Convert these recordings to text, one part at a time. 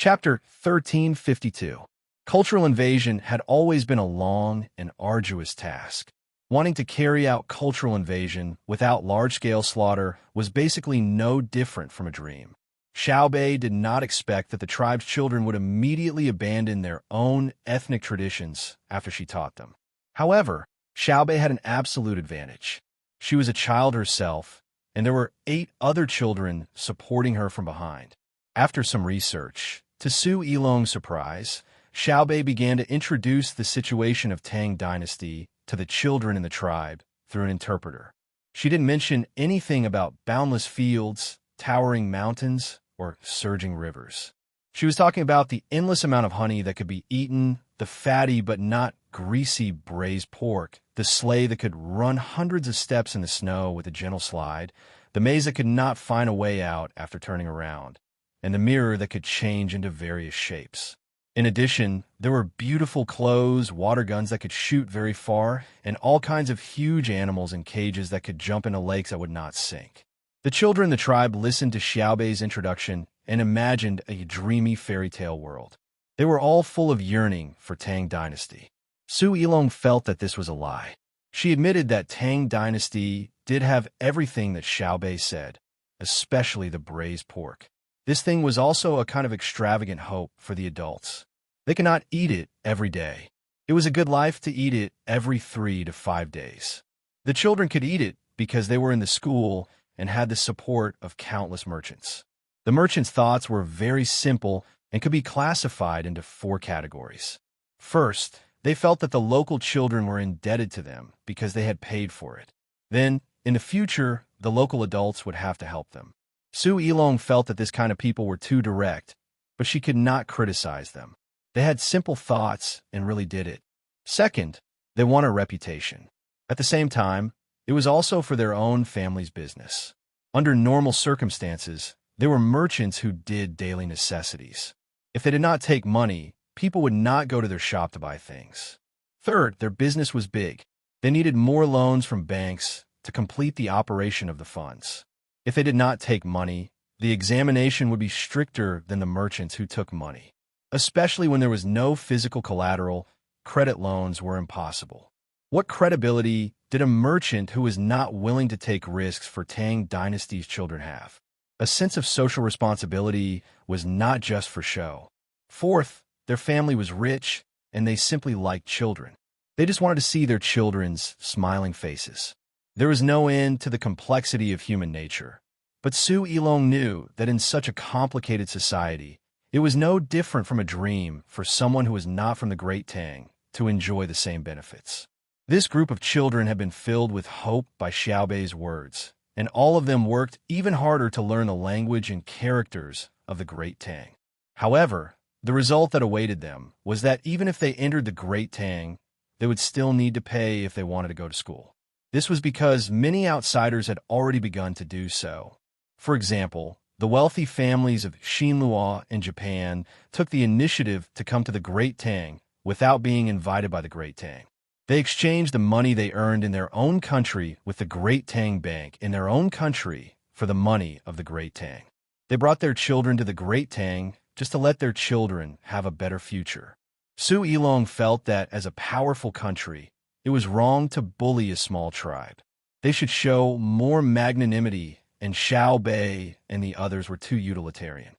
Chapter 1352. Cultural invasion had always been a long and arduous task. Wanting to carry out cultural invasion without large-scale slaughter was basically no different from a dream. Xiaobei did not expect that the tribe's children would immediately abandon their own ethnic traditions after she taught them. However, Xiaobei had an absolute advantage. She was a child herself, and there were 8 other children supporting her from behind. After some research, to Su Yilong's surprise, Xiaobei began to introduce the situation of Tang dynasty to the children in the tribe through an interpreter. She didn't mention anything about boundless fields, towering mountains, or surging rivers. She was talking about the endless amount of honey that could be eaten, the fatty but not greasy braised pork, the sleigh that could run hundreds of steps in the snow with a gentle slide, the maze that could not find a way out after turning around, and the mirror that could change into various shapes. In addition, there were beautiful clothes, water guns that could shoot very far, and all kinds of huge animals in cages that could jump into lakes that would not sink. The children in the tribe listened to Xiaobei's introduction and imagined a dreamy fairy tale world. They were all full of yearning for Tang dynasty. Su Yilong felt that this was a lie. She admitted that Tang dynasty did have everything that Xiaobei said, especially the braised pork. This thing was also a kind of extravagant hope for the adults. They could not eat it every day. It was a good life to eat it every 3 to 5 days. The children could eat it because they were in the school and had the support of countless merchants. The merchants' thoughts were very simple and could be classified into 4 categories. First, they felt that the local children were indebted to them because they had paid for it. Then, in the future, the local adults would have to help them. Su Yilong felt that this kind of people were too direct, but she could not criticize them. They had simple thoughts and really did it. Second, they want a reputation. At the same time, it was also for their own family's business. Under normal circumstances, they were merchants who did daily necessities. If they did not take money, people would not go to their shop to buy things. Third, their business was big. They needed more loans from banks to complete the operation of the funds. If they did not take money, the examination would be stricter than the merchants who took money. Especially when there was no physical collateral, credit loans were impossible. What credibility did a merchant who was not willing to take risks for Tang dynasty's children have? A sense of social responsibility was not just for show. Fourth, their family was rich, and they simply liked children. They just wanted to see their children's smiling faces. There was no end to the complexity of human nature. But Su Yilong knew that in such a complicated society, it was no different from a dream for someone who was not from the Great Tang to enjoy the same benefits. This group of children had been filled with hope by Xiaobei's words, and all of them worked even harder to learn the language and characters of the Great Tang. However, the result that awaited them was that even if they entered the Great Tang, they would still need to pay if they wanted to go to school. This was because many outsiders had already begun to do so. For example, the wealthy families of Xinlua in Japan took the initiative to come to the Great Tang without being invited by the Great Tang. They exchanged the money they earned in their own country with the Great Tang Bank in their own country for the money of the Great Tang. They brought their children to the Great Tang just to let their children have a better future. Su Yilong felt that as a powerful country, it was wrong to bully a small tribe. They should show more magnanimity, and Xiaobei and the others were too utilitarian.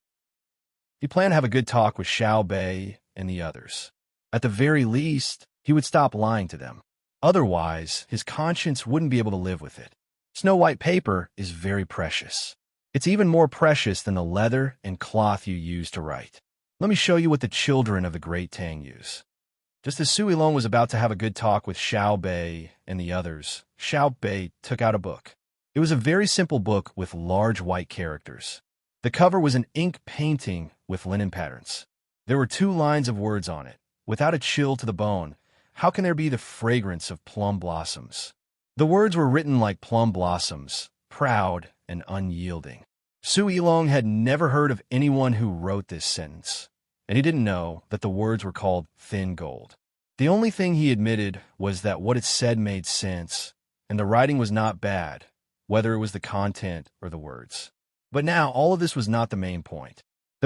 He planned to have a good talk with Xiaobei and the others. At the very least, he would stop lying to them. Otherwise, his conscience wouldn't be able to live with it. Snow white paper is very precious. It's even more precious than the leather and cloth you use to write. Let me show you what the children of the Great Tang use. Just as Su Yilong was about to have a good talk with Xiaobei and the others, Xiaobei took out a book. It was a very simple book with large white characters. The cover was an ink painting with linen patterns. There were 2 lines of words on it. Without a chill to the bone, how can there be the fragrance of plum blossoms? The words were written like plum blossoms, proud and unyielding. Su Yilong had never heard of anyone who wrote this sentence, and he didn't know that the words were called thin gold. The only thing he admitted was that what it said made sense, and the writing was not bad, whether it was the content or the words. But now all of this was not the main point. The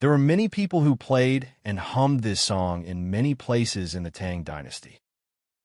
There were many people who played and hummed this song in many places in the Tang dynasty.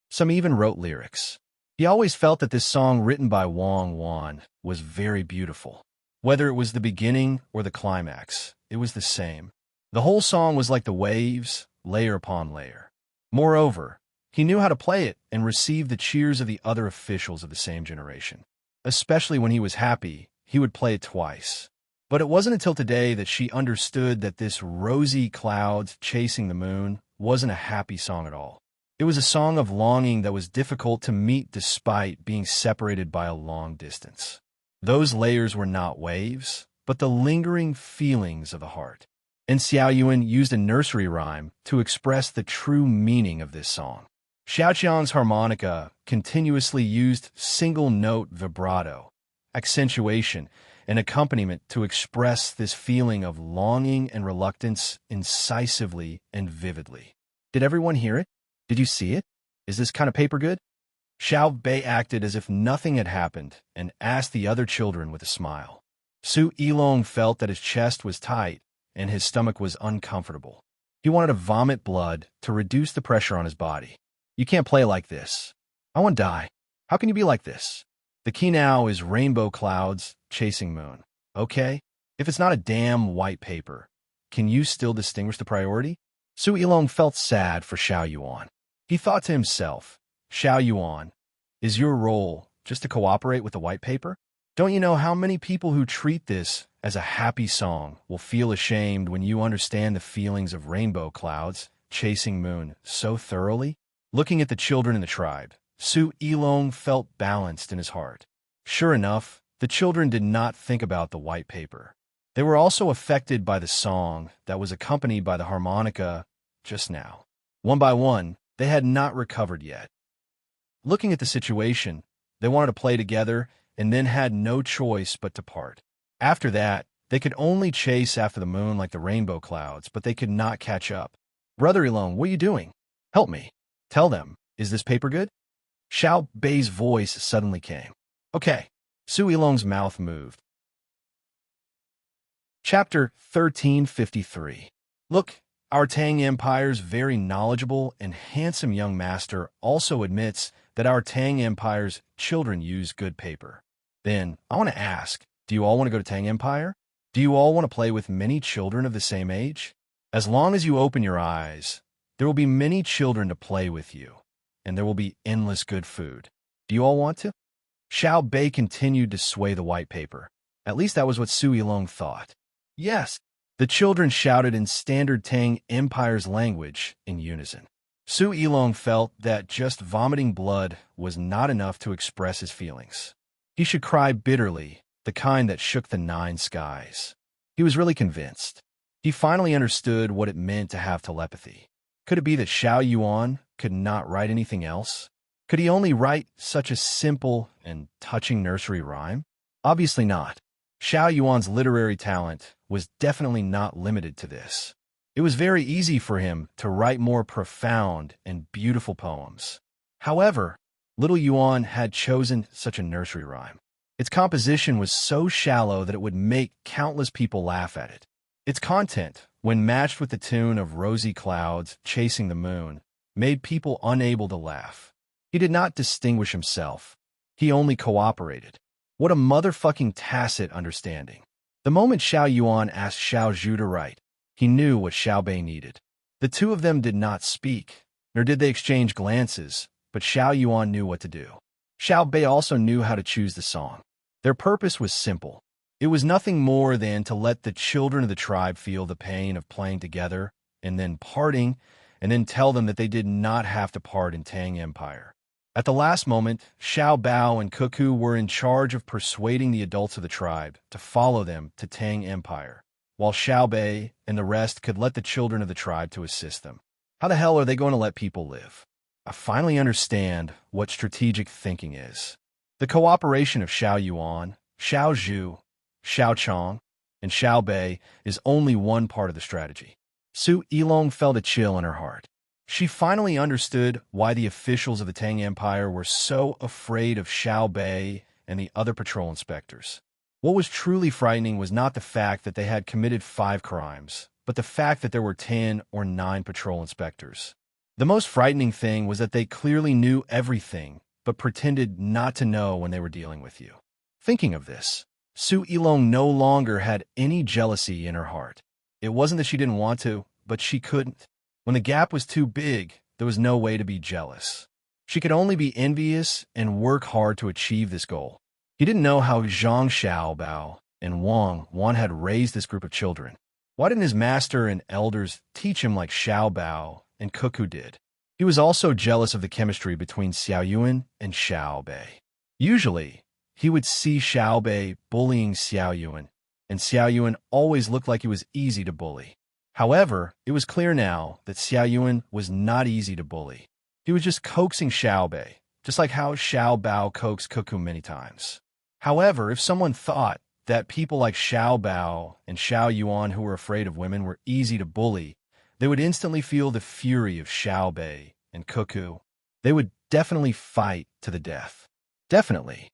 Some even wrote lyrics. He always felt that this song written by Wang Wan was very beautiful. Whether it was the beginning or the climax, it was the same. The whole song was like the waves, layer upon layer. Moreover, he knew how to play it and receive the cheers of the other officials of the same generation. Especially when he was happy, he would play it twice. But it wasn't until today that she understood that this rosy clouds chasing the moon wasn't a happy song at all. It was a song of longing that was difficult to meet despite being separated by a long distance. Those layers were not waves, but the lingering feelings of the heart. And Xiao Yuan used a nursery rhyme to express the true meaning of this song. Xiaoqian's harmonica continuously used single-note vibrato, accentuation, and accompaniment to express this feeling of longing and reluctance incisively and vividly. Did everyone hear it? Did you see it? Is this kind of paper good? Xiao Bei acted as if nothing had happened and asked the other children with a smile. Su Yilong felt that his chest was tight and his stomach was uncomfortable. He wanted to vomit blood to reduce the pressure on his body. You can't play like this. I want to die. How can you be like this? The key now is rainbow clouds chasing moon. Okay? If it's not a damn white paper, can you still distinguish the priority? Su Yilong felt sad for Xiao Yuan. He thought to himself, Xiao Yuan, is your role just to cooperate with the white paper? Don't you know how many people who treat this as a happy song will feel ashamed when you understand the feelings of rainbow clouds chasing moon so thoroughly? Looking at the children in the tribe, Su Yilong felt balanced in his heart. Sure enough, the children did not think about the white paper. They were also affected by the song that was accompanied by the harmonica just now. One by one, they had not recovered yet. Looking at the situation, they wanted to play together and then had no choice but to part. After that, they could only chase after the moon like the rainbow clouds, but they could not catch up. Brother Yilong, what are you doing? Help me. Tell them, is this paper good? Xiao Bei's voice suddenly came. Okay. Su Yilong's mouth moved. Chapter 1353. Look, our Tang Empire's very knowledgeable and handsome young master also admits that our Tang Empire's children use good paper. Then, I want to ask, do you all want to go to Tang Empire? Do you all want to play with many children of the same age? As long as you open your eyes, there will be many children to play with you, and there will be endless good food. Do you all want to? Xiao Bei continued to sway the white paper. At least that was what Su Yilong thought. Yes. The children shouted in standard Tang Empire's language in unison. Su Yilong felt that just vomiting blood was not enough to express his feelings. He should cry bitterly, the kind that shook the nine skies. He was really convinced. He finally understood what it meant to have telepathy. Could it be that Xiao Yuan could not write anything else? Could he only write such a simple and touching nursery rhyme? Obviously not. Xiao Yuan's literary talent was definitely not limited to this. It was very easy for him to write more profound and beautiful poems. However, little Yuan had chosen such a nursery rhyme. Its composition was so shallow that it would make countless people laugh at it. Its content, when matched with the tune of rosy clouds chasing the moon, made people unable to laugh. He did not distinguish himself. He only cooperated. What a motherfucking tacit understanding. The moment Xiao Yuan asked Xiao Zhu to write, he knew what Xiao Bei needed. The two of them did not speak, nor did they exchange glances, but Xiao Yuan knew what to do. Xiao Bei also knew how to choose the song. Their purpose was simple. It was nothing more than to let the children of the tribe feel the pain of playing together, and then parting, and then tell them that they did not have to part in Tang Empire. At the last moment, Xiao Bao and Cuckoo were in charge of persuading the adults of the tribe to follow them to Tang Empire, while Xiao Bei and the rest could let the children of the tribe to assist them. How the hell are they going to let people live? I finally understand what strategic thinking is. The cooperation of Xiao Yuan, Xiao Zhu, Xiao Chong, and Xiao Bei is only one part of the strategy. Su Yilong felt a chill in her heart. She finally understood why the officials of the Tang Empire were so afraid of Xiao Bei and the other patrol inspectors. What was truly frightening was not the fact that they had committed 5 crimes, but the fact that there were 10 or 9 patrol inspectors. The most frightening thing was that they clearly knew everything, but pretended not to know when they were dealing with you. Thinking of this, Su Ilong no longer had any jealousy in her heart. It wasn't that she didn't want to, but she couldn't. When the gap was too big, there was no way to be jealous. She could only be envious and work hard to achieve this goal. He didn't know how Zhang Xiaobao and Wang Wan had raised this group of children. Why didn't his master and elders teach him like Xiaobao and Cuckoo did? He was also jealous of the chemistry between Xiaoyuan and Xiaobei. Usually, he would see Xiaobei bullying Xiaoyuan, and Xiaoyuan always looked like he was easy to bully. However, it was clear now that Xiaoyuan was not easy to bully. He was just coaxing Xiaobei, just like how Xiaobao coaxed Cuckoo many times. However, if someone thought that people like Xiaobao and Xiaoyuan who were afraid of women were easy to bully, they would instantly feel the fury of Xiaobei and Cuckoo. They would definitely fight to the death. Definitely.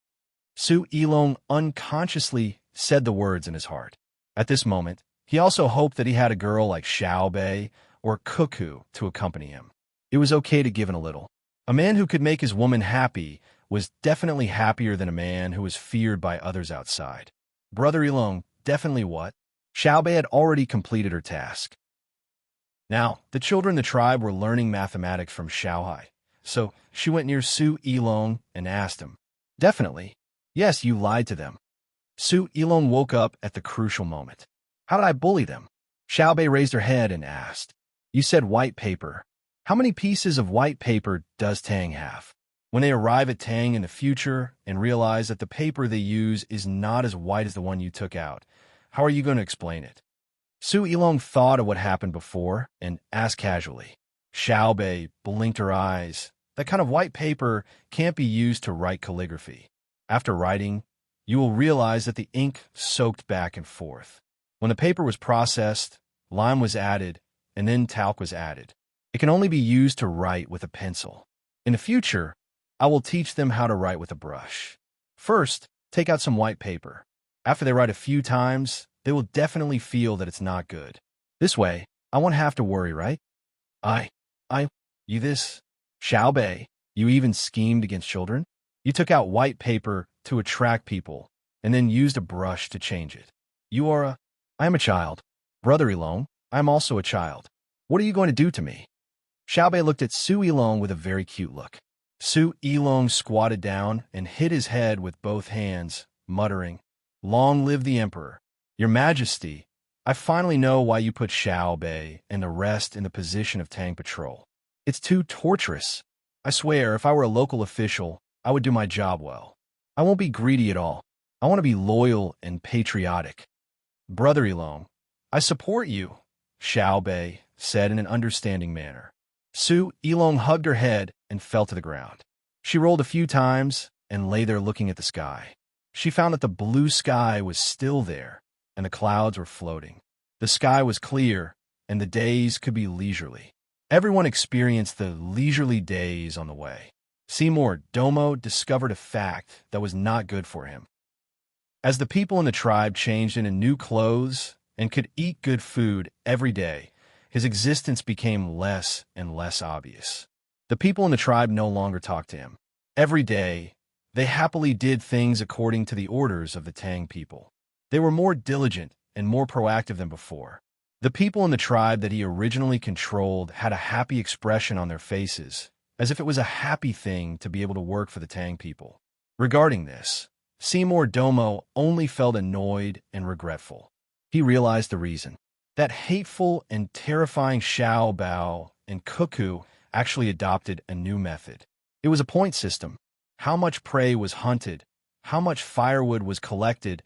Su Ilong unconsciously said the words in his heart. At this moment, he also hoped that he had a girl like Xiaobei or Cuckoo to accompany him. It was okay to give in a little. A man who could make his woman happy was definitely happier than a man who was feared by others outside. Brother Ilong, definitely what? Xiaobei had already completed her task. Now, the children in the tribe were learning mathematics from Xiaohai, so she went near Su Ilong and asked him. Definitely. Yes, you lied to them. Su Ilong woke up at the crucial moment. How did I bully them? Xiaobei raised her head and asked. You said white paper. How many pieces of white paper does Tang have? When they arrive at Tang in the future and realize that the paper they use is not as white as the one you took out, how are you going to explain it? Su Ilong thought of what happened before and asked casually. Xiaobei blinked her eyes. That kind of white paper can't be used to write calligraphy. After writing, you will realize that the ink soaked back and forth. When the paper was processed, lime was added, and then talc was added. It can only be used to write with a pencil. In the future, I will teach them how to write with a brush. First, take out some white paper. After they write a few times, they will definitely feel that it's not good. This way, I won't have to worry, right? You this? Xiaobei, you even schemed against children? You took out white paper to attract people, and then used a brush to change it. I am a child. Brother Ilong, I am also a child. What are you going to do to me? Xiaobei looked at Su Ilong with a very cute look. Su Ilong squatted down and hit his head with both hands, muttering, Long live the Emperor. Your Majesty, I finally know why you put Xiaobei and the rest in the position of Tang Patrol. It's too torturous. I swear, if I were a local official, I would do my job well. I won't be greedy at all. I want to be loyal and patriotic. Brother Ilong, I support you, Xiaobei said in an understanding manner. Su Ilong hugged her head and fell to the ground. She rolled a few times and lay there looking at the sky. She found that the blue sky was still there, and the clouds were floating. The sky was clear, and the days could be leisurely. Everyone experienced the leisurely days on the way. Seymour Domo discovered a fact that was not good for him. As the people in the tribe changed into new clothes and could eat good food every day, his existence became less and less obvious. The people in the tribe no longer talked to him. Every day, they happily did things according to the orders of the Tang people. They were more diligent and more proactive than before. The people in the tribe that he originally controlled had a happy expression on their faces, as if it was a happy thing to be able to work for the Tang people. Regarding this, Seymour Domo only felt annoyed and regretful. He realized the reason. That hateful and terrifying Xiao Bao and Cuckoo actually adopted a new method. It was a point system. How much prey was hunted, how much firewood was collected,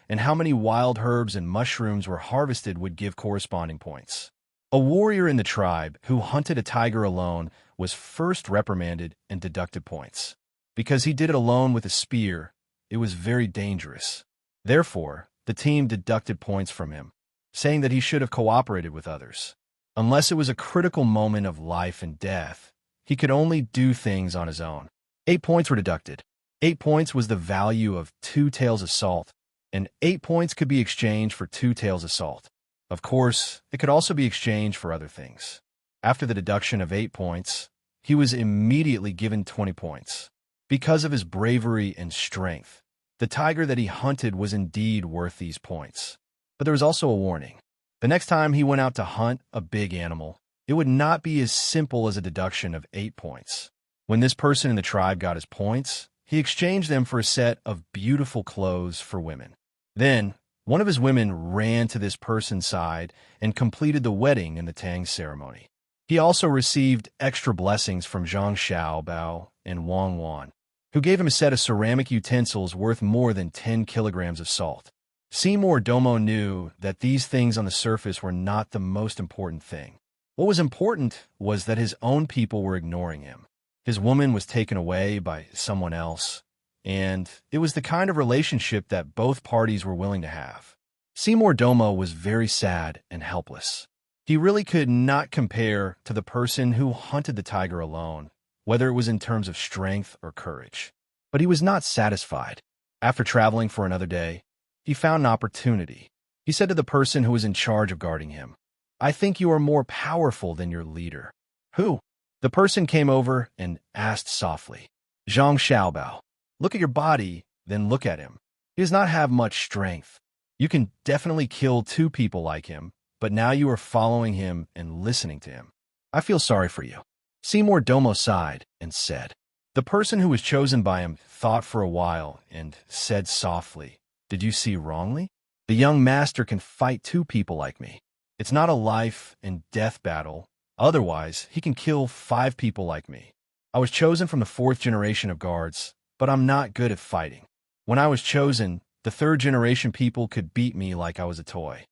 and how many wild herbs and mushrooms were harvested would give corresponding points. A warrior in the tribe who hunted a tiger alone was first reprimanded and deducted points. Because he did it alone with a spear, it was very dangerous. Therefore, the team deducted points from him, saying that he should have cooperated with others. Unless it was a critical moment of life and death, he could only do things on his own. 8 points were deducted. 8 points was the value of 2 taels of salt, and 8 points could be exchanged for 2 taels of salt. Of course, it could also be exchanged for other things. After the deduction of 8 points, he was immediately given 20 points. Because of his bravery and strength, the tiger that he hunted was indeed worth these points. But there was also a warning. The next time he went out to hunt a big animal, it would not be as simple as a deduction of 8 points. When this person in the tribe got his points, he exchanged them for a set of beautiful clothes for women. Then, one of his women ran to this person's side and completed the wedding in the Tang ceremony. He also received extra blessings from Zhang Xiaobao and Wang Wan, who gave him a set of ceramic utensils worth more than 10 kilograms of salt. Seymour Domo knew that these things on the surface were not the most important thing. What was important was that his own people were ignoring him. His woman was taken away by someone else, and it was the kind of relationship that both parties were willing to have. Seymour Domo was very sad and helpless. He really could not compare to the person who hunted the tiger alone, whether it was in terms of strength or courage. But he was not satisfied. After traveling for another day, he found an opportunity. He said to the person who was in charge of guarding him, "I think you are more powerful than your leader." "Who?" The person came over and asked softly. "Zhang Xiaobao. Look at your body, then look at him. He does not have much strength. You can definitely kill 2 people like him, but now you are following him and listening to him. I feel sorry for you." Seymour Domo sighed and said. The person who was chosen by him thought for a while and said softly, "Did you see wrongly? The young master can fight 2 people like me. It's not a life and death battle. Otherwise, he can kill 5 people like me. I was chosen from the 4th generation of guards, but I'm not good at fighting. When I was chosen, the 3rd generation people could beat me like I was a toy.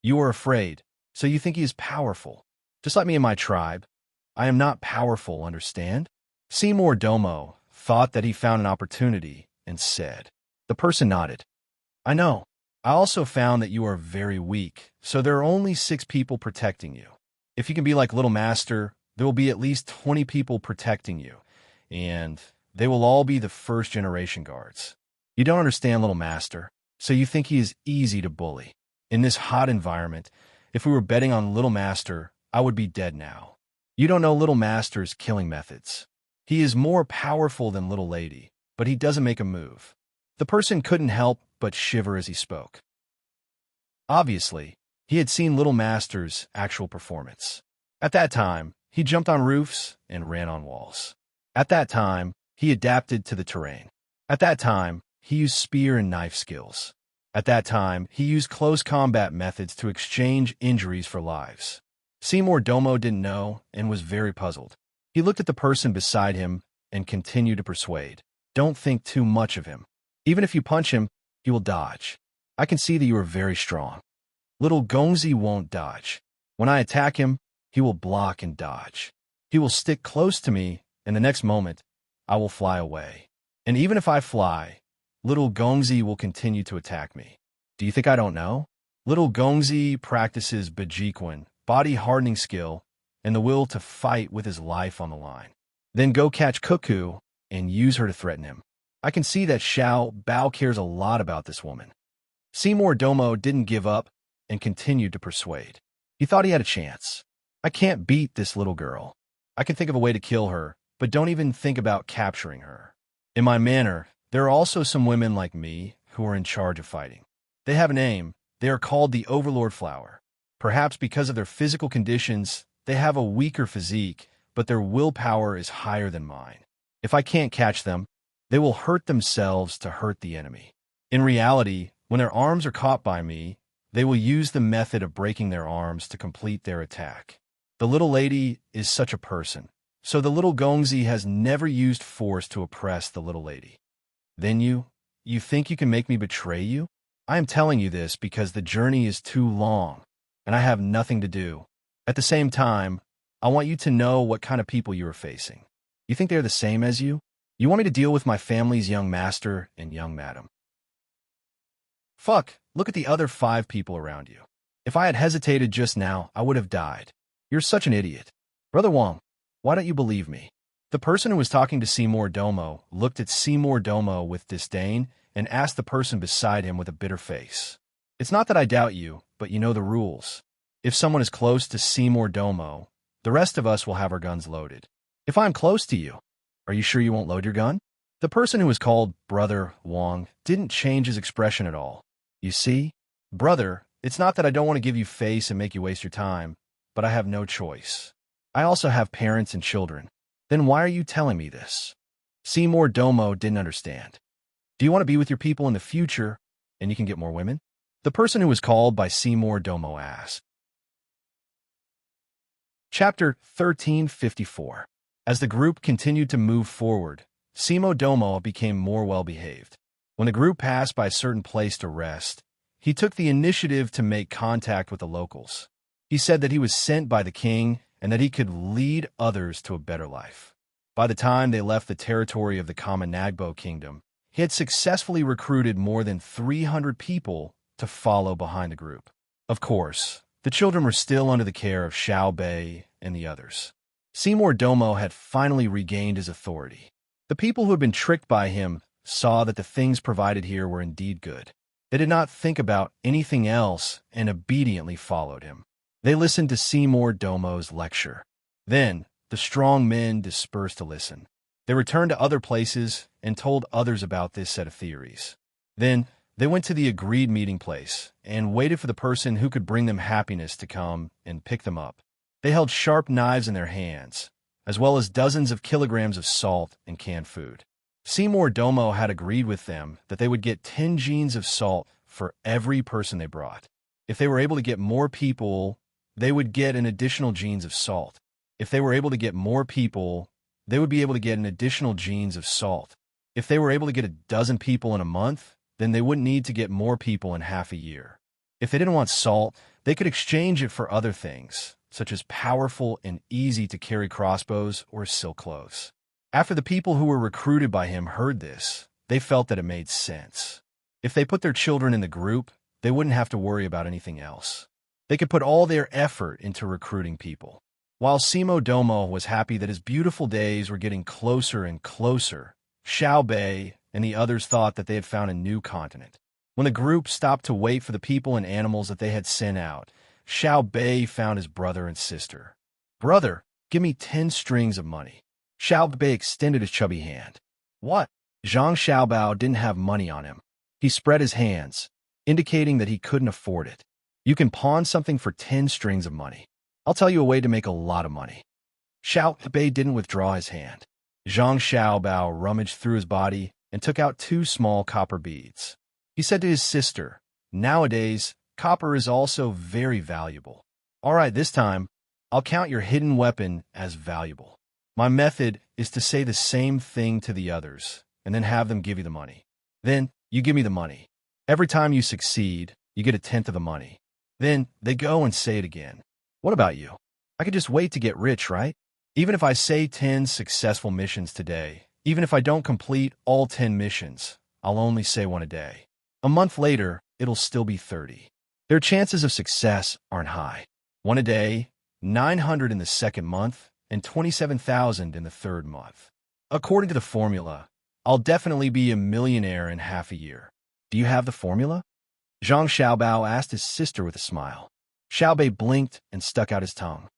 You are afraid, so you think he is powerful. Just like me and my tribe. I am not powerful, understand?" Seymour Domo thought that he found an opportunity and said. The person nodded. "I know. I also found that you are very weak, so there are only 6 people protecting you. If you can be like Little Master, there will be at least 20 people protecting you, and they will all be the 1st generation guards. You don't understand Little Master, so you think he is easy to bully. In this hot environment, if we were betting on Little Master, I would be dead now. You don't know Little Master's killing methods. He is more powerful than Little Lady, but he doesn't make a move." The person couldn't help but shiver as he spoke. Obviously, he had seen Little Master's actual performance. At that time, he jumped on roofs and ran on walls. At that time, he adapted to the terrain. At that time, he used spear and knife skills. At that time, he used close combat methods to exchange injuries for lives. Seymour Domo didn't know and was very puzzled. He looked at the person beside him and continued to persuade. "Don't think too much of him. Even if you punch him, he will dodge. I can see that you are very strong. Little Gongzi won't dodge. When I attack him, he will block and dodge. He will stick close to me, and the next moment, I will fly away. And even if I fly, Little Gongzi will continue to attack me. Do you think I don't know? Little Gongzi practices Bajiquan, body hardening skill, and the will to fight with his life on the line. Then go catch Cuckoo and use her to threaten him. I can see that Xiao Bao cares a lot about this woman." Seymour Domo didn't give up and continued to persuade. He thought he had a chance. "I can't beat this little girl. I can think of a way to kill her, but don't even think about capturing her. In my manor, there are also some women like me who are in charge of fighting. They have a name. They are called the Overlord Flower. Perhaps because of their physical conditions, they have a weaker physique, but their willpower is higher than mine. If I can't catch them, they will hurt themselves to hurt the enemy. In reality, when their arms are caught by me, they will use the method of breaking their arms to complete their attack. The little lady is such a person, so the little Gongzi has never used force to oppress the little lady. Then you think you can make me betray you? I am telling you this because the journey is too long, and I have nothing to do. At the same time, I want you to know what kind of people you are facing. You think they're the same as you? You want me to deal with my family's young master and young madam? Fuck, look at the other 5 people around you. If I had hesitated just now, I would have died. You're such an idiot. Brother Wang, why don't you believe me?" The person who was talking to Seymour Domo looked at Seymour Domo with disdain and asked the person beside him with a bitter face. "It's not that I doubt you, but you know the rules. If someone is close to Seymour Domo, the rest of us will have our guns loaded. If I'm close to you, are you sure you won't load your gun? The person who was called Brother Wong didn't change his expression at all. You see, brother, it's not that I don't want to give you face and make you waste your time, but I have no choice. I also have parents and children. Then why are you telling me this? Seymour Domo didn't understand. Do you want to be with your people in the future and you can get more women? The person who was called by Seymour Domo asked. Chapter 1354. As the group continued to move forward, Seymour Domo became more well-behaved. When the group passed by a certain place to rest, he took the initiative to make contact with the locals. He said that he was sent by the king and that he could lead others to a better life. By the time they left the territory of the Kamanagbo kingdom, he had successfully recruited more than 300 people to follow behind the group. Of course, the children were still under the care of Xiao Bei and the others. Seymour Domo had finally regained his authority. The people who had been tricked by him saw that the things provided here were indeed good. They did not think about anything else and obediently followed him. They listened to Seymour Domo's lecture. Then, the strong men dispersed to listen. They returned to other places and told others about this set of theories. Then, they went to the agreed meeting place and waited for the person who could bring them happiness to come and pick them up. They held sharp knives in their hands, as well as dozens of kilograms of salt and canned food. Seymour Domo had agreed with them that they would get 10 jeans of salt for every person they brought. If they were able to get more people, they would get an additional jeans of salt. If they were able to get more people, they would be able to get an additional jeans of salt. If they were able to get a dozen people in a month, then they wouldn't need to get more people in half a year. If they didn't want salt, they could exchange it for other things, such as powerful and easy-to-carry crossbows or silk clothes. After the people who were recruited by him heard this, they felt that it made sense. If they put their children in the group, they wouldn't have to worry about anything else. They could put all their effort into recruiting people. While Seymour Domo was happy that his beautiful days were getting closer and closer, Xiao Bei and the others thought that they had found a new continent. When the group stopped to wait for the people and animals that they had sent out, Xiao Bei found his brother and sister. "Brother, give me 10 strings of money." Xiao Bei extended his chubby hand. "What?" Zhang Xiaobao didn't have money on him. He spread his hands, indicating that he couldn't afford it. "You can pawn something for 10 strings of money. I'll tell you a way to make a lot of money." Xiao Bei didn't withdraw his hand. Zhang Xiaobao rummaged through his body and took out 2 small copper beads. He said to his sister, "Nowadays, copper is also very valuable. All right, this time, I'll count your hidden weapon as valuable. My method is to say the same thing to the others, and then have them give you the money. Then, you give me the money. Every time you succeed, you get 1/10 of the money. Then, they go and say it again. What about you? I could just wait to get rich, right? Even if I say 10 successful missions today, even if I don't complete all 10 missions, I'll only say one a day. A month later, it'll still be 30. Their chances of success aren't high. One a day, 900 in the second month, and 27,000 in the third month. According to the formula, I'll definitely be a millionaire in half a year. Do you have the formula?" Zhang Xiaobao asked his sister with a smile. Xiao Bei blinked and stuck out his tongue.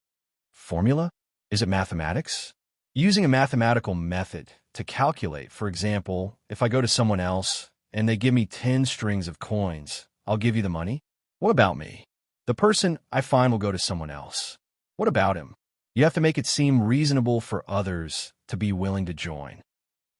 "Formula? Is it mathematics?" "Using a mathematical method to calculate, for example, if I go to someone else and they give me 10 strings of coins, I'll give you the money? What about me? The person I find will go to someone else. What about him? You have to make it seem reasonable for others to be willing to join.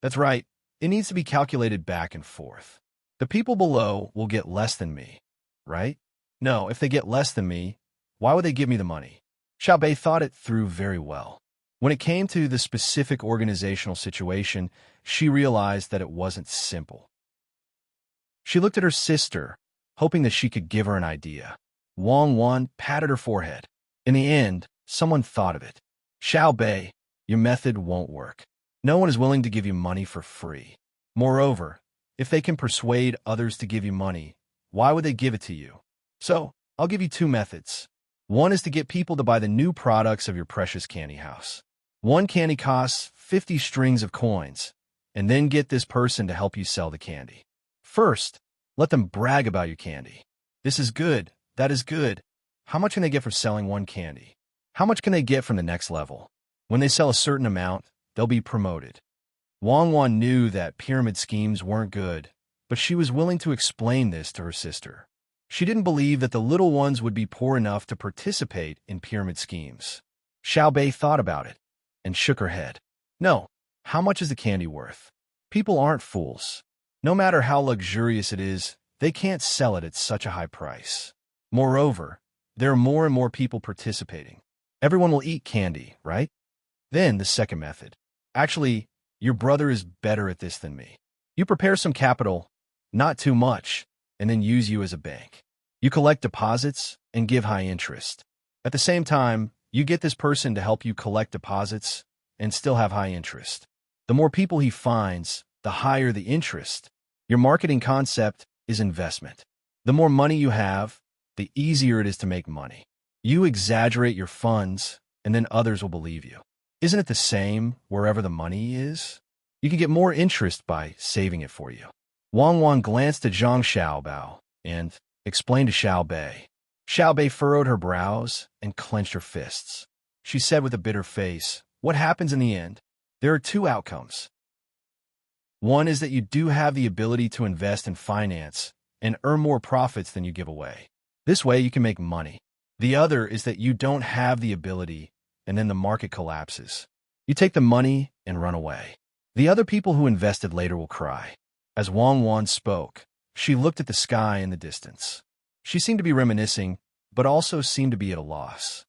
That's right, it needs to be calculated back and forth. The people below will get less than me, right? No, if they get less than me, why would they give me the money?" Xiao Bei thought it through very well. When it came to the specific organizational situation, she realized that it wasn't simple. She looked at her sister, hoping that she could give her an idea. Wang Wan patted her forehead. In the end, someone thought of it. "Xiao Bei, your method won't work. No one is willing to give you money for free. Moreover, if they can persuade others to give you money, why would they give it to you? So, I'll give you 2 methods. One is to get people to buy the new products of your precious candy house. One candy costs 50 strings of coins, and then get this person to help you sell the candy. First, let them brag about your candy. This is good, That is good. How much can they get for selling one candy? How much can they get from the next level? When they sell a certain amount, they'll be promoted. Wang Wan knew that pyramid schemes weren't good, but she was willing to explain this to her sister. She didn't believe that the little ones would be poor enough to participate in pyramid schemes. Xiao Bei thought about it and shook her head. No, how much is the candy worth? People aren't fools. No matter how luxurious it is, they can't sell it at such a high price. Moreover, there are more and more people participating. Everyone will eat candy, right? Then the second method. Actually, your brother is better at this than me. You prepare some capital, not too much, and then use you as a bank. You collect deposits and give high interest. At the same time, you get this person to help you collect deposits and still have high interest. The more people he finds, the higher the interest. Your marketing concept is investment. The more money you have, the easier it is to make money. You exaggerate your funds, and then others will believe you. Isn't it the same wherever the money is? You can get more interest by saving it for you. Wang Wan glanced at Zhang Xiaobao and explained to Xiao Bei. Xiao Bei furrowed her brows and clenched her fists. She said with a bitter face, "What happens in the end? There are two outcomes. One is that you do have the ability to invest in finance and earn more profits than you give away. This way you can make money. The other is that you don't have the ability and then the market collapses. You take the money and run away. The other people who invested later will cry." As Wang Wan spoke, she looked at the sky in the distance. She seemed to be reminiscing, but also seemed to be at a loss.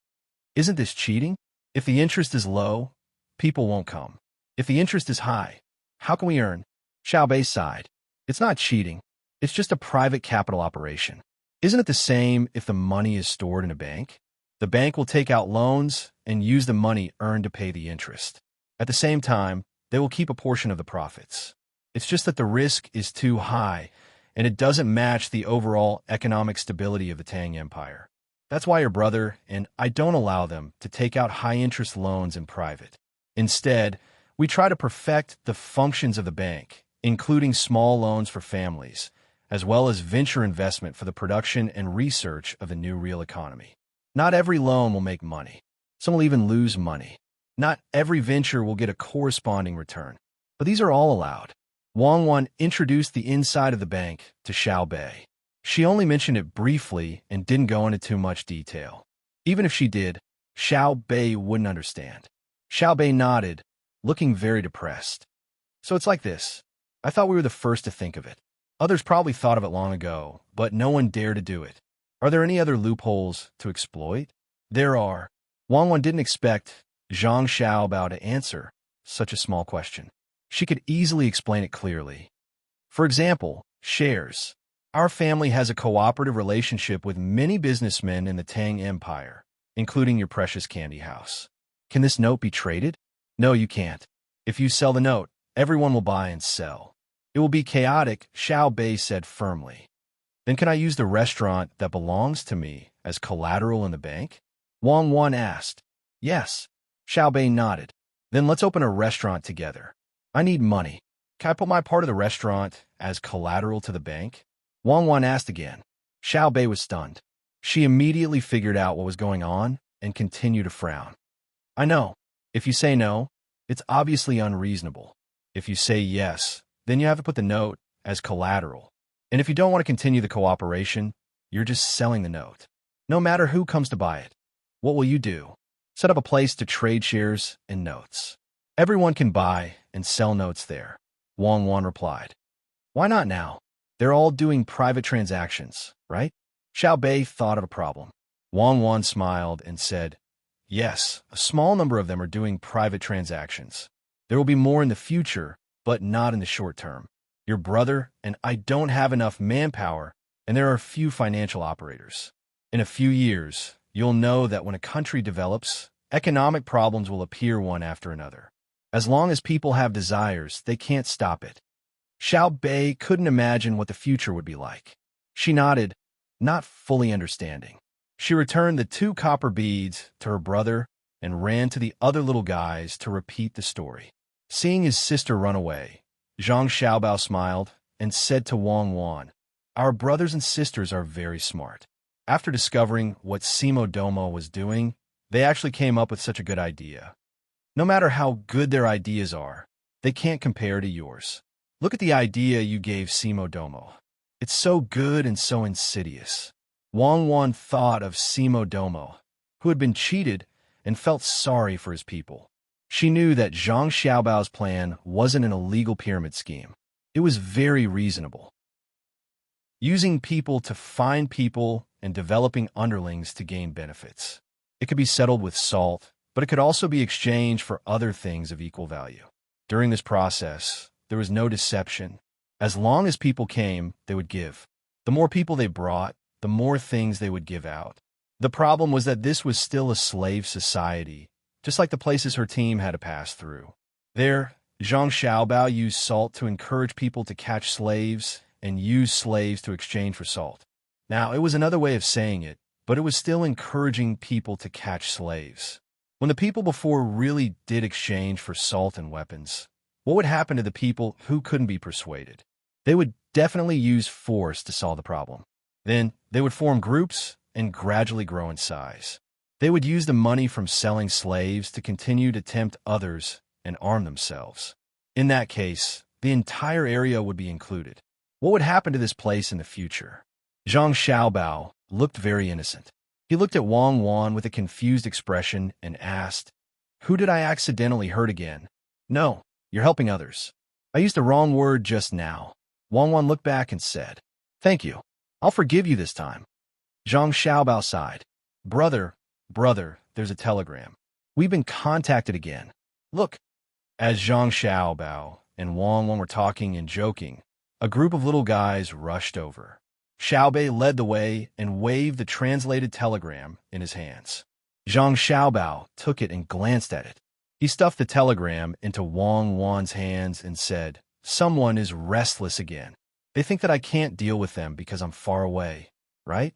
Isn't this cheating? If the interest is low, people won't come. If the interest is high, how can we earn? Xiao Bei sighed. It's not cheating. It's just a private capital operation. Isn't it the same if the money is stored in a bank? The bank will take out loans and use the money earned to pay the interest. At the same time, they will keep a portion of the profits. It's just that the risk is too high, and it doesn't match the overall economic stability of the Tang Empire. That's why your brother and I don't allow them to take out high-interest loans in private. Instead, we try to perfect the functions of the bank, including small loans for families, as well as venture investment for the production and research of the new real economy. Not every loan will make money. Some will even lose money. Not every venture will get a corresponding return. But these are all allowed. Wang Wan introduced the inside of the bank to Xiao Bei. She only mentioned it briefly and didn't go into too much detail. Even if she did, Xiao Bei wouldn't understand. Xiao Bei nodded, looking very depressed. So it's like this. I thought we were the first to think of it. Others probably thought of it long ago, but no one dared to do it. Are there any other loopholes to exploit? There are. Wang Wan didn't expect Zhang Xiaobao to answer such a small question. She could easily explain it clearly. For example, shares. Our family has a cooperative relationship with many businessmen in the Tang Empire, including your precious candy house. Can this note be traded? No, you can't. If you sell the note, everyone will buy and sell. It will be chaotic, Xiao Bei said firmly. Then can I use the restaurant that belongs to me as collateral in the bank? Wang Wan asked. Yes. Xiao Bei nodded. Then let's open a restaurant together. I need money. Can I put my part of the restaurant as collateral to the bank? Wang Wan asked again. Xiao Bei was stunned. She immediately figured out what was going on and continued to frown. I know. If you say no, it's obviously unreasonable. If you say yes, then you have to put the note as collateral. And if you don't want to continue the cooperation, you're just selling the note. No matter who comes to buy it. What will you do? Set up a place to trade shares and notes. Everyone can buy and sell notes there, Wang Wan replied. Why not now? They're all doing private transactions, right? Xiao Bei thought of a problem. Wang Wan smiled and said, yes, a small number of them are doing private transactions. There will be more in the future, but not in the short term. Your brother and I don't have enough manpower, and there are few financial operators. In a few years, you'll know that when a country develops, economic problems will appear one after another. As long as people have desires, they can't stop it. Xiao Bei couldn't imagine what the future would be like. She nodded, not fully understanding. She returned the 2 copper beads to her brother and ran to the other little guys to repeat the story. Seeing his sister run away, Zhang Xiaobao smiled and said to Wang Wan, our brothers and sisters are very smart. After discovering what Simo Domo was doing, they actually came up with such a good idea. No matter how good their ideas are, they can't compare to yours. Look at the idea you gave Simo Domo. It's so good and so insidious. Wang Wan thought of Simo Domo, who had been cheated and felt sorry for his people. She knew that Zhang Xiaobao's plan wasn't an illegal pyramid scheme. It was very reasonable. Using people to find people and developing underlings to gain benefits. It could be settled with salt, but it could also be exchanged for other things of equal value. During this process, there was no deception. As long as people came, they would give. The more people they brought, the more things they would give out. The problem was that this was still a slave society, just like the places her team had to pass through. There, Zhang Xiaobao used salt to encourage people to catch slaves and use slaves to exchange for salt. Now, it was another way of saying it, but it was still encouraging people to catch slaves. When the people before really did exchange for salt and weapons, what would happen to the people who couldn't be persuaded? They would definitely use force to solve the problem. Then, they would form groups and gradually grow in size. They would use the money from selling slaves to continue to tempt others and arm themselves. In that case, the entire area would be included. What would happen to this place in the future? Zhang Xiaobao looked very innocent. He looked at Wang Wan with a confused expression and asked, "Who did I accidentally hurt again?" "No, you're helping others. I used the wrong word just now." Wang Wan looked back and said, "Thank you. I'll forgive you this time." Zhang Xiaobao sighed. Brother, there's a telegram. We've been contacted again. Look." As Zhang Xiaobao and Wang Wan were talking and joking, a group of little guys rushed over. Xiaobei led the way and waved the translated telegram in his hands. Zhang Xiaobao took it and glanced at it. He stuffed the telegram into Wang Wan's hands and said, "Someone is restless again. They think that I can't deal with them because I'm far away, right?"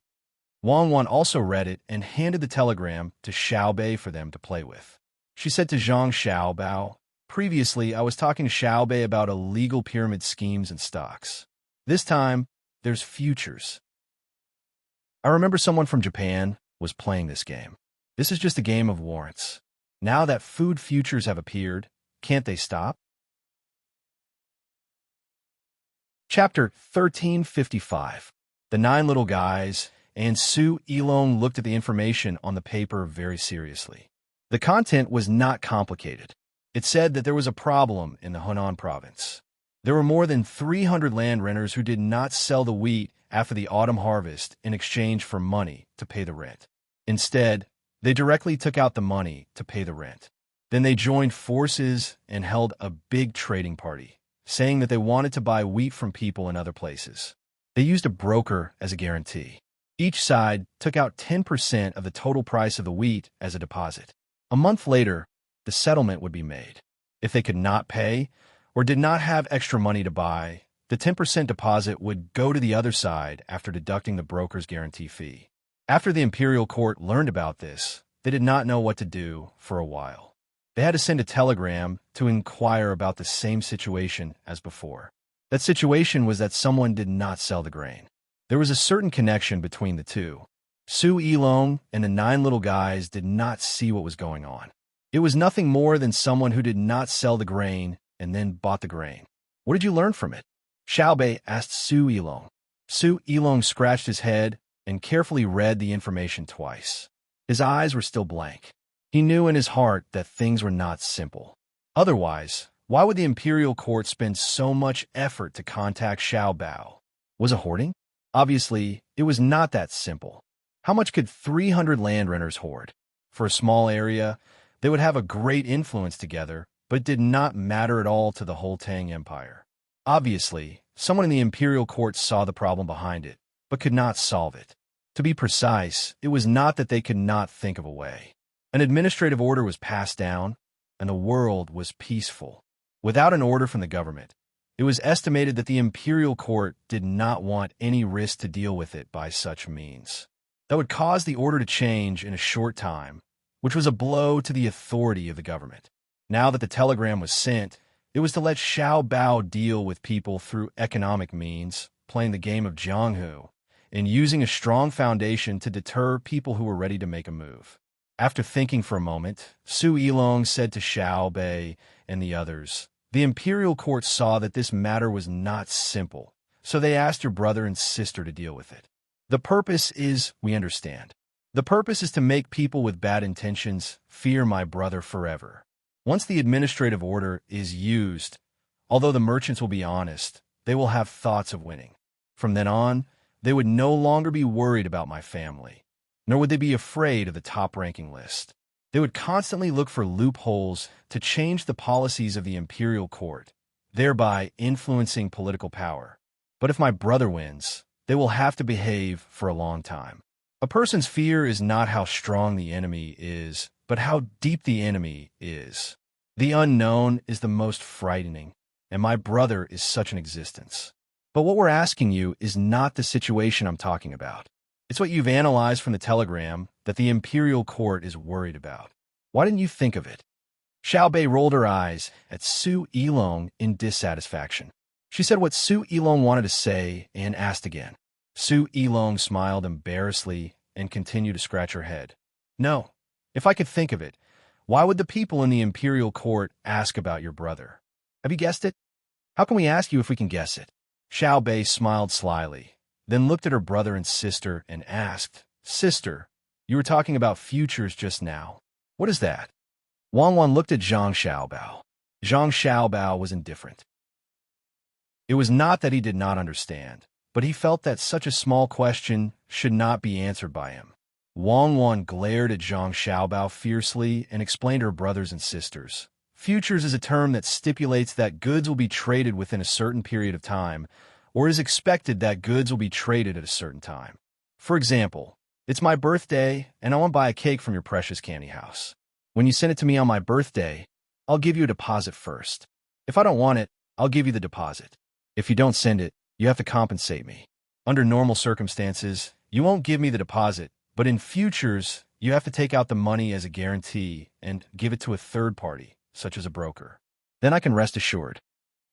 Wang Wan also read it and handed the telegram to Xiaobei for them to play with. She said to Zhang Xiaobao, "Previously, I was talking to Xiaobei about illegal pyramid schemes and stocks. This time, there's futures. I remember someone from Japan was playing this game. This is just a game of warrants. Now that food futures have appeared, can't they stop?" Chapter 1355. The Nine Little Guys and Su Yilong looked at the information on the paper very seriously. The content was not complicated. It said that there was a problem in the Hunan province. There were more than 300 land renters who did not sell the wheat after the autumn harvest in exchange for money to pay the rent. Instead, they directly took out the money to pay the rent. Then they joined forces and held a big trading party, saying that they wanted to buy wheat from people in other places. They used a broker as a guarantee. Each side took out 10% of the total price of the wheat as a deposit. A month later, the settlement would be made. If they could not pay, or did not have extra money to buy, the 10% deposit would go to the other side after deducting the broker's guarantee fee. After the imperial court learned about this, they did not know what to do for a while. They had to send a telegram to inquire about the same situation as before. That situation was that someone did not sell the grain. There was a certain connection between the two. Su Yilong and the Nine Little Guys did not see what was going on. It was nothing more than someone who did not sell the grain and then bought the grain. "What did you learn from it?" Xiaobei asked Su Yilong. Su Yilong scratched his head and carefully read the information twice. His eyes were still blank. He knew in his heart that things were not simple. Otherwise, why would the imperial court spend so much effort to contact Xiaobao? Was it hoarding? Obviously, it was not that simple. How much could 300 land renters hoard? For a small area, they would have a great influence together, but it did not matter at all to the whole Tang Empire. Obviously, someone in the imperial court saw the problem behind it, but could not solve it. To be precise, it was not that they could not think of a way. An administrative order was passed down, and the world was peaceful. Without an order from the government, it was estimated that the imperial court did not want any risk to deal with it by such means. That would cause the order to change in a short time, which was a blow to the authority of the government. Now that the telegram was sent, it was to let Xiao Bao deal with people through economic means, playing the game of Jianghu, and using a strong foundation to deter people who were ready to make a move. After thinking for a moment, Su Yilong said to Xiao Bei and the others, "The imperial court saw that this matter was not simple, so they asked your brother and sister to deal with it. The purpose is, we understand. The purpose is to make people with bad intentions fear my brother forever. Once the administrative order is used, although the merchants will be honest, they will have thoughts of winning. From then on, they would no longer be worried about my family, nor would they be afraid of the top-ranking list. They would constantly look for loopholes to change the policies of the imperial court, thereby influencing political power. But if my brother wins, they will have to behave for a long time. A person's fear is not how strong the enemy is, but how deep the enemy is. The unknown is the most frightening, and my brother is such an existence. But what we're asking you is not the situation I'm talking about. It's what you've analyzed from the telegram that the imperial court is worried about. Why didn't you think of it?" Xiao Bei rolled her eyes at Su Yilong in dissatisfaction. She said what Su Yilong wanted to say and asked again. Su Yilong smiled embarrassedly and continued to scratch her head. "No, if I could think of it, why would the people in the imperial court ask about your brother? Have you guessed it? How can we ask you if we can guess it?" Xiao Bei smiled slyly, then looked at her brother and sister and asked, "Sister, you were talking about futures just now. What is that?" Wang Wan looked at Zhang Xiaobao. Zhang Xiaobao was indifferent. It was not that he did not understand, but he felt that such a small question should not be answered by him. Wang Wan glared at Zhang Xiaobao fiercely and explained to her brothers and sisters. Futures is a term that stipulates that goods will be traded within a certain period of time, or is expected that goods will be traded at a certain time. For example, it's my birthday, and I want to buy a cake from your precious candy house. When you send it to me on my birthday, I'll give you a deposit first. If I don't want it, I'll give you the deposit. If you don't send it, you have to compensate me. Under normal circumstances, you won't give me the deposit, but in futures, you have to take out the money as a guarantee and give it to a third party, such as a broker. Then I can rest assured.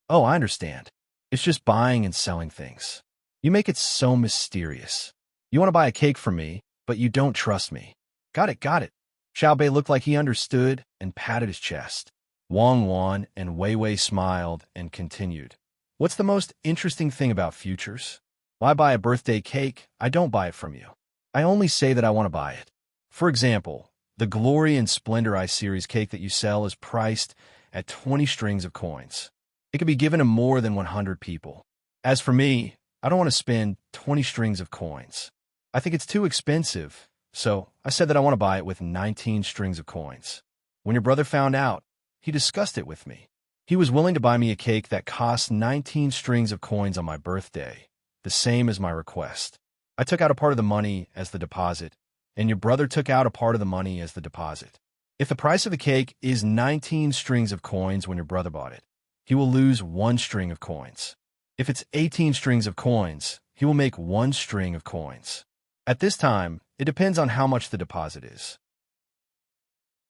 Oh, I understand. It's just buying and selling things. You make it so mysterious. You want to buy a cake from me, but you don't trust me. Got it, got it. Xiao Bei looked like he understood and patted his chest. Wang Wan and Wei Wei smiled and continued. What's the most interesting thing about futures? Why buy a birthday cake? I don't buy it from you. I only say that I want to buy it. For example, the Glory and Splendor Eye series cake that you sell is priced at 20 strings of coins. It can be given to more than 100 people. As for me, I don't want to spend 20 strings of coins. I think it's too expensive, so I said that I want to buy it with 19 strings of coins. When your brother found out, he discussed it with me. He was willing to buy me a cake that cost 19 strings of coins on my birthday, the same as my request. I took out a part of the money as the deposit, and your brother took out a part of the money as the deposit. If the price of the cake is 19 strings of coins when your brother bought it, he will lose 1 string of coins. If it's 18 strings of coins, he will make 1 string of coins. At this time, it depends on how much the deposit is.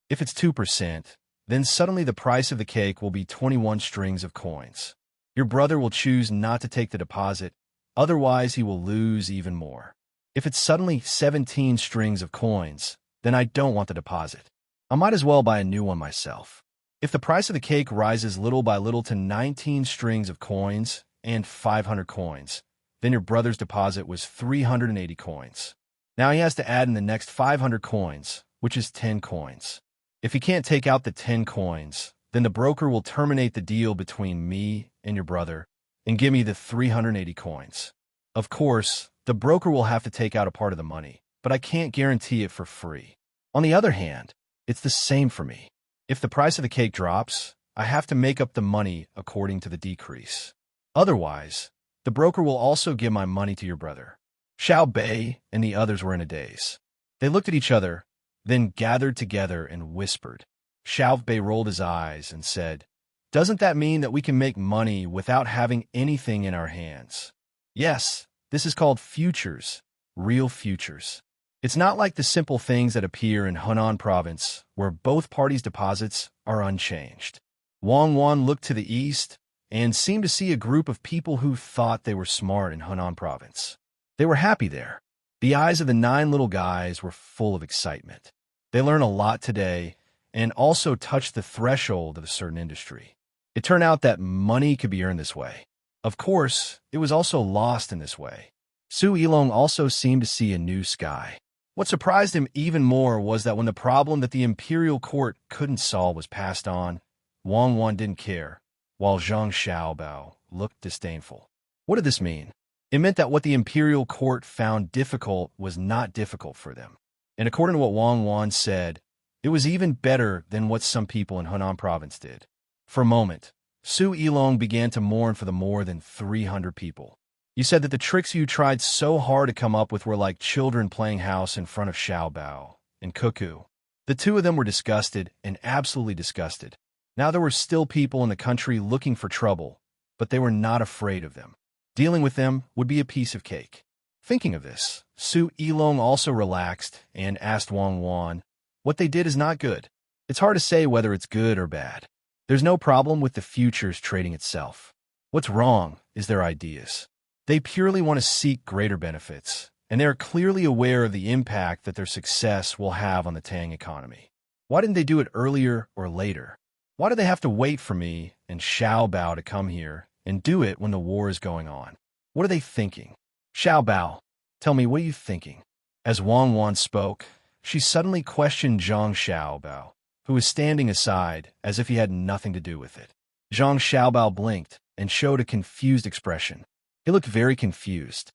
If it's 2%, then suddenly the price of the cake will be 21 strings of coins. Your brother will choose not to take the deposit, otherwise he will lose even more. If it's suddenly 17 strings of coins, then I don't want the deposit. I might as well buy a new one myself. If the price of the cake rises little by little to 19 strings of coins and 500 coins, then your brother's deposit was 380 coins. Now he has to add in the next 500 coins, which is 10 coins. If he can't take out the 10 coins, then the broker will terminate the deal between me and your brother and give me the 380 coins. Of course, the broker will have to take out a part of the money, but I can't guarantee it for free. On the other hand, it's the same for me. If the price of the cake drops, I have to make up the money according to the decrease. Otherwise, the broker will also give my money to your brother. Xiao Bei and the others were in a daze. They looked at each other, then gathered together and whispered. Xiao Bei rolled his eyes and said, "Doesn't that mean that we can make money without having anything in our hands?" Yes, this is called futures, real futures. It's not like the simple things that appear in Hunan province, where both parties' deposits are unchanged. Wang Wan looked to the east and seemed to see a group of people who thought they were smart in Hunan province. They were happy there. The eyes of the 9 little guys were full of excitement. They learned a lot today and also touched the threshold of a certain industry. It turned out that money could be earned this way. Of course, it was also lost in this way. Su Yilong also seemed to see a new sky. What surprised him even more was that when the problem that the imperial court couldn't solve was passed on, Wang Wan didn't care, while Zhang Xiaobao looked disdainful. What did this mean? It meant that what the imperial court found difficult was not difficult for them. And according to what Wang Wan said, it was even better than what some people in Hunan province did. For a moment, Su Yilong began to mourn for the more than 300 people. You said that the tricks you tried so hard to come up with were like children playing house in front of Xiaobao and Cuckoo. The two of them were disgusted and absolutely disgusted. Now there were still people in the country looking for trouble, but they were not afraid of them. Dealing with them would be a piece of cake. Thinking of this, Su Yilong also relaxed and asked Wang Wan, "What they did is not good. It's hard to say whether it's good or bad. There's no problem with the futures trading itself. What's wrong is their ideas. They purely want to seek greater benefits, and they are clearly aware of the impact that their success will have on the Tang economy. Why didn't they do it earlier or later? Why do they have to wait for me and Xiaobao to come here and do it when the war is going on? What are they thinking? Xiaobao, tell me, what are you thinking?" As Wang Wan spoke, she suddenly questioned Zhang Xiaobao, who was standing aside as if he had nothing to do with it. Zhang Xiaobao blinked and showed a confused expression. He looked very confused.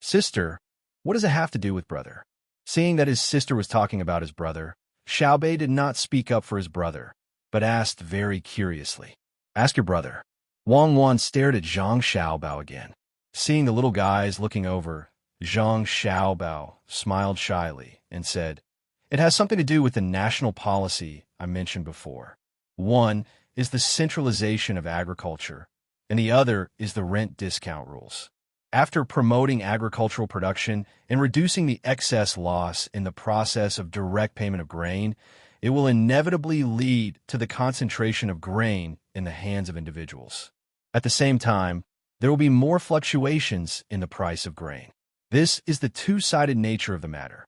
"Sister, what does it have to do with brother?" Seeing that his sister was talking about his brother, Xiaobei did not speak up for his brother, but asked very curiously, "Ask your brother." Wang Wan stared at Zhang Xiaobao again. Seeing the little guys looking over, Zhang Xiaobao smiled shyly and said, "It has something to do with the national policy I mentioned before. One is the centralization of agriculture, and the other is the rent discount rules. After promoting agricultural production and reducing the excess loss in the process of direct payment of grain, it will inevitably lead to the concentration of grain in the hands of individuals. At the same time, there will be more fluctuations in the price of grain. This is the two-sided nature of the matter."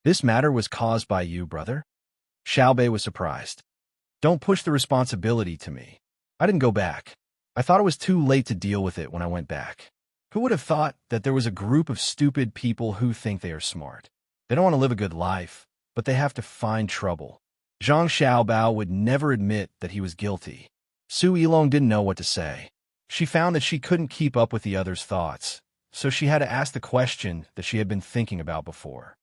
This matter was caused by you, brother?" Xiaobei was surprised. "Don't push the responsibility to me. I didn't go back. I thought it was too late to deal with it when I went back. Who would have thought that there was a group of stupid people who think they are smart? They don't want to live a good life, but they have to find trouble." Zhang Xiaobao would never admit that he was guilty. Su Yilong didn't know what to say. She found that she couldn't keep up with the others' thoughts, so she had to ask the question that she had been thinking about before.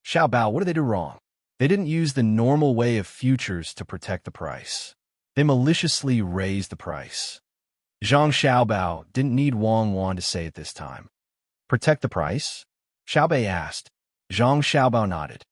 "Xiaobao, what did they do wrong?" "They didn't use the normal way of futures to protect the price. They maliciously raised the price." Zhang Xiaobao didn't need Wang Wan to say it this time. "Protect the price?" Xiaobei asked. Zhang Xiaobao nodded.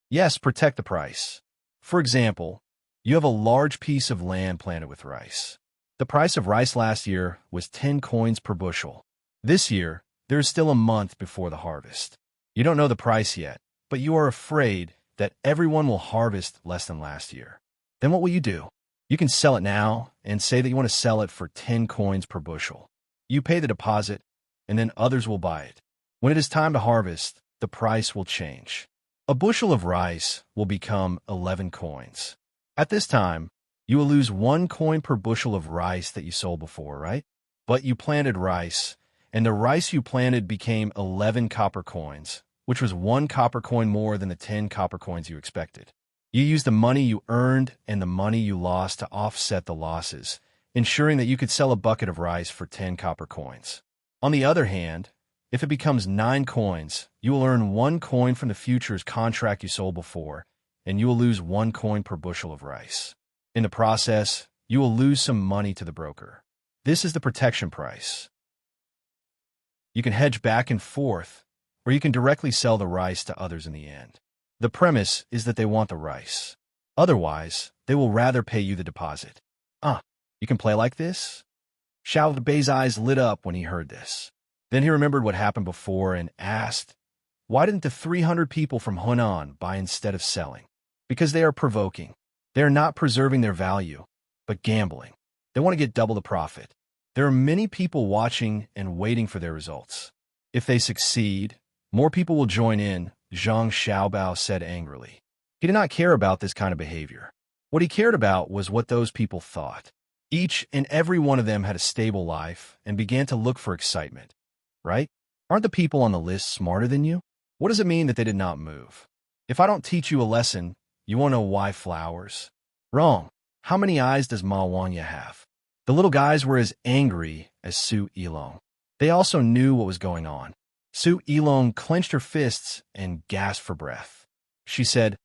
"Yes, protect the price. For example, you have a large piece of land planted with rice. The price of rice last year was 10 coins per bushel. This year, there is still a month before the harvest. You don't know the price yet, but you are afraid that everyone will harvest less than last year. Then what will you do? You can sell it now and say that you want to sell it for 10 coins per bushel. You pay the deposit, and then others will buy it. When it is time to harvest, the price will change. A bushel of rice will become 11 coins. At this time, you will lose 1 coin per bushel of rice that you sold before, right? But you planted rice, and the rice you planted became 11 copper coins, which was 1 copper coin more than the 10 copper coins you expected. You used the money you earned and the money you lost to offset the losses, ensuring that you could sell a bucket of rice for 10 copper coins. On the other hand, if it becomes 9 coins, you will earn 1 coin from the futures contract you sold before, and you will lose 1 coin per bushel of rice. In the process, you will lose some money to the broker. This is the protection price. You can hedge back and forth, or you can directly sell the rice to others in the end. The premise is that they want the rice. Otherwise, they will rather pay you the deposit. You can play like this? Xiaobei's eyes lit up when he heard this. Then he remembered what happened before and asked, "Why didn't the 300 people from Hunan buy instead of selling?" "Because they are provoking. They are not preserving their value, but gambling. They want to get double the profit. There are many people watching and waiting for their results. If they succeed, more people will join in, Zhang Xiaobao said angrily. He did not care about this kind of behavior. What he cared about was what those people thought. Each and every one of them had a stable life and began to look for excitement. Right? Aren't the people on the list smarter than you? What does it mean that they did not move? If I don't teach you a lesson, you won't know why flowers. Wrong. How many eyes does Ma Wanya have? The little guys were as angry as Su Yilong. They also knew what was going on. Su Yilong clenched her fists and gasped for breath. She said,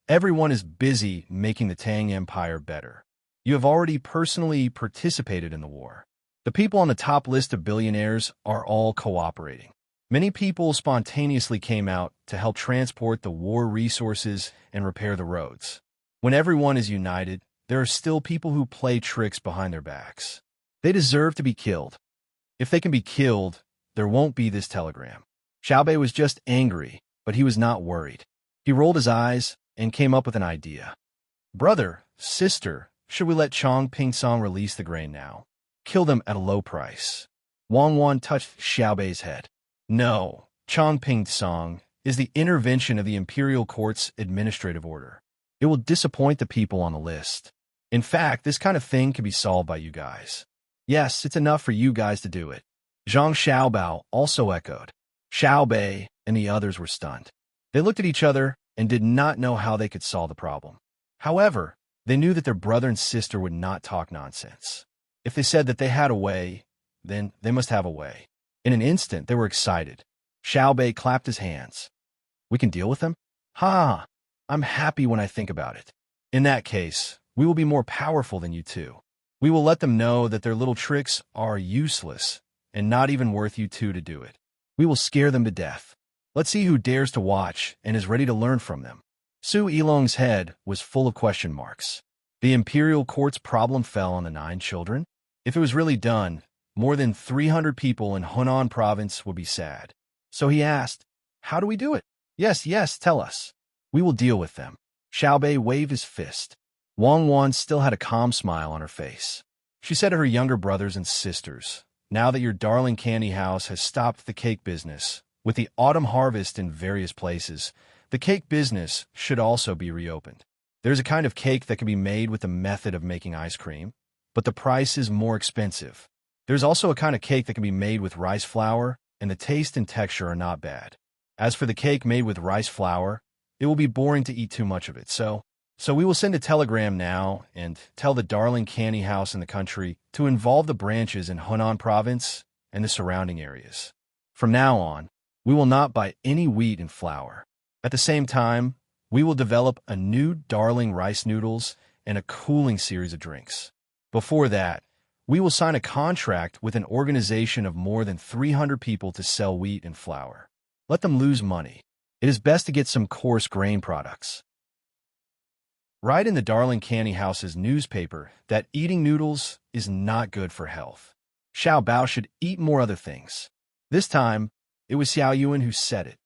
"Everyone is busy making the Tang Empire better. You have already personally participated in the war. The people on the top list of billionaires are all cooperating. Many people spontaneously came out to help transport the war resources and repair the roads. When everyone is united, there are still people who play tricks behind their backs. They deserve to be killed. If they can be killed, there won't be this telegram." Xiaobei was just angry, but he was not worried. He rolled his eyes and came up with an idea. "Brother, sister, should we let Chong Pingsong release the grain now? Kill them at a low price." Wang Wan touched Xiaobei's head. "No, Chong Pingsong is the intervention of the Imperial Court's administrative order. It will disappoint the people on the list. In fact, this kind of thing can be solved by you guys. Yes, it's enough for you guys to do it." Zhang Xiaobao also echoed. Xiaobei and the others were stunned. They looked at each other and did not know how they could solve the problem. However, they knew that their brother and sister would not talk nonsense. If they said that they had a way, then they must have a way. In an instant, they were excited. Xiaobei clapped his hands. "We can deal with them? Ha! I'm happy when I think about it. In that case, we will be more powerful than you two. We will let them know that their little tricks are useless and not even worth you two to do it. We will scare them to death. Let's see who dares to watch and is ready to learn from them." Su Yilong's head was full of question marks. The Imperial Court's problem fell on the 9 children? If it was really done, more than 300 people in Hunan province would be sad. So he asked, "How do we do it?" Yes, tell us. We will deal with them." Xiaobei waved his fist. Wang Wan still had a calm smile on her face. She said to her younger brothers and sisters, "Now that your darling candy house has stopped the cake business, with the autumn harvest in various places, the cake business should also be reopened. There's a kind of cake that can be made with the method of making ice cream, but the price is more expensive. There's also a kind of cake that can be made with rice flour, and the taste and texture are not bad. As for the cake made with rice flour, it will be boring to eat too much of it, so we will send a telegram now and tell the darling candy house in the country to involve the branches in Hunan province and the surrounding areas. From now on, we will not buy any wheat and flour. At the same time, we will develop a new darling rice noodles and a cooling series of drinks. Before that, we will sign a contract with an organization of more than 300 people to sell wheat and flour. Let them lose money. It is best to get some coarse grain products. Write in the darling candy house's newspaper that eating noodles is not good for health. Xiao Bao should eat more other things." This time, it was Xiao Yuan who said it.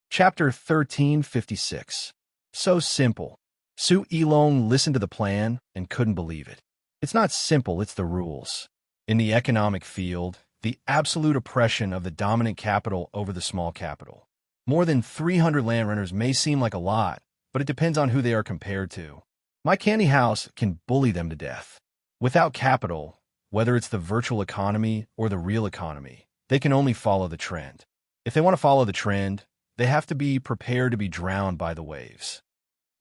Chapter 1356. So simple. Su Yilong listened to the plan and couldn't believe it. It's not simple, it's the rules. In the economic field, the absolute oppression of the dominant capital over the small capital. More than 300 land renters may seem like a lot, but it depends on who they are compared to. My candy house can bully them to death. Without capital, whether it's the virtual economy or the real economy, they can only follow the trend. If they want to follow the trend, they have to be prepared to be drowned by the waves.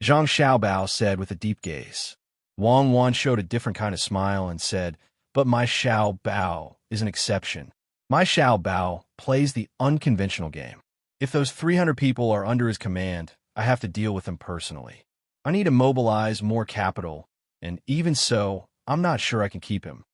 Zhang Xiaobao said with a deep gaze. Wang Wan showed a different kind of smile and said, "But my Xiaobao is an exception. My Xiaobao plays the unconventional game. If those 300 people are under his command, I have to deal with them personally. I need to mobilize more capital, and even so, I'm not sure I can keep him."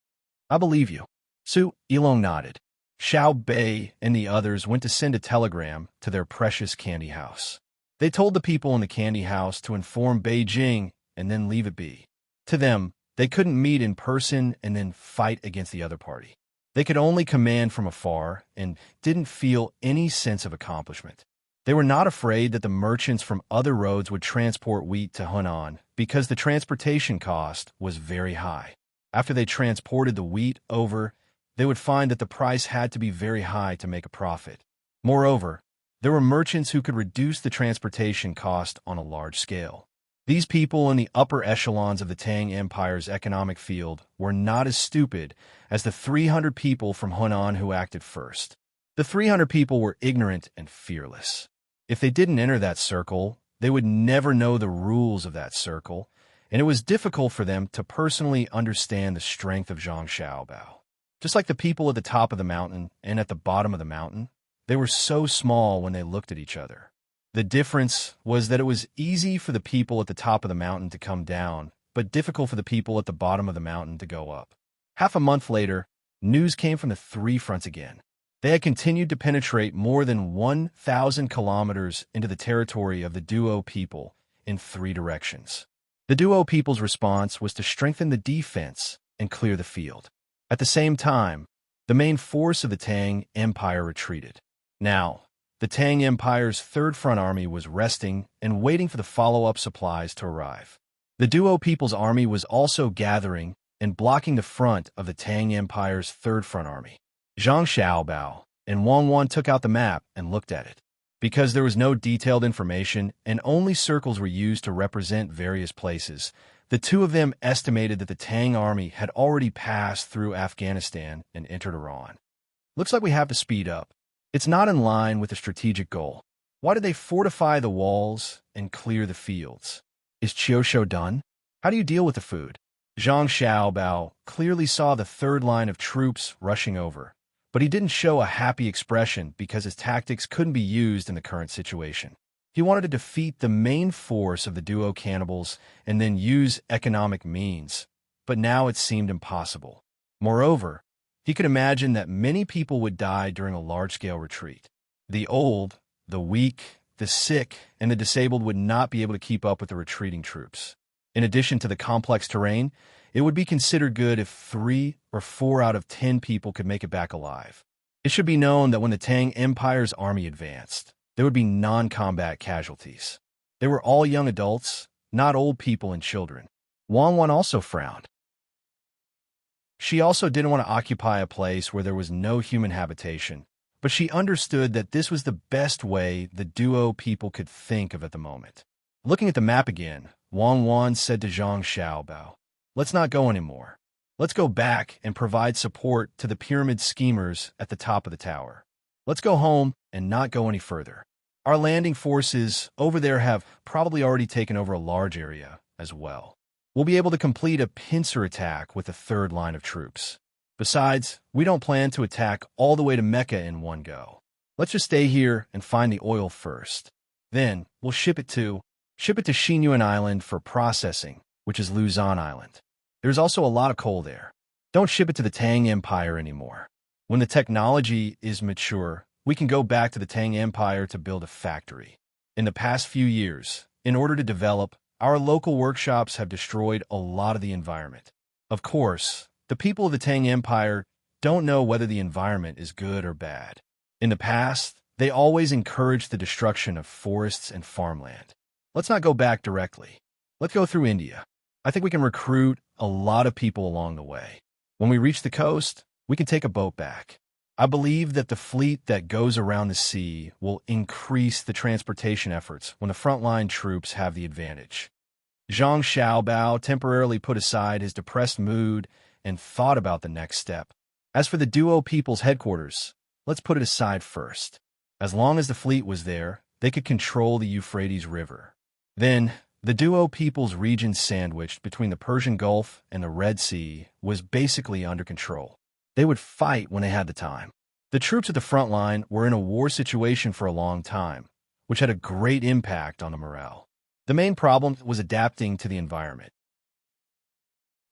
"I believe you." Su Yilong nodded. Xiaobei and the others went to send a telegram to their precious candy house. They told the people in the candy house to inform Beijing and then leave it be. To them, they couldn't meet in person and then fight against the other party. They could only command from afar and didn't feel any sense of accomplishment. They were not afraid that the merchants from other roads would transport wheat to Hunan because the transportation cost was very high. After they transported the wheat over, they would find that the price had to be very high to make a profit. Moreover, there were merchants who could reduce the transportation cost on a large scale. These people in the upper echelons of the Tang Empire's economic field were not as stupid as the 300 people from Hunan who acted first. The 300 people were ignorant and fearless. If they didn't enter that circle, they would never know the rules of that circle, and it was difficult for them to personally understand the strength of Zhang Xiaobao. Just like the people at the top of the mountain and at the bottom of the mountain, they were so small when they looked at each other. The difference was that it was easy for the people at the top of the mountain to come down, but difficult for the people at the bottom of the mountain to go up. Half a month later, news came from the three fronts again. They had continued to penetrate more than 1,000 kilometers into the territory of the Duo people in three directions. The Duo people's response was to strengthen the defense and clear the field. At the same time, the main force of the Tang Empire retreated. Now, the Tang Empire's Third Front Army was resting and waiting for the follow-up supplies to arrive. The Duo people's army was also gathering and blocking the front of the Tang Empire's Third Front Army. Zhang Xiaobao and Wang Wan took out the map and looked at it. Because there was no detailed information and only circles were used to represent various places, the two of them estimated that the Tang army had already passed through Afghanistan and entered Iran. Looks like we have to speed up. It's not in line with the strategic goal. Why did they fortify the walls and clear the fields? Is Qiushu done? How do you deal with the food? Zhang Xiaobao clearly saw the third line of troops rushing over, but he didn't show a happy expression because his tactics couldn't be used in the current situation. He wanted to defeat the main force of the Duo cannibals and then use economic means, but now it seemed impossible. Moreover, he could imagine that many people would die during a large-scale retreat. The old, the weak, the sick, and the disabled would not be able to keep up with the retreating troops. In addition to the complex terrain, it would be considered good if 3 or 4 out of 10 people could make it back alive. It should be known that when the Tang Empire's army advanced, there would be non-combat casualties. They were all young adults, not old people and children. Wang Wan also frowned. She also didn't want to occupy a place where there was no human habitation, but she understood that this was the best way the Duo people could think of at the moment. Looking at the map again, Wang Wan said to Zhang Xiaobao, "Let's not go anymore. Let's go back and provide support to the pyramid schemers at the top of the tower. Let's go home and not go any further. Our landing forces over there have probably already taken over a large area as well. We'll be able to complete a pincer attack with the third line of troops. Besides, we don't plan to attack all the way to Mecca in one go. Let's just stay here and find the oil first. Then we'll ship it to Xinyuan Island for processing, which is Luzon Island. There's also a lot of coal there. Don't ship it to the Tang Empire anymore. When the technology is mature, we can go back to the Tang Empire to build a factory. In the past few years, in order to develop, our local workshops have destroyed a lot of the environment. Of course, the people of the Tang Empire don't know whether the environment is good or bad. In the past, they always encouraged the destruction of forests and farmland. Let's not go back directly. Let's go through India. I think we can recruit a lot of people along the way. When we reach the coast, we can take a boat back. I believe that the fleet that goes around the sea will increase the transportation efforts when the frontline troops have the advantage." Zhang Xiaobao temporarily put aside his depressed mood and thought about the next step. As for the Duo people's headquarters, let's put it aside first. As long as the fleet was there, they could control the Euphrates River. Then, the Duo people's region sandwiched between the Persian Gulf and the Red Sea was basically under control. They would fight when they had the time. The troops at the front line were in a war situation for a long time, which had a great impact on the morale. The main problem was adapting to the environment.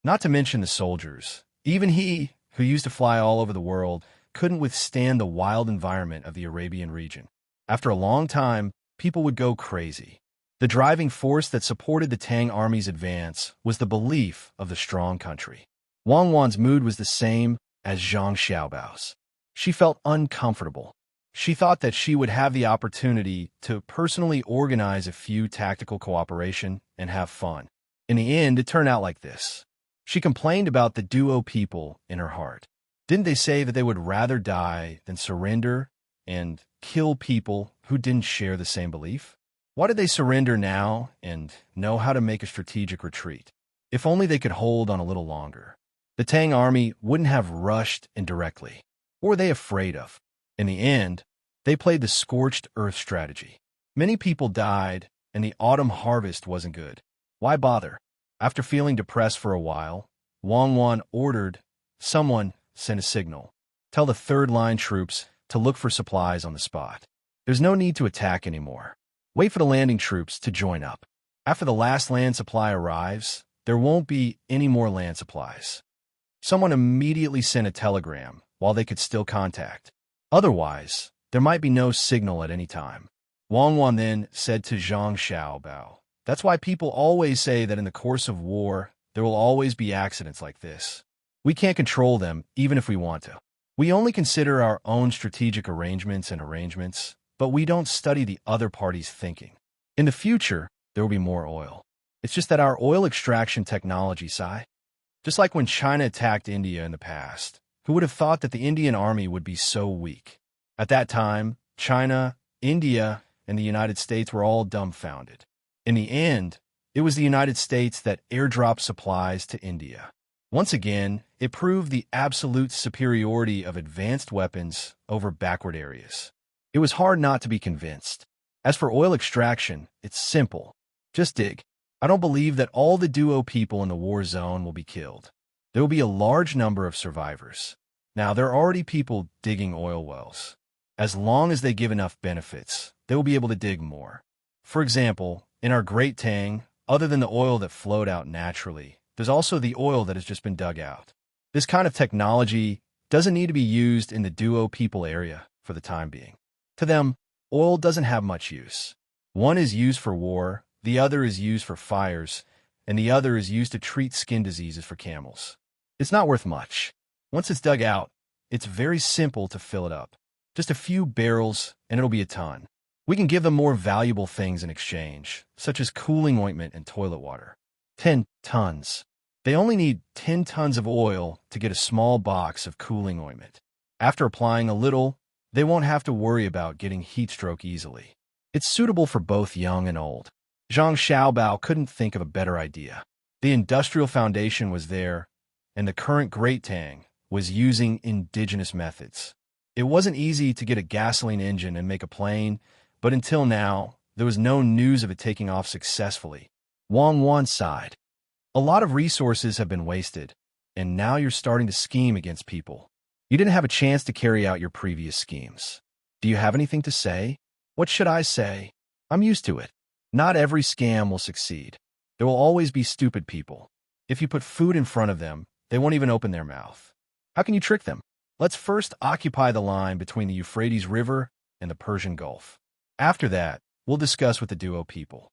Not to mention the soldiers. Even he, who used to fly all over the world, couldn't withstand the wild environment of the Arabian region. After a long time, people would go crazy. The driving force that supported the Tang army's advance was the belief of the strong country. Wang Wan's mood was the same as Zhang Xiaobao's. She felt uncomfortable. She thought that she would have the opportunity to personally organize a few tactical cooperation and have fun. In the end, it turned out like this. She complained about the duo people in her heart. Didn't they say that they would rather die than surrender and kill people who didn't share the same belief? Why did they surrender now and know how to make a strategic retreat? If only they could hold on a little longer. The Tang army wouldn't have rushed indirectly. What were they afraid of? In the end, they played the scorched earth strategy. Many people died, and the autumn harvest wasn't good. Why bother? After feeling depressed for a while, Wang Wan ordered someone send a signal. Tell the third-line troops to look for supplies on the spot. There's no need to attack anymore. Wait for the landing troops to join up. After the last land supply arrives, there won't be any more land supplies. Someone immediately sent a telegram while they could still contact. Otherwise, there might be no signal at any time. Wang Wan then said to Zhang Xiaobao, "That's why people always say that in the course of war, there will always be accidents like this. We can't control them, even if we want to. We only consider our own strategic arrangements, but we don't study the other party's thinking. In the future, there will be more oil. It's just that our oil extraction technology, just like when China attacked India in the past, who would have thought that the Indian army would be so weak? At that time, China, India, and the United States were all dumbfounded. In the end, it was the United States that airdropped supplies to India. Once again, it proved the absolute superiority of advanced weapons over backward areas. It was hard not to be convinced. As for oil extraction, it's simple. Just dig. I don't believe that all the duo people in the war zone will be killed. There will be a large number of survivors. Now, there are already people digging oil wells. As long as they give enough benefits, they will be able to dig more. For example, in our Great Tang, other than the oil that flowed out naturally, there's also the oil that has just been dug out. This kind of technology doesn't need to be used in the duo people area for the time being. To them, oil doesn't have much use. One is used for war, the other is used for fires, and the other is used to treat skin diseases for camels. It's not worth much. Once it's dug out, it's very simple to fill it up. Just a few barrels, and it'll be a ton. We can give them more valuable things in exchange, such as cooling ointment and toilet water. 10 tons. They only need 10 tons of oil to get a small box of cooling ointment. After applying a little, they won't have to worry about getting heat stroke easily. It's suitable for both young and old. Zhang Xiaobao couldn't think of a better idea. The industrial foundation was there, and the current Great Tang was using indigenous methods. It wasn't easy to get a gasoline engine and make a plane, but until now, there was no news of it taking off successfully. Wang Wan sighed. A lot of resources have been wasted, and now you're starting to scheme against people. You didn't have a chance to carry out your previous schemes. Do you have anything to say? What should I say? I'm used to it. Not every scam will succeed. There will always be stupid people. If you put food in front of them, they won't even open their mouth. How can you trick them? Let's first occupy the line between the Euphrates River and the Persian Gulf. After that, we'll discuss with the duo people.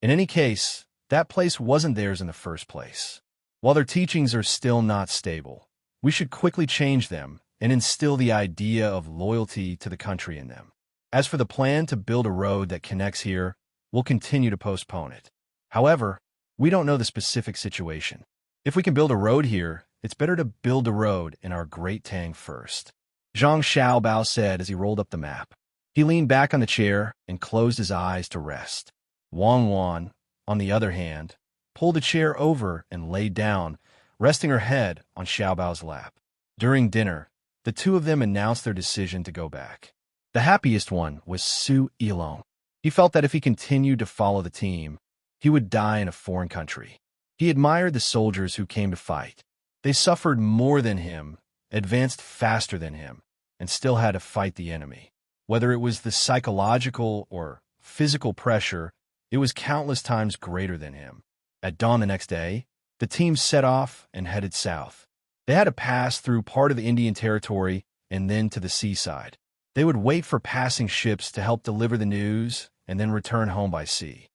In any case, that place wasn't theirs in the first place. While their teachings are still not stable, we should quickly change them and instill the idea of loyalty to the country in them. As for the plan to build a road that connects here, we'll continue to postpone it. However, we don't know the specific situation. If we can build a road here, it's better to build a road in our Great Tang first. Zhang Xiaobao said as he rolled up the map. He leaned back on the chair and closed his eyes to rest. Wang Wan, on the other hand, pulled a chair over and laid down, resting her head on Xiaobao's lap. During dinner, the two of them announced their decision to go back. The happiest one was Su Yilong. He felt that if he continued to follow the team, he would die in a foreign country. He admired the soldiers who came to fight. They suffered more than him, advanced faster than him, and still had to fight the enemy. Whether it was the psychological or physical pressure, it was countless times greater than him. At dawn the next day, the team set off and headed south. They had to pass through part of the Indian territory and then to the seaside. They would wait for passing ships to help deliver the news and then return home by sea.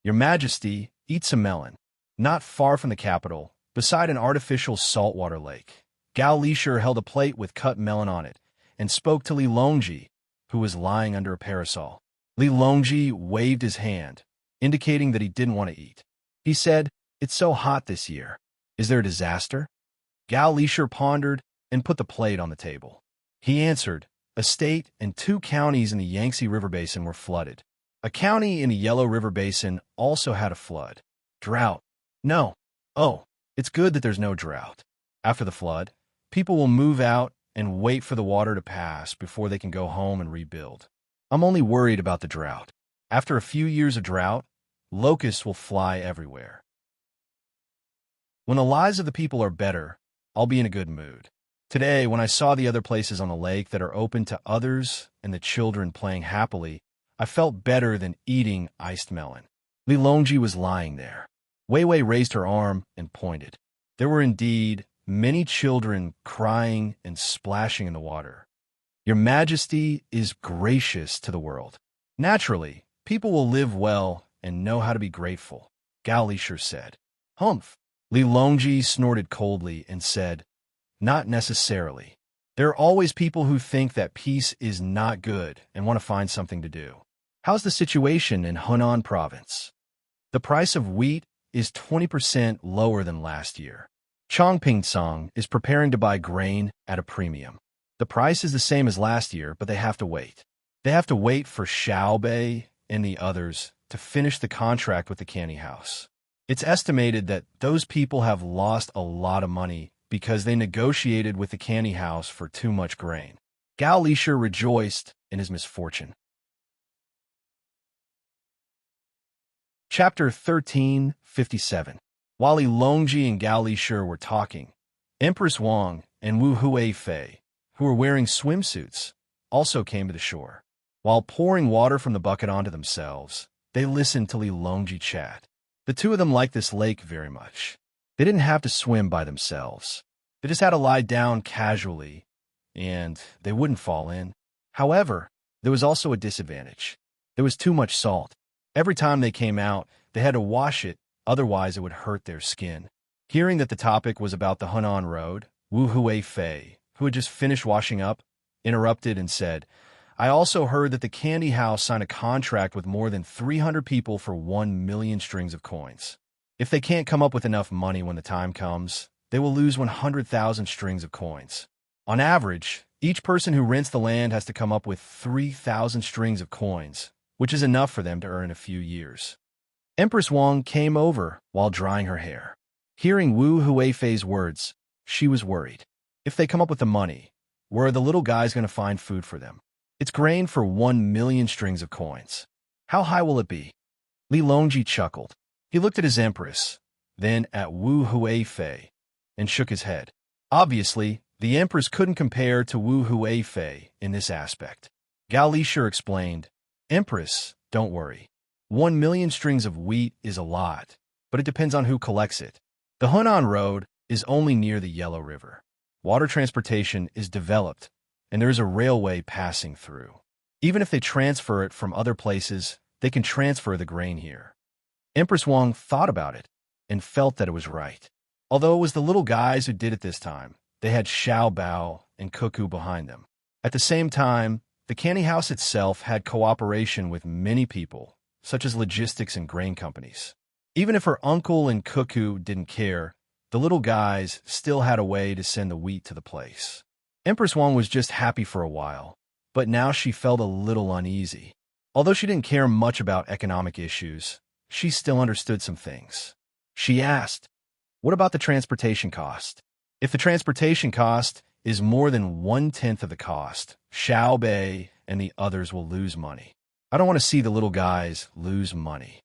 Your Majesty, eat some melon. Not far from the capital, beside an artificial saltwater lake, Gao Lishur held a plate with cut melon on it, and spoke to Li Longji, who was lying under a parasol. Li Longji waved his hand, indicating that he didn't want to eat. He said, "It's so hot this year. Is there a disaster?" Gao Lisher pondered and put the plate on the table. He answered, "A state and 2 counties in the Yangtze River Basin were flooded. A county in the Yellow River Basin also had a flood. Drought? No. Oh, it's good that there's no drought. After the flood, people will move out and wait for the water to pass before they can go home and rebuild. I'm only worried about the drought. After a few years of drought, locusts will fly everywhere. When the lives of the people are better, I'll be in a good mood. Today, when I saw the other places on the lake that are open to others and the children playing happily, I felt better than eating iced melon." Li Longji was lying there. Wei Wei raised her arm and pointed. There were indeed many children crying and splashing in the water. "Your Majesty is gracious to the world. Naturally, people will live well and know how to be grateful," Gao Lisher said. "Humph." Li Longji snorted coldly and said, "Not necessarily. There are always people who think that peace is not good and want to find something to do. How's the situation in Hunan province? The price of wheat is 20% lower than last year. Chongpingsong is preparing to buy grain at a premium. The price is the same as last year, but they have to wait. They have to wait for Xiaobei and the others to finish the contract with the candy house. It's estimated that those people have lost a lot of money because they negotiated with the candy house for too much grain." Gao Lisher rejoiced in his misfortune. Chapter 1357. While Li Longji and Gao Lisher were talking, Empress Wang and Wu Huifei, who were wearing swimsuits, also came to the shore. While pouring water from the bucket onto themselves, they listened to Li Longji chat. The two of them liked this lake very much. They didn't have to swim by themselves. They just had to lie down casually, and they wouldn't fall in. However, there was also a disadvantage. There was too much salt. Every time they came out, they had to wash it, otherwise it would hurt their skin. Hearing that the topic was about the Hunan Road, Wu Huifei, who had just finished washing up, interrupted and said, "I also heard that the candy house signed a contract with more than 300 people for 1 million strings of coins. If they can't come up with enough money when the time comes, they will lose 100,000 strings of coins. On average, each person who rents the land has to come up with 3,000 strings of coins, which is enough for them to earn a few years." Empress Wang came over while drying her hair. Hearing Wu Huifei's words, she was worried. If they come up with the money, where are the little guys going to find food for them? It's grain for 1 million strings of coins. How high will it be? Li Longji chuckled. He looked at his empress, then at Wu Huifei, and shook his head. Obviously, the empress couldn't compare to Wu Huifei in this aspect. Gao Lisher explained, "Empress, don't worry. 1 million strings of wheat is a lot, but it depends on who collects it. The Hunan Road is only near the Yellow River. Water transportation is developed, and there is a railway passing through. Even if they transfer it from other places, they can transfer the grain here." Empress Wang thought about it and felt that it was right. Although it was the little guys who did it this time, they had Xiao Bao and Cuckoo behind them. At the same time, the candy house itself had cooperation with many people, such as logistics and grain companies. Even if her uncle and Cuckoo didn't care, the little guys still had a way to send the wheat to the place. Empress Wang was just happy for a while, but now she felt a little uneasy. Although she didn't care much about economic issues, she still understood some things. She asked, "What about the transportation cost? If the transportation cost is more than 1/10 of the cost, Xiaobei and the others will lose money. I don't want to see the little guys lose money."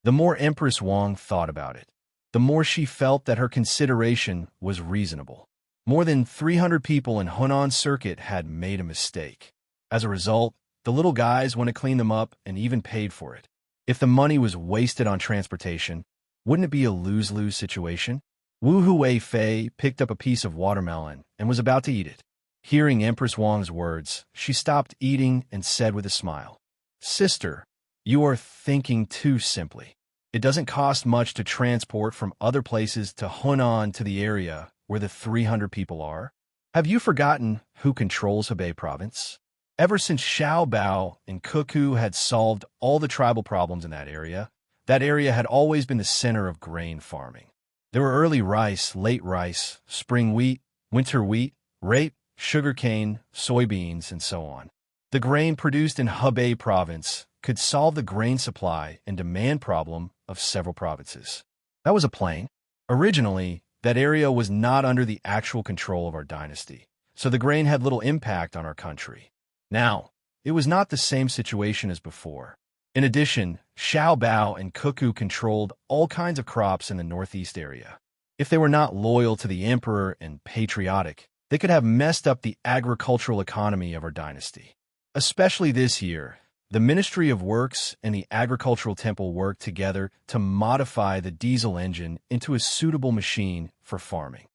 The more Empress Wang thought about it, the more she felt that her consideration was reasonable. More than 300 people in Hunan Circuit had made a mistake. As a result, the little guys went to clean them up and even paid for it. If the money was wasted on transportation, wouldn't it be a lose-lose situation? Wu Huifei picked up a piece of watermelon and was about to eat it. Hearing Empress Wang's words, she stopped eating and said with a smile, "Sister, you are thinking too simply. It doesn't cost much to transport from other places to Hunan to the area where the 300 people are. Have you forgotten who controls Hebei province? Ever since Xiao Bao and Cuckoo had solved all the tribal problems in that area had always been the center of grain farming. There were early rice, late rice, spring wheat, winter wheat, rape, sugarcane, soybeans, and so on. The grain produced in Hebei province could solve the grain supply and demand problem of several provinces. That was a plain. Originally, that area was not under the actual control of our dynasty, so the grain had little impact on our country. Now, it was not the same situation as before. In addition, Xiao Bao and Cuckoo controlled all kinds of crops in the northeast area. If they were not loyal to the emperor and patriotic, they could have messed up the agricultural economy of our dynasty. Especially this year, the Ministry of Works and the Agricultural Temple worked together to modify the diesel engine into a suitable machine for farming.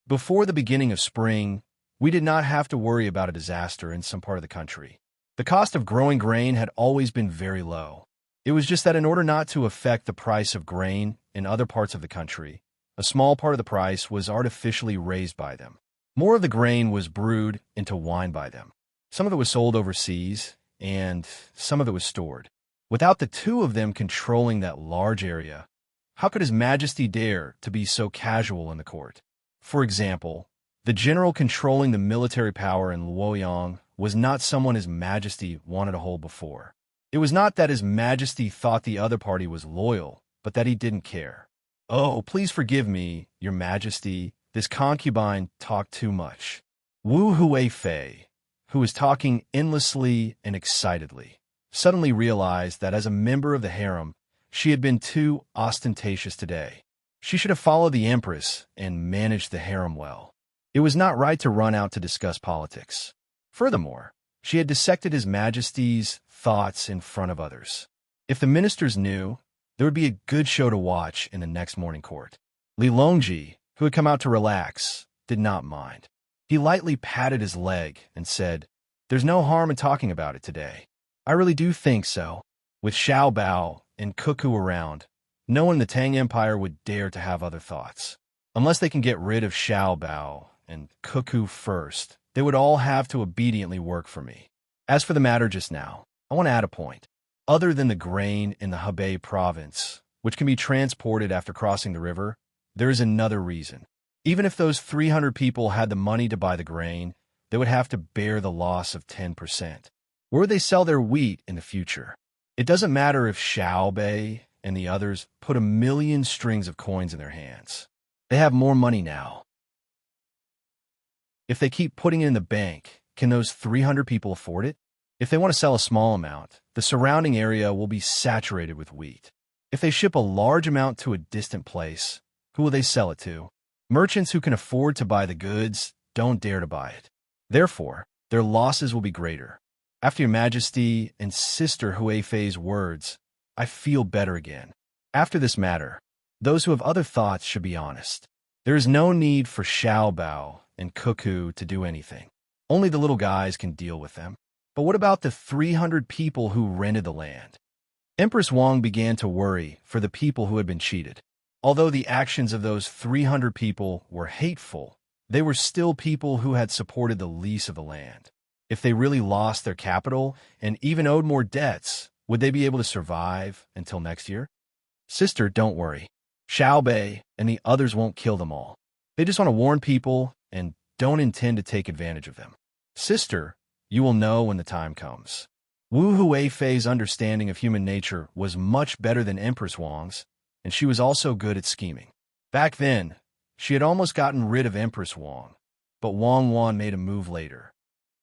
Before the beginning of spring, we did not have to worry about a disaster in some part of the country. The cost of growing grain had always been very low. It was just that in order not to affect the price of grain in other parts of the country, a small part of the price was artificially raised by them. More of the grain was brewed into wine by them. Some of it was sold overseas, and some of it was stored. Without the two of them controlling that large area, how could His Majesty dare to be so casual in the court? For example, the general controlling the military power in Luoyang was not someone His Majesty wanted to hold before. It was not that His Majesty thought the other party was loyal, but that he didn't care. "Oh, please forgive me, Your Majesty. This concubine talked too much." Wu Huifei, who was talking endlessly and excitedly, suddenly realized that as a member of the harem, she had been too ostentatious today. She should have followed the Empress and managed the harem well. It was not right to run out to discuss politics. Furthermore, she had dissected His Majesty's thoughts in front of others. If the ministers knew, there would be a good show to watch in the next morning court. Li Longji, who had come out to relax, did not mind. He lightly patted his leg and said, "There's no harm in talking about it today. I really do think so." With Xiao Bao and Cuckoo around, no one in the Tang Empire would dare to have other thoughts. Unless they can get rid of Xiao Bao and Cuckoo first, they would all have to obediently work for me. As for the matter just now, I want to add a point. Other than the grain in the Hebei province, which can be transported after crossing the river, there is another reason. Even if those 300 people had the money to buy the grain, they would have to bear the loss of 10%. Where would they sell their wheat in the future? It doesn't matter if Xiao Bei and the others put 1,000,000 strings of coins in their hands. They have more money now. If they keep putting it in the bank, can those 300 people afford it? If they want to sell a small amount, the surrounding area will be saturated with wheat. If they ship a large amount to a distant place, who will they sell it to? Merchants who can afford to buy the goods don't dare to buy it. Therefore, their losses will be greater. After Your Majesty and Sister Huifei's words, I feel better again. After this matter, those who have other thoughts should be honest. There is no need for Xiao Bao and Cuckoo to do anything. Only the little guys can deal with them. But what about the 300 people who rented the land? Empress Wang began to worry for the people who had been cheated. Although the actions of those 300 people were hateful, they were still people who had supported the lease of the land. If they really lost their capital and even owed more debts, would they be able to survive until next year? Sister, don't worry. Xiao Bei and the others won't kill them all. They just want to warn people and don't intend to take advantage of them. Sister, you will know when the time comes. Wu Huifei's understanding of human nature was much better than Empress Wang's, and she was also good at scheming. Back then, she had almost gotten rid of Empress Wang, but Wang Wan made a move later.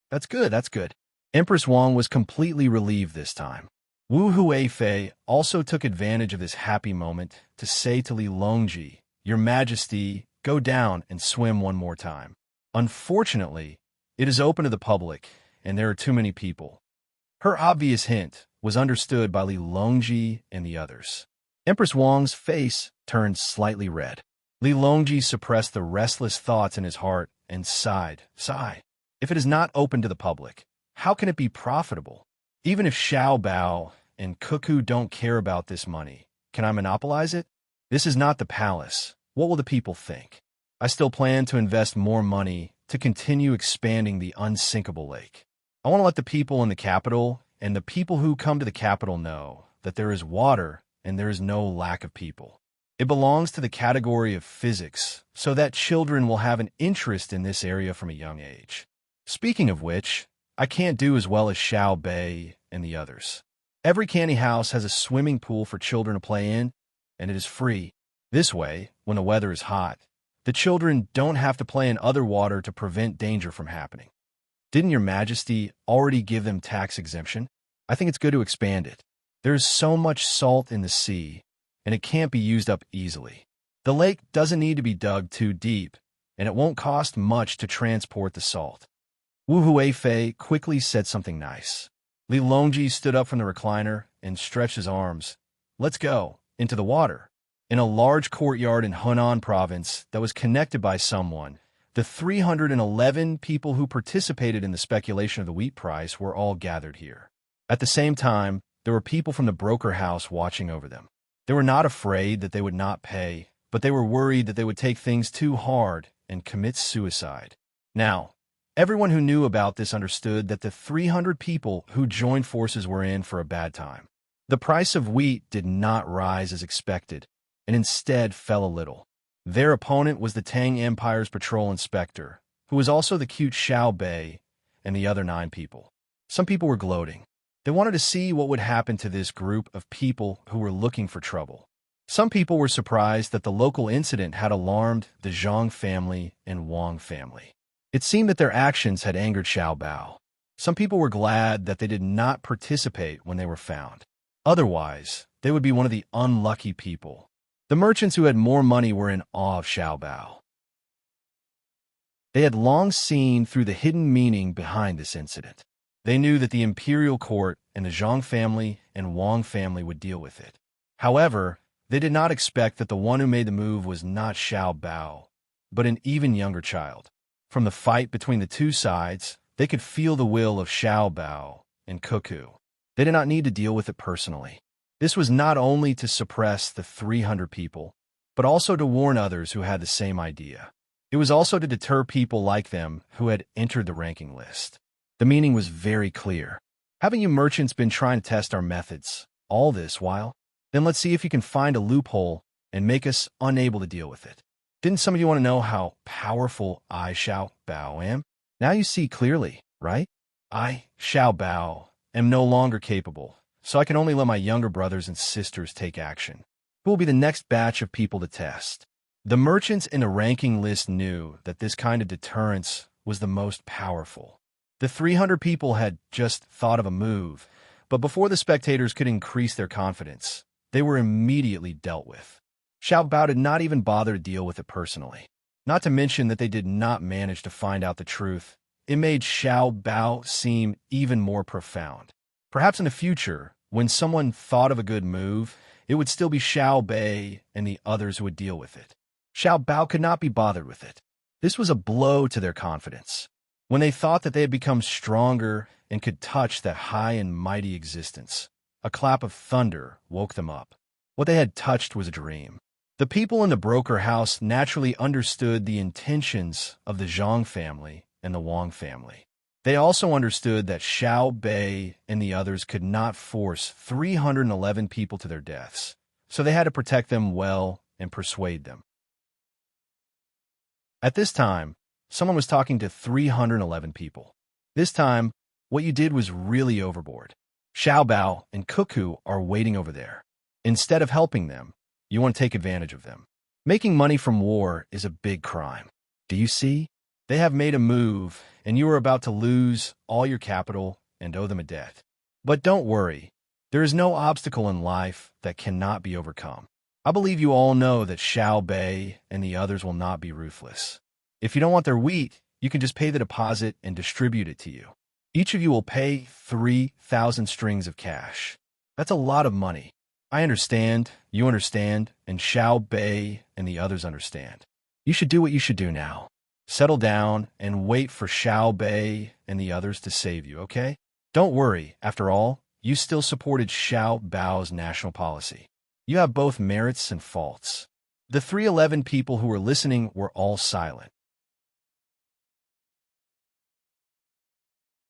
That's good, that's good. Empress Wang was completely relieved this time. Wu Huifei also took advantage of this happy moment to say to Li Longji, Your Majesty, go down and swim one more time. Unfortunately, it is open to the public, and there are too many people. Her obvious hint was understood by Li Longji and the others. Empress Wang's face turned slightly red. Li Longji suppressed the restless thoughts in his heart and sighed. If it is not open to the public, how can it be profitable? Even if Xiao Bao and Cuckoo don't care about this money, can I monopolize it? This is not the palace. What will the people think? I still plan to invest more money to continue expanding the unsinkable lake. I want to let the people in the capital and the people who come to the capital know that there is water and there is no lack of people. It belongs to the category of physics, so that children will have an interest in this area from a young age. Speaking of which, I can't do as well as Xiao Bei and the others. Every candy house has a swimming pool for children to play in, and it is free. This way, when the weather is hot, the children don't have to play in other water to prevent danger from happening. Didn't Your Majesty already give them tax exemption? I think it's good to expand it. There is so much salt in the sea, and it can't be used up easily. The lake doesn't need to be dug too deep, and it won't cost much to transport the salt. Wu Huifei quickly said something nice. Li Longji stood up from the recliner and stretched his arms. Let's go, into the water. In a large courtyard in Hunan province that was connected by someone, the 311 people who participated in the speculation of the wheat price were all gathered here. At the same time, there were people from the broker house watching over them. They were not afraid that they would not pay, but they were worried that they would take things too hard and commit suicide. Now, everyone who knew about this understood that the 300 people who joined forces were in for a bad time. The price of wheat did not rise as expected, and instead fell a little. Their opponent was the Tang Empire's patrol inspector, who was also the cute Xiao Bei and the other 9 people. Some people were gloating. They wanted to see what would happen to this group of people who were looking for trouble. Some people were surprised that the local incident had alarmed the Zhang family and Wang family. It seemed that their actions had angered Xiao Bao. Some people were glad that they did not participate when they were found. Otherwise, they would be one of the unlucky people. The merchants who had more money were in awe of Xiao Bao. They had long seen through the hidden meaning behind this incident. They knew that the imperial court and the Zhang family and Wang family would deal with it. However, they did not expect that the one who made the move was not Xiao Bao, but an even younger child. From the fight between the two sides, they could feel the will of Xiao Bao and Cuckoo. They did not need to deal with it personally. This was not only to suppress the 300 people, but also to warn others who had the same idea. It was also to deter people like them who had entered the ranking list. The meaning was very clear. Haven't you merchants been trying to test our methods all this while? Then let's see if you can find a loophole and make us unable to deal with it. Didn't some of you want to know how powerful I, Xiao Bao, am? Now you see clearly, right? I, Xiao Bao, am no longer capable, so I can only let my younger brothers and sisters take action. Who will be the next batch of people to test? The merchants in the ranking list knew that this kind of deterrence was the most powerful. The 300 people had just thought of a move, but before the spectators could increase their confidence, they were immediately dealt with. Xiao Bao did not even bother to deal with it personally. Not to mention that they did not manage to find out the truth. It made Xiao Bao seem even more profound. Perhaps in the future, when someone thought of a good move, it would still be Xiao Bei and the others who would deal with it. Xiao Bao could not be bothered with it. This was a blow to their confidence. When they thought that they had become stronger and could touch that high and mighty existence, a clap of thunder woke them up. What they had touched was a dream. The people in the broker house naturally understood the intentions of the Zhang family and the Wang family. They also understood that Xiao Bei and the others could not force 311 people to their deaths, so they had to protect them well and persuade them. At this time, someone was talking to 311 people. This time, what you did was really overboard. Xiao Bao and Cuckoo are waiting over there. Instead of helping them, you want to take advantage of them. Making money from war is a big crime. Do you see? They have made a move, and you are about to lose all your capital and owe them a debt. But don't worry. There is no obstacle in life that cannot be overcome. I believe you all know that Xiao Bei and the others will not be ruthless. If you don't want their wheat, you can just pay the deposit and distribute it to you. Each of you will pay 3,000 strings of cash. That's a lot of money. I understand, you understand, and Xiao Bei and the others understand. You should do what you should do now. Settle down and wait for Xiao Bei and the others to save you, okay? Don't worry, after all, you still supported Xiao Bao's national policy. You have both merits and faults. The 311 people who were listening were all silent.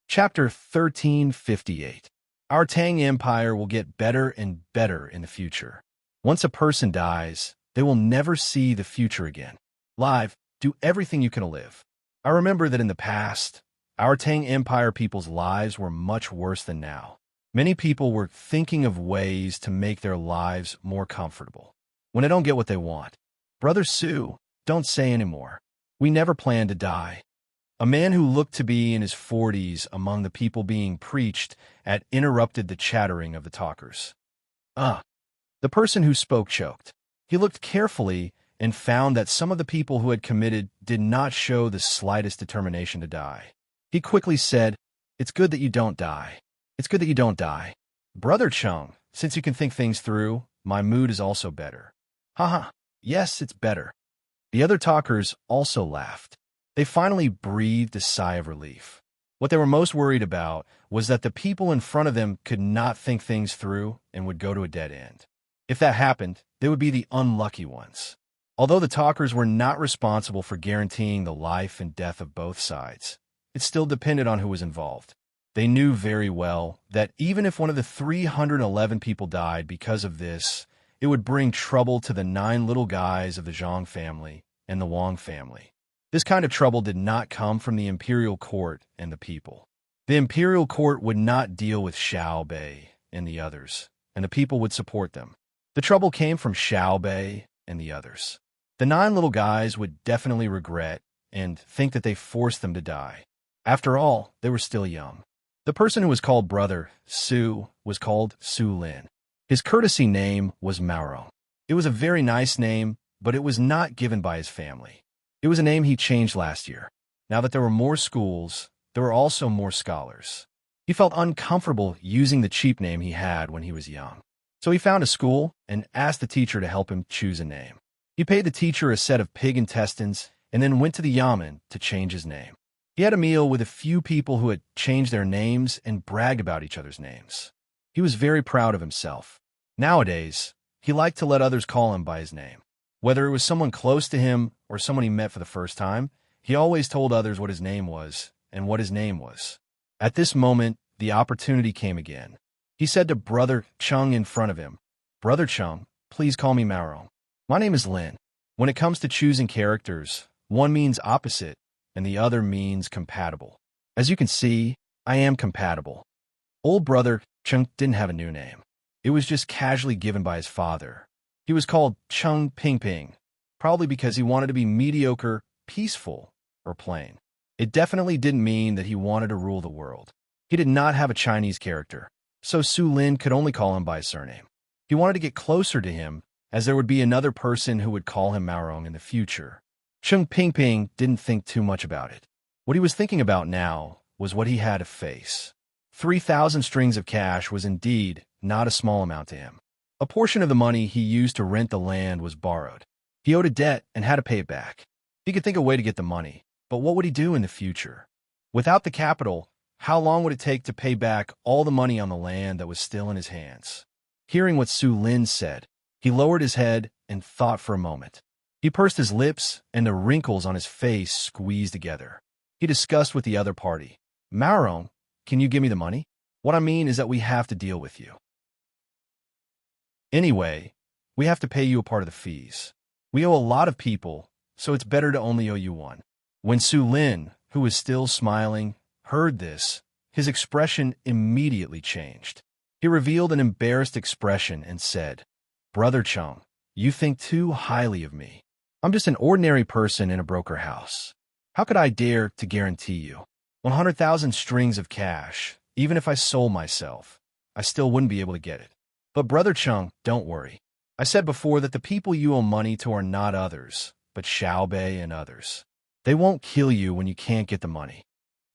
Chapter 1358. Our Tang Empire will get better and better in the future. Once a person dies, they will never see the future again. Live, do everything you can live. I remember that in the past, our Tang Empire people's lives were much worse than now. Many people were thinking of ways to make their lives more comfortable. When they don't get what they want, Brother Sue, don't say anymore. We never planned to die. A man who looked to be in his 40s among the people being preached at interrupted the chattering of the talkers. The person who spoke choked. He looked carefully and found that some of the people who had committed did not show the slightest determination to die. He quickly said, "It's good that you don't die. It's good that you don't die. Brother Chung, since you can think things through, my mood is also better." Haha, yes, it's better. The other talkers also laughed. They finally breathed a sigh of relief. What they were most worried about was that the people in front of them could not think things through and would go to a dead end. If that happened, they would be the unlucky ones. Although the talkers were not responsible for guaranteeing the life and death of both sides, it still depended on who was involved. They knew very well that even if one of the 311 people died because of this, it would bring trouble to the 9 little guys of the Zhang family and the Wang family. This kind of trouble did not come from the imperial court and the people. The imperial court would not deal with Xiao Bei and the others, and the people would support them. The trouble came from Xiao Bei and the others. The 9 little guys would definitely regret and think that they forced them to die. After all, they were still young. The person who was called Brother Su was called Su Lin. His courtesy name was Mauro. It was a very nice name, but it was not given by his family. It was a name he changed last year. Now that there were more schools, there were also more scholars. He felt uncomfortable using the cheap name he had when he was young. So he found a school and asked the teacher to help him choose a name. He paid the teacher a set of pig intestines and then went to the yamen to change his name. He had a meal with a few people who had changed their names and bragged about each other's names. He was very proud of himself. Nowadays, he liked to let others call him by his name. Whether it was someone close to him or someone he met for the first time, he always told others what his name was and what his name was. At this moment, the opportunity came again. He said to Brother Chung in front of him, "Brother Chung, please call me Mauro. My name is Lin. When it comes to choosing characters, one means opposite and the other means compatible. As you can see, I am compatible." Old Brother Chung didn't have a new name. It was just casually given by his father. He was called Chung Ping Ping, probably because he wanted to be mediocre, peaceful, or plain. It definitely didn't mean that he wanted to rule the world. He did not have a Chinese character, so Su Lin could only call him by his surname. He wanted to get closer to him, as there would be another person who would call him Maorong in the future. Chung Ping Ping didn't think too much about it. What he was thinking about now was what he had to face. 3,000 strings of cash was indeed not a small amount to him. A portion of the money he used to rent the land was borrowed. He owed a debt and had to pay it back. He could think a way to get the money, but what would he do in the future? Without the capital, how long would it take to pay back all the money on the land that was still in his hands? Hearing what Su Lin said, he lowered his head and thought for a moment. He pursed his lips, and the wrinkles on his face squeezed together. He discussed with the other party. "Maorong, can you give me the money? What I mean is that we have to deal with you. Anyway, we have to pay you a part of the fees. We owe a lot of people, so it's better to only owe you one." When Su Lin, who was still smiling, heard this, his expression immediately changed. He revealed an embarrassed expression and said, "Brother Chung, you think too highly of me. I'm just an ordinary person in a broker house. How could I dare to guarantee you 100,000 strings of cash? Even if I sold myself, I still wouldn't be able to get it. But Brother Chung, don't worry. I said before that the people you owe money to are not others, but Xiao Bei and others. They won't kill you when you can't get the money."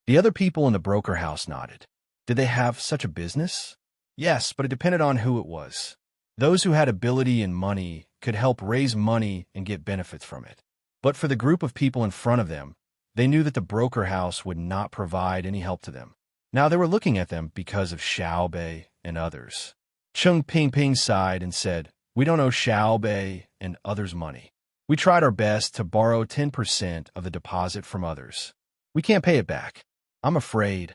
The other people in the broker house nodded. Did they have such a business? Yes, but it depended on who it was. Those who had ability and money could help raise money and get benefits from it. But for the group of people in front of them, they knew that the broker house would not provide any help to them. Now they were looking at them because of Xiao Bei and others. Chung Ping Ping sighed and said, "We don't owe Xiao Bei and others money. We tried our best to borrow 10% of the deposit from others. We can't pay it back. I'm afraid.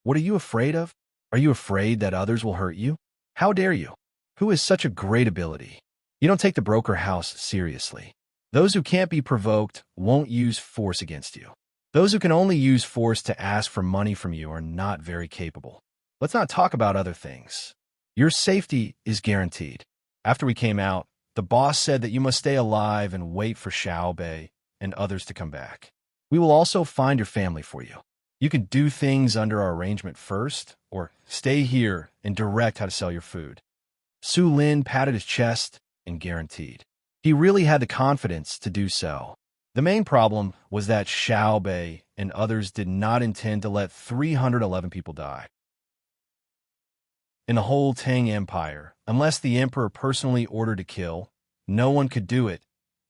What are you afraid of? Are you afraid that others will hurt you? How dare you? Who has such a great ability? You don't take the broker house seriously. Those who can't be provoked won't use force against you. Those who can only use force to ask for money from you are not very capable. Let's not talk about other things. Your safety is guaranteed. After we came out, the boss said that you must stay alive and wait for Xiao Bei and others to come back. We will also find your family for you. You can do things under our arrangement first, or stay here and direct how to sell your food. Su Lin patted his chest and guaranteed. He really had the confidence to do so. The main problem was that Xiao Bei and others did not intend to let 311 people die. In the whole Tang Empire, unless the emperor personally ordered to kill, no one could do it,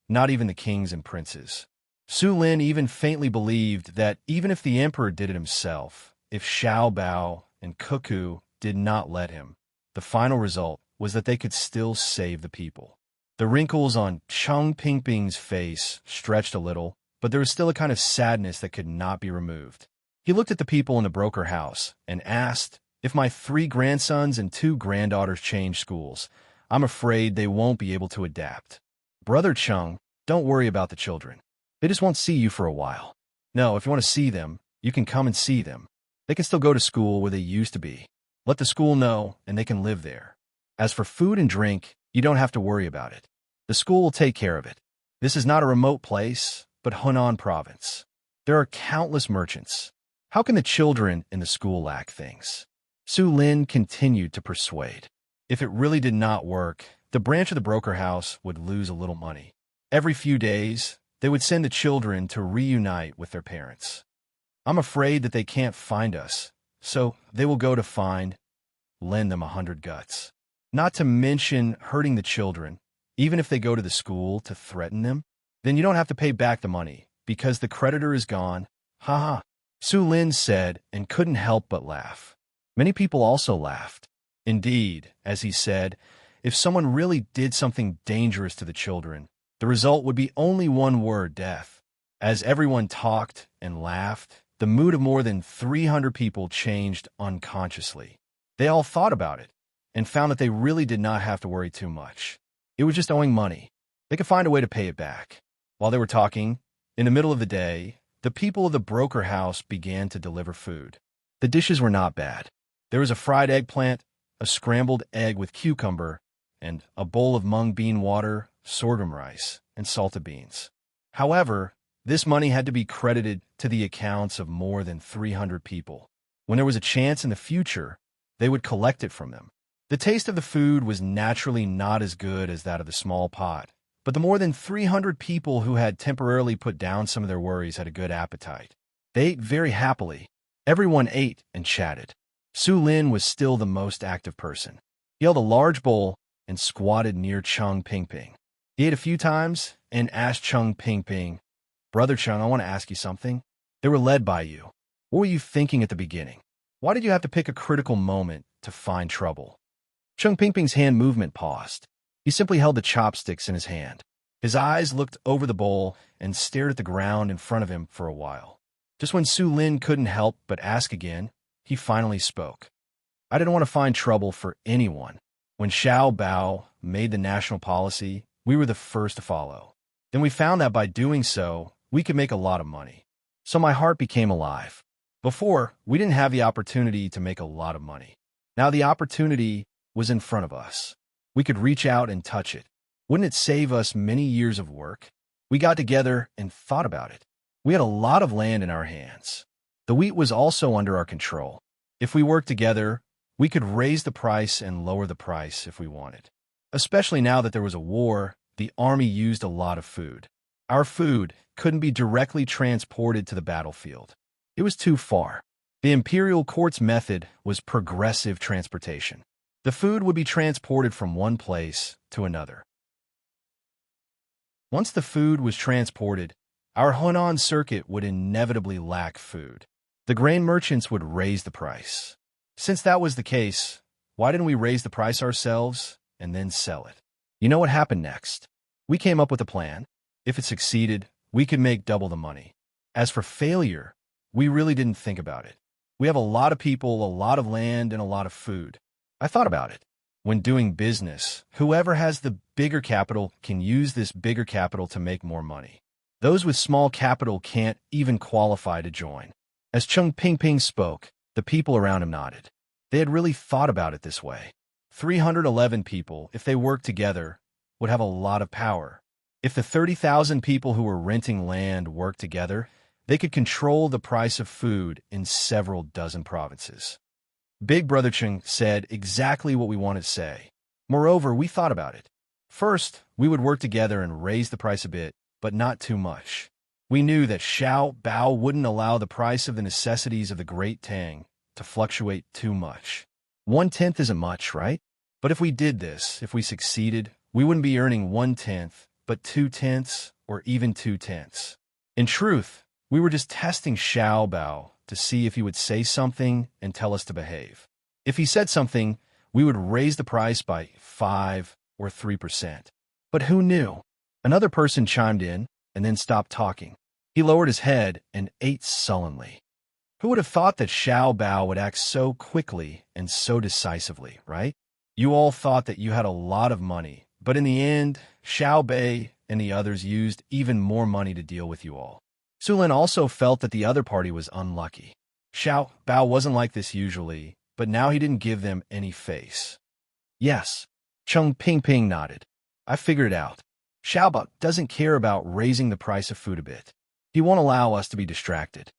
not even the kings and princes. Su Lin even faintly believed that even if the emperor did it himself, if Xiao Bao and Cuckoo did not let him, the final result was that they could still save the people. The wrinkles on Cheng Pingping's face stretched a little, but there was still a kind of sadness that could not be removed. He looked at the people in the broker house and asked, "If my 3 grandsons and 2 granddaughters change schools, I'm afraid they won't be able to adapt. Brother Cheng, don't worry about the children. They just won't see you for a while. No, if you want to see them, you can come and see them. They can still go to school where they used to be. Let the school know, and they can live there. As for food and drink, you don't have to worry about it. The school will take care of it. This is not a remote place, but Hunan province. There are countless merchants. How can the children in the school lack things?" Su Lin continued to persuade. If it really did not work, the branch of the broker house would lose a little money. Every few days, they would send the children to reunite with their parents. "I'm afraid that they can't find us, so they will go to find, lend them 100 guts. Not to mention hurting the children, even if they go to the school to threaten them. Then you don't have to pay back the money, because the creditor is gone. Ha ha," Su Lin said and couldn't help but laugh. Many people also laughed. Indeed, as he said, if someone really did something dangerous to the children, the result would be only one word: death. As everyone talked and laughed, the mood of more than 300 people changed unconsciously. They all thought about it and found that they really did not have to worry too much. It was just owing money. They could find a way to pay it back. While they were talking, in the middle of the day, the people of the broker house began to deliver food. The dishes were not bad. There was a fried eggplant, a scrambled egg with cucumber, and a bowl of mung bean water, sorghum rice, and salted beans. However, this money had to be credited to the accounts of more than 300 people. When there was a chance in the future, they would collect it from them. The taste of the food was naturally not as good as that of the small pot, but the more than 300 people who had temporarily put down some of their worries had a good appetite. They ate very happily. Everyone ate and chatted. Su Lin was still the most active person. He held a large bowl and squatted near Cheng Pingping. He ate a few times and asked Cheng Pingping, "Brother Cheng, I want to ask you something. They were led by you. What were you thinking at the beginning? Why did you have to pick a critical moment to find trouble?" Cheng Pingping's hand movement paused. He simply held the chopsticks in his hand. His eyes looked over the bowl and stared at the ground in front of him for a while. Just when Su Lin couldn't help but ask again, he finally spoke. "I didn't want to find trouble for anyone. When Xiao Bao made the national policy, we were the first to follow. Then we found that by doing so, we could make a lot of money. So my heart became alive. Before, we didn't have the opportunity to make a lot of money. Now the opportunity was in front of us. We could reach out and touch it. Wouldn't it save us many years of work? We got together and thought about it. We had a lot of land in our hands. The wheat was also under our control. If we worked together, we could raise the price and lower the price if we wanted. Especially now that there was a war, the army used a lot of food. Our food couldn't be directly transported to the battlefield. It was too far. The imperial court's method was progressive transportation. The food would be transported from one place to another. Once the food was transported, our Hunan circuit would inevitably lack food. The grain merchants would raise the price. Since that was the case, why didn't we raise the price ourselves and then sell it? You know what happened next? We came up with a plan. If it succeeded, we could make double the money. As for failure, we really didn't think about it. We have a lot of people, a lot of land, and a lot of food. I thought about it. When doing business, whoever has the bigger capital can use this bigger capital to make more money. Those with small capital can't even qualify to join. As Chung Ping spoke, the people around him nodded. They had really thought about it this way. 311 people, if they worked together, would have a lot of power. If the 30,000 people who were renting land worked together, they could control the price of food in several dozen provinces. Big Brother Chung said exactly what we wanted to say. Moreover, we thought about it. First, we would work together and raise the price a bit, but not too much. We knew that Xiao Bao wouldn't allow the price of the necessities of the Great Tang to fluctuate too much. 1/10 isn't much, right? But if we did this, if we succeeded, we wouldn't be earning 1/10, but 2/10 or even 2/10. In truth, we were just testing Xiao Bao to see if he would say something and tell us to behave. If he said something, we would raise the price by 5 or 3%. But who knew? Another person chimed in and then stopped talking. He lowered his head and ate sullenly. Who would have thought that Xiao Bao would act so quickly and so decisively, right? You all thought that you had a lot of money, but in the end, Xiao Bei and the others used even more money to deal with you all. Sulin also felt that the other party was unlucky. Xiao Bao wasn't like this usually, but now he didn't give them any face. Yes, Chung Ping nodded. I figured it out. Xiao Bao doesn't care about raising the price of food a bit. He won't allow us to be distracted.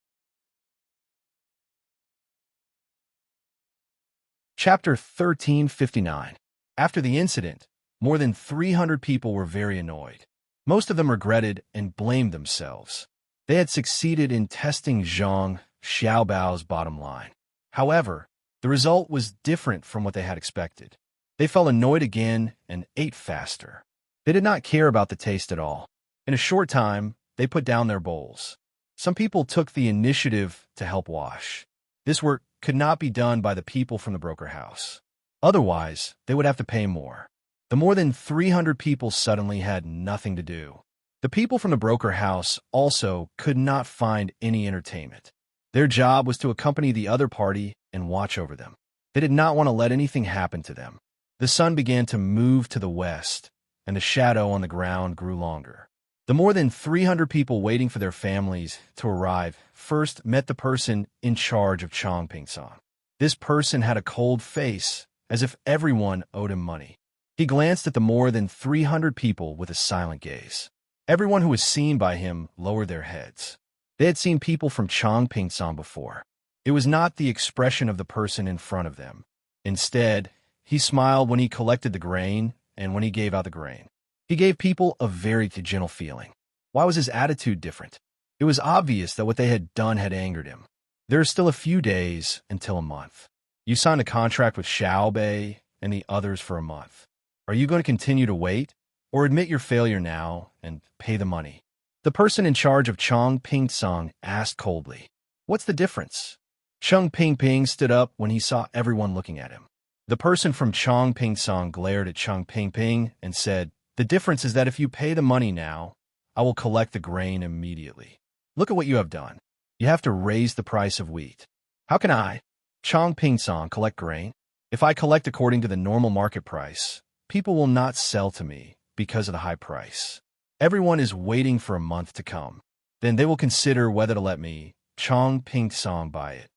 Chapter 1359. After the incident, more than 300 people were very annoyed. Most of them regretted and blamed themselves. They had succeeded in testing Xiao Bao's bottom line. However, the result was different from what they had expected. They felt annoyed again and ate faster. They did not care about the taste at all. In a short time, they put down their bowls. Some people took the initiative to help wash. This work could not be done by the people from the broker house. Otherwise, they would have to pay more. The more than 300 people suddenly had nothing to do. The people from the broker house also could not find any entertainment. Their job was to accompany the other party and watch over them. They did not want to let anything happen to them. The sun began to move to the west, and the shadow on the ground grew longer. The more than 300 people waiting for their families to arrive first met the person in charge of Chong Ping Song. This person had a cold face, as if everyone owed him money. He glanced at the more than 300 people with a silent gaze. Everyone who was seen by him lowered their heads. They had seen people from Chong Ping Song before. It was not the expression of the person in front of them. Instead, he smiled when he collected the grain and when he gave out the grain. He gave people a very gentle feeling. Why was his attitude different? It was obvious that what they had done had angered him. There are still a few days until a month. You signed a contract with Xiao Bei and the others for a month. Are you going to continue to wait, or admit your failure now and pay the money? The person in charge of Chong Ping Song asked coldly. What's the difference? Chung Ping stood up when he saw everyone looking at him. The person from Chong Ping Song glared at Chung Ping and said, the difference is that if you pay the money now, I will collect the grain immediately. Look at what you have done. You have to raise the price of wheat. How can I, Chong Ping Song, collect grain? If I collect according to the normal market price, people will not sell to me because of the high price. Everyone is waiting for a month to come. Then they will consider whether to let me, Chong Ping Song, buy it.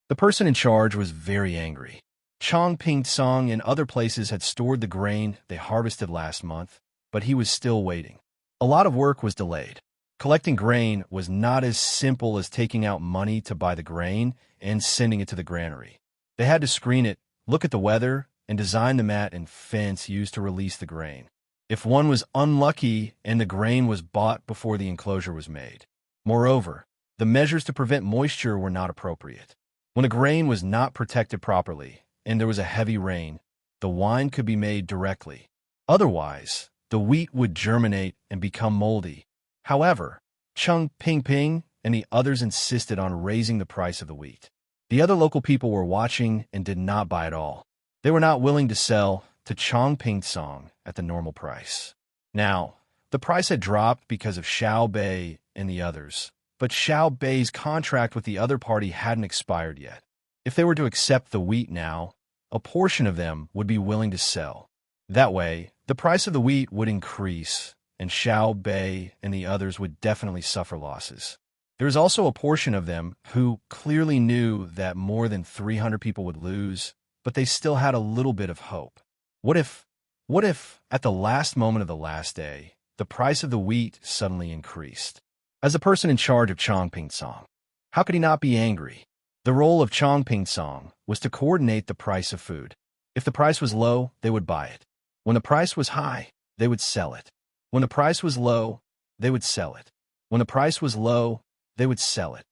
The person in charge was very angry. Chong Ping Song and other places had stored the grain they harvested last month, but he was still waiting. A lot of work was delayed. Collecting grain was not as simple as taking out money to buy the grain and sending it to the granary. They had to screen it, look at the weather, and design the mat and fence used to release the grain. If one was unlucky and the grain was bought before the enclosure was made. Moreover, the measures to prevent moisture were not appropriate. When a grain was not protected properly and there was a heavy rain, the wine could be made directly. Otherwise, the wheat would germinate and become moldy. However, Chung Ping and the others insisted on raising the price of the wheat. The other local people were watching and did not buy at all. They were not willing to sell to Chong Ping Song at the normal price. Now, The price had dropped because of Xiao Bei and the others, but Xiao Bei's contract with the other party hadn't expired yet. If they were to accept the wheat now, a portion of them would be willing to sell. That way, the price of the wheat would increase, and Xiao Bei and the others would definitely suffer losses. There was also a portion of them who clearly knew that more than 300 people would lose, but they still had a little bit of hope. What if, at the last moment of the last day, the price of the wheat suddenly increased? As the person in charge of Chongping Song, how could he not be angry? The role of Chongping Song was to coordinate the price of food. If the price was low, they would buy it. When the price was high, they would sell it. When the price was low, they would sell it. When the price was low, they would sell it.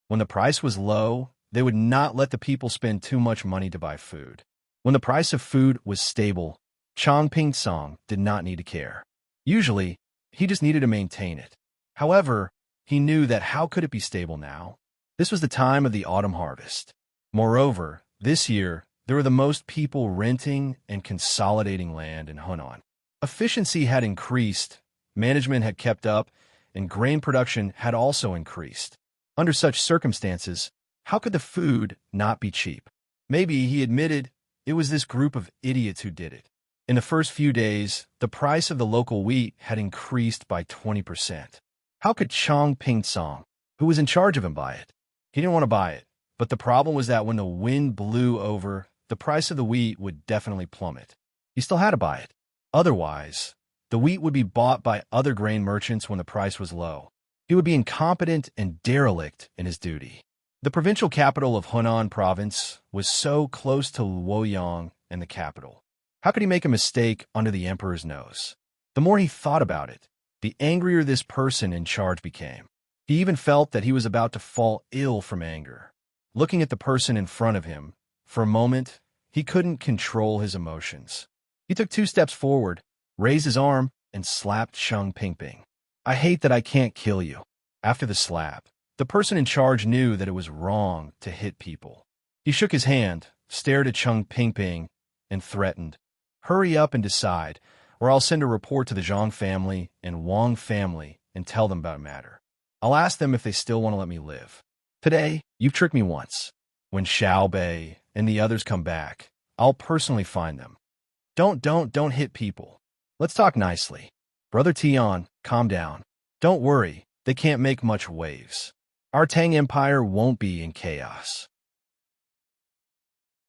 When the price was low, they would not let the people spend too much money to buy food. When the price of food was stable, Chongping Song did not need to care. Usually, he just needed to maintain it. However, he knew that how could it be stable now? This was the time of the autumn harvest. Moreover, this year, there were the most people renting and consolidating land in Hunan. Efficiency had increased, management had kept up, and grain production had also increased. Under such circumstances, how could the food not be cheap? Maybe, he admitted, it was this group of idiots who did it. In the first few days, the price of the local wheat had increased by 20%. How could Chongping Song, who was in charge of him, buy it? He didn't want to buy it, but the problem was that when the wind blew over, the price of the wheat would definitely plummet. He still had to buy it. Otherwise, the wheat would be bought by other grain merchants when the price was low. He would be incompetent and derelict in his duty. The provincial capital of Hunan province was so close to Luoyang and the capital. How could he make a mistake under the emperor's nose? The more he thought about it, the angrier this person in charge became. He even felt that he was about to fall ill from anger. Looking at the person in front of him, for a moment, he couldn't control his emotions. He took 2 steps forward, raised his arm, and slapped Cheng Pingping. I hate that I can't kill you. After the slap, the person in charge knew that it was wrong to hit people. He shook his hand, stared at Cheng Pingping, and threatened, "Hurry up and decide, or I'll send a report to the Zhang family and Wang family and tell them about the matter. I'll ask them if they still want to let me live. Today, you've tricked me once. When Xiao Bei and the others come back, I'll personally find them. Don't hit people. Let's talk nicely. Brother Tian, calm down. Don't worry, they can't make much waves. Our Tang Empire won't be in chaos.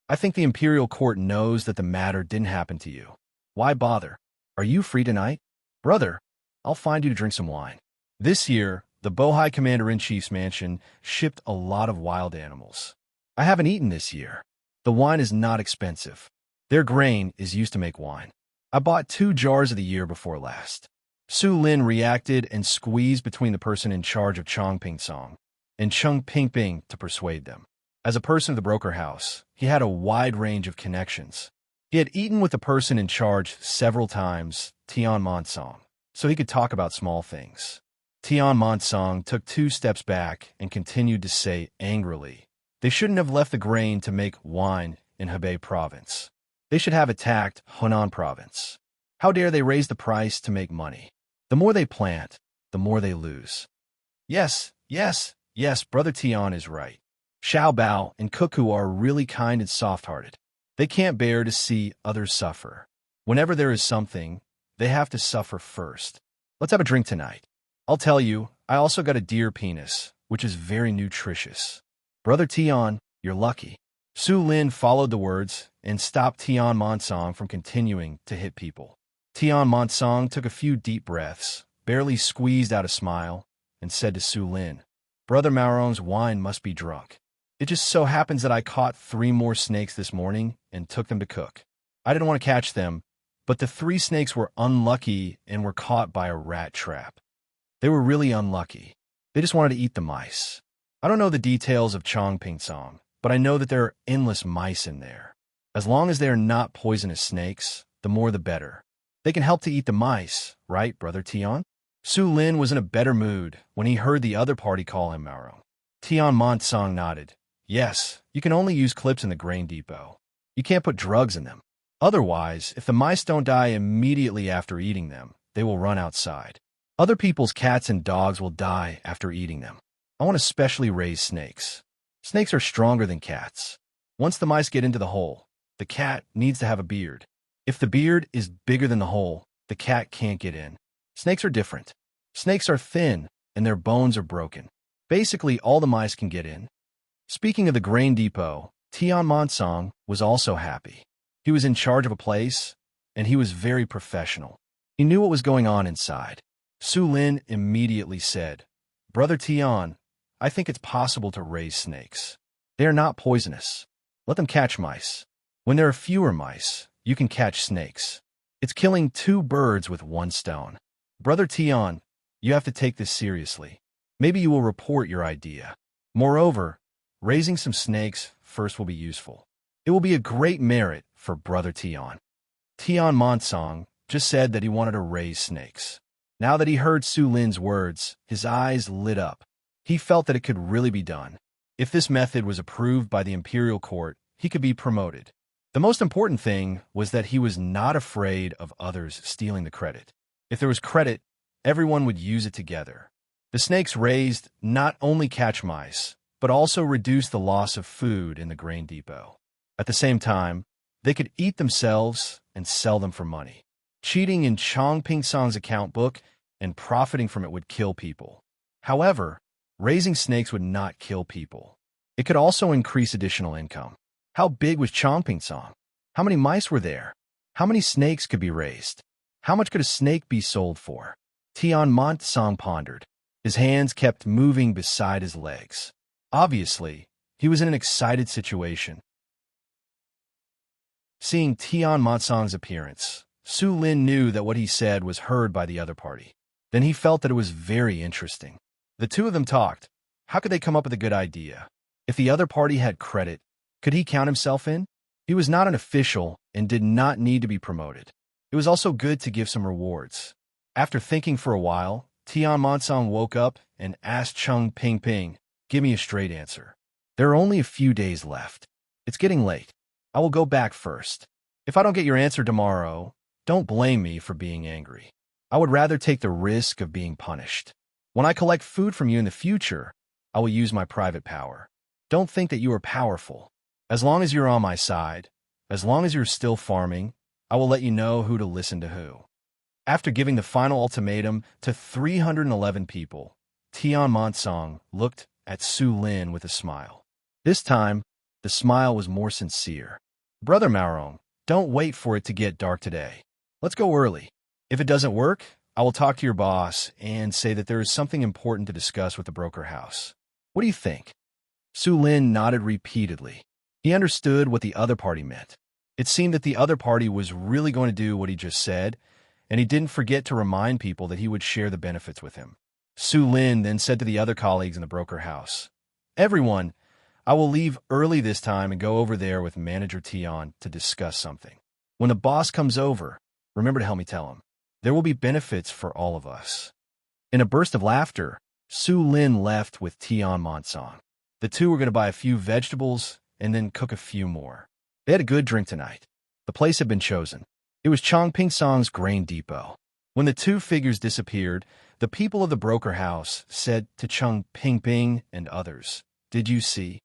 I think the imperial court knows that the matter didn't happen to you. Why bother? Are you free tonight? Brother, I'll find you to drink some wine." This year, the Bohai Commander-in-Chief's mansion shipped a lot of wild animals. I haven't eaten this year. The wine is not expensive. Their grain is used to make wine. I bought 2 jars of the year before last. Su Lin reacted and squeezed between the person in charge of Chongping Song and Cheng Pingping to persuade them. As a person of the broker house, he had a wide range of connections. He had eaten with the person in charge several times, Tian Monsong, so he could talk about small things. Tian Monsong took 2 steps back and continued to say angrily, they shouldn't have left the grain to make wine in Hebei province. They should have attacked Hunan province. How dare they raise the price to make money? The more they plant, the more they lose. Yes, Brother Tian is right. Xiao Bao and Cuckoo are really kind and soft-hearted. They can't bear to see others suffer. Whenever there is something, they have to suffer first. Let's have a drink tonight. I'll tell you, I also got a deer penis, which is very nutritious. Brother Tian, you're lucky. Su Lin followed the words and stopped Tian Monsong from continuing to hit people. Tian Monsong took a few deep breaths, barely squeezed out a smile, and said to Su Lin, Brother Maorong's wine must be drunk. It just so happens that I caught 3 more snakes this morning and took them to cook. I didn't want to catch them, but the 3 snakes were unlucky and were caught by a rat trap. They were really unlucky. They just wanted to eat the mice. I don't know the details of Chongping Song, but I know that there are endless mice in there. As long as they are not poisonous snakes, the more the better. They can help to eat the mice, right, Brother Tian? Su Lin was in a better mood when he heard the other party call him Maorong. Tian Monsong nodded. Yes, you can only use clips in the grain depot. You can't put drugs in them. Otherwise, if the mice don't die immediately after eating them, they will run outside. Other people's cats and dogs will die after eating them. I want to specially raise snakes. Snakes are stronger than cats. Once the mice get into the hole, the cat needs to have a beard. If the beard is bigger than the hole, the cat can't get in. Snakes are different. Snakes are thin, and their bones are broken. Basically, all the mice can get in. Speaking of the grain depot, Tian Monsong was also happy. He was in charge of a place, and he was very professional. He knew what was going on inside. Su Lin immediately said, "Brother Tian, I think it's possible to raise snakes. They are not poisonous. Let them catch mice. When there are fewer mice, you can catch snakes. It's killing 2 birds with 1 stone. Brother Tian, you have to take this seriously. Maybe you will report your idea. Moreover, raising some snakes first will be useful. It will be a great merit for Brother Tian." Tian Monsong just said that he wanted to raise snakes. Now that he heard Su Lin's words, his eyes lit up. He felt that it could really be done. If this method was approved by the imperial court, he could be promoted. The most important thing was that he was not afraid of others stealing the credit. If there was credit, everyone would use it together. The snakes raised not only catch mice, but also reduce the loss of food in the grain depot. At the same time, they could eat themselves and sell them for money. Cheating in Chong Ping Song's account book and profiting from it would kill people. However, raising snakes would not kill people. It could also increase additional income. How big was Chong Ping Song? How many mice were there? How many snakes could be raised? How much could a snake be sold for? Tian Monsong pondered. His hands kept moving beside his legs. Obviously, he was in an excited situation. Seeing Tian Monsong's appearance, Su Lin knew that what he said was heard by the other party. Then he felt that it was very interesting. The two of them talked. How could they come up with a good idea? If the other party had credit, could he count himself in? He was not an official and did not need to be promoted. It was also good to give some rewards. After thinking for a while, Tian Monsong woke up and asked Chung Ping Ping, "Give me a straight answer. There are only a few days left. It's getting late. I will go back first. If I don't get your answer tomorrow, don't blame me for being angry. I would rather take the risk of being punished. When I collect food from you in the future, I will use my private power. Don't think that you are powerful. As long as you're on my side, as long as you're still farming, I will let you know who to listen to who." After giving the final ultimatum to 311 people, Tian Monsong looked at Su Lin with a smile. This time, the smile was more sincere. "Brother Maorong, don't wait for it to get dark today. Let's go early. If it doesn't work, I will talk to your boss and say that there is something important to discuss with the broker house. What do you think?" Su Lin nodded repeatedly. He understood what the other party meant. It seemed that the other party was really going to do what he just said, and he didn't forget to remind people that he would share the benefits with him. Su Lin then said to the other colleagues in the broker house, "Everyone, I will leave early this time and go over there with Manager Tian to discuss something. When the boss comes over, remember to help me tell him. There will be benefits for all of us." In a burst of laughter, Su Lin left with Tian Monsong. The two were going to buy a few vegetables and then cook a few more. They had a good drink tonight. The place had been chosen. It was Chong Ping Song's grain depot. When the two figures disappeared, the people of the broker house said to Chung Ping Ping and others, "Did you see?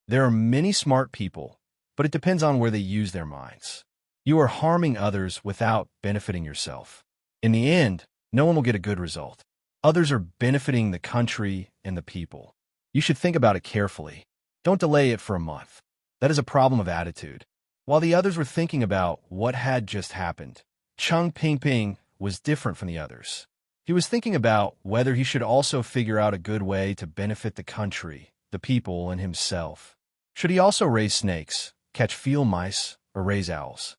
There are many smart people, but it depends on where they use their minds. You are harming others without benefiting yourself. In the end, no one will get a good result. Others are benefiting the country and the people. You should think about it carefully. Don't delay it for a month. That is a problem of attitude." While the others were thinking about what had just happened, Chung Ping Ping was different from the others. He was thinking about whether he should also figure out a good way to benefit the country, the people, and himself. Should he also raise snakes, catch field mice, or raise owls?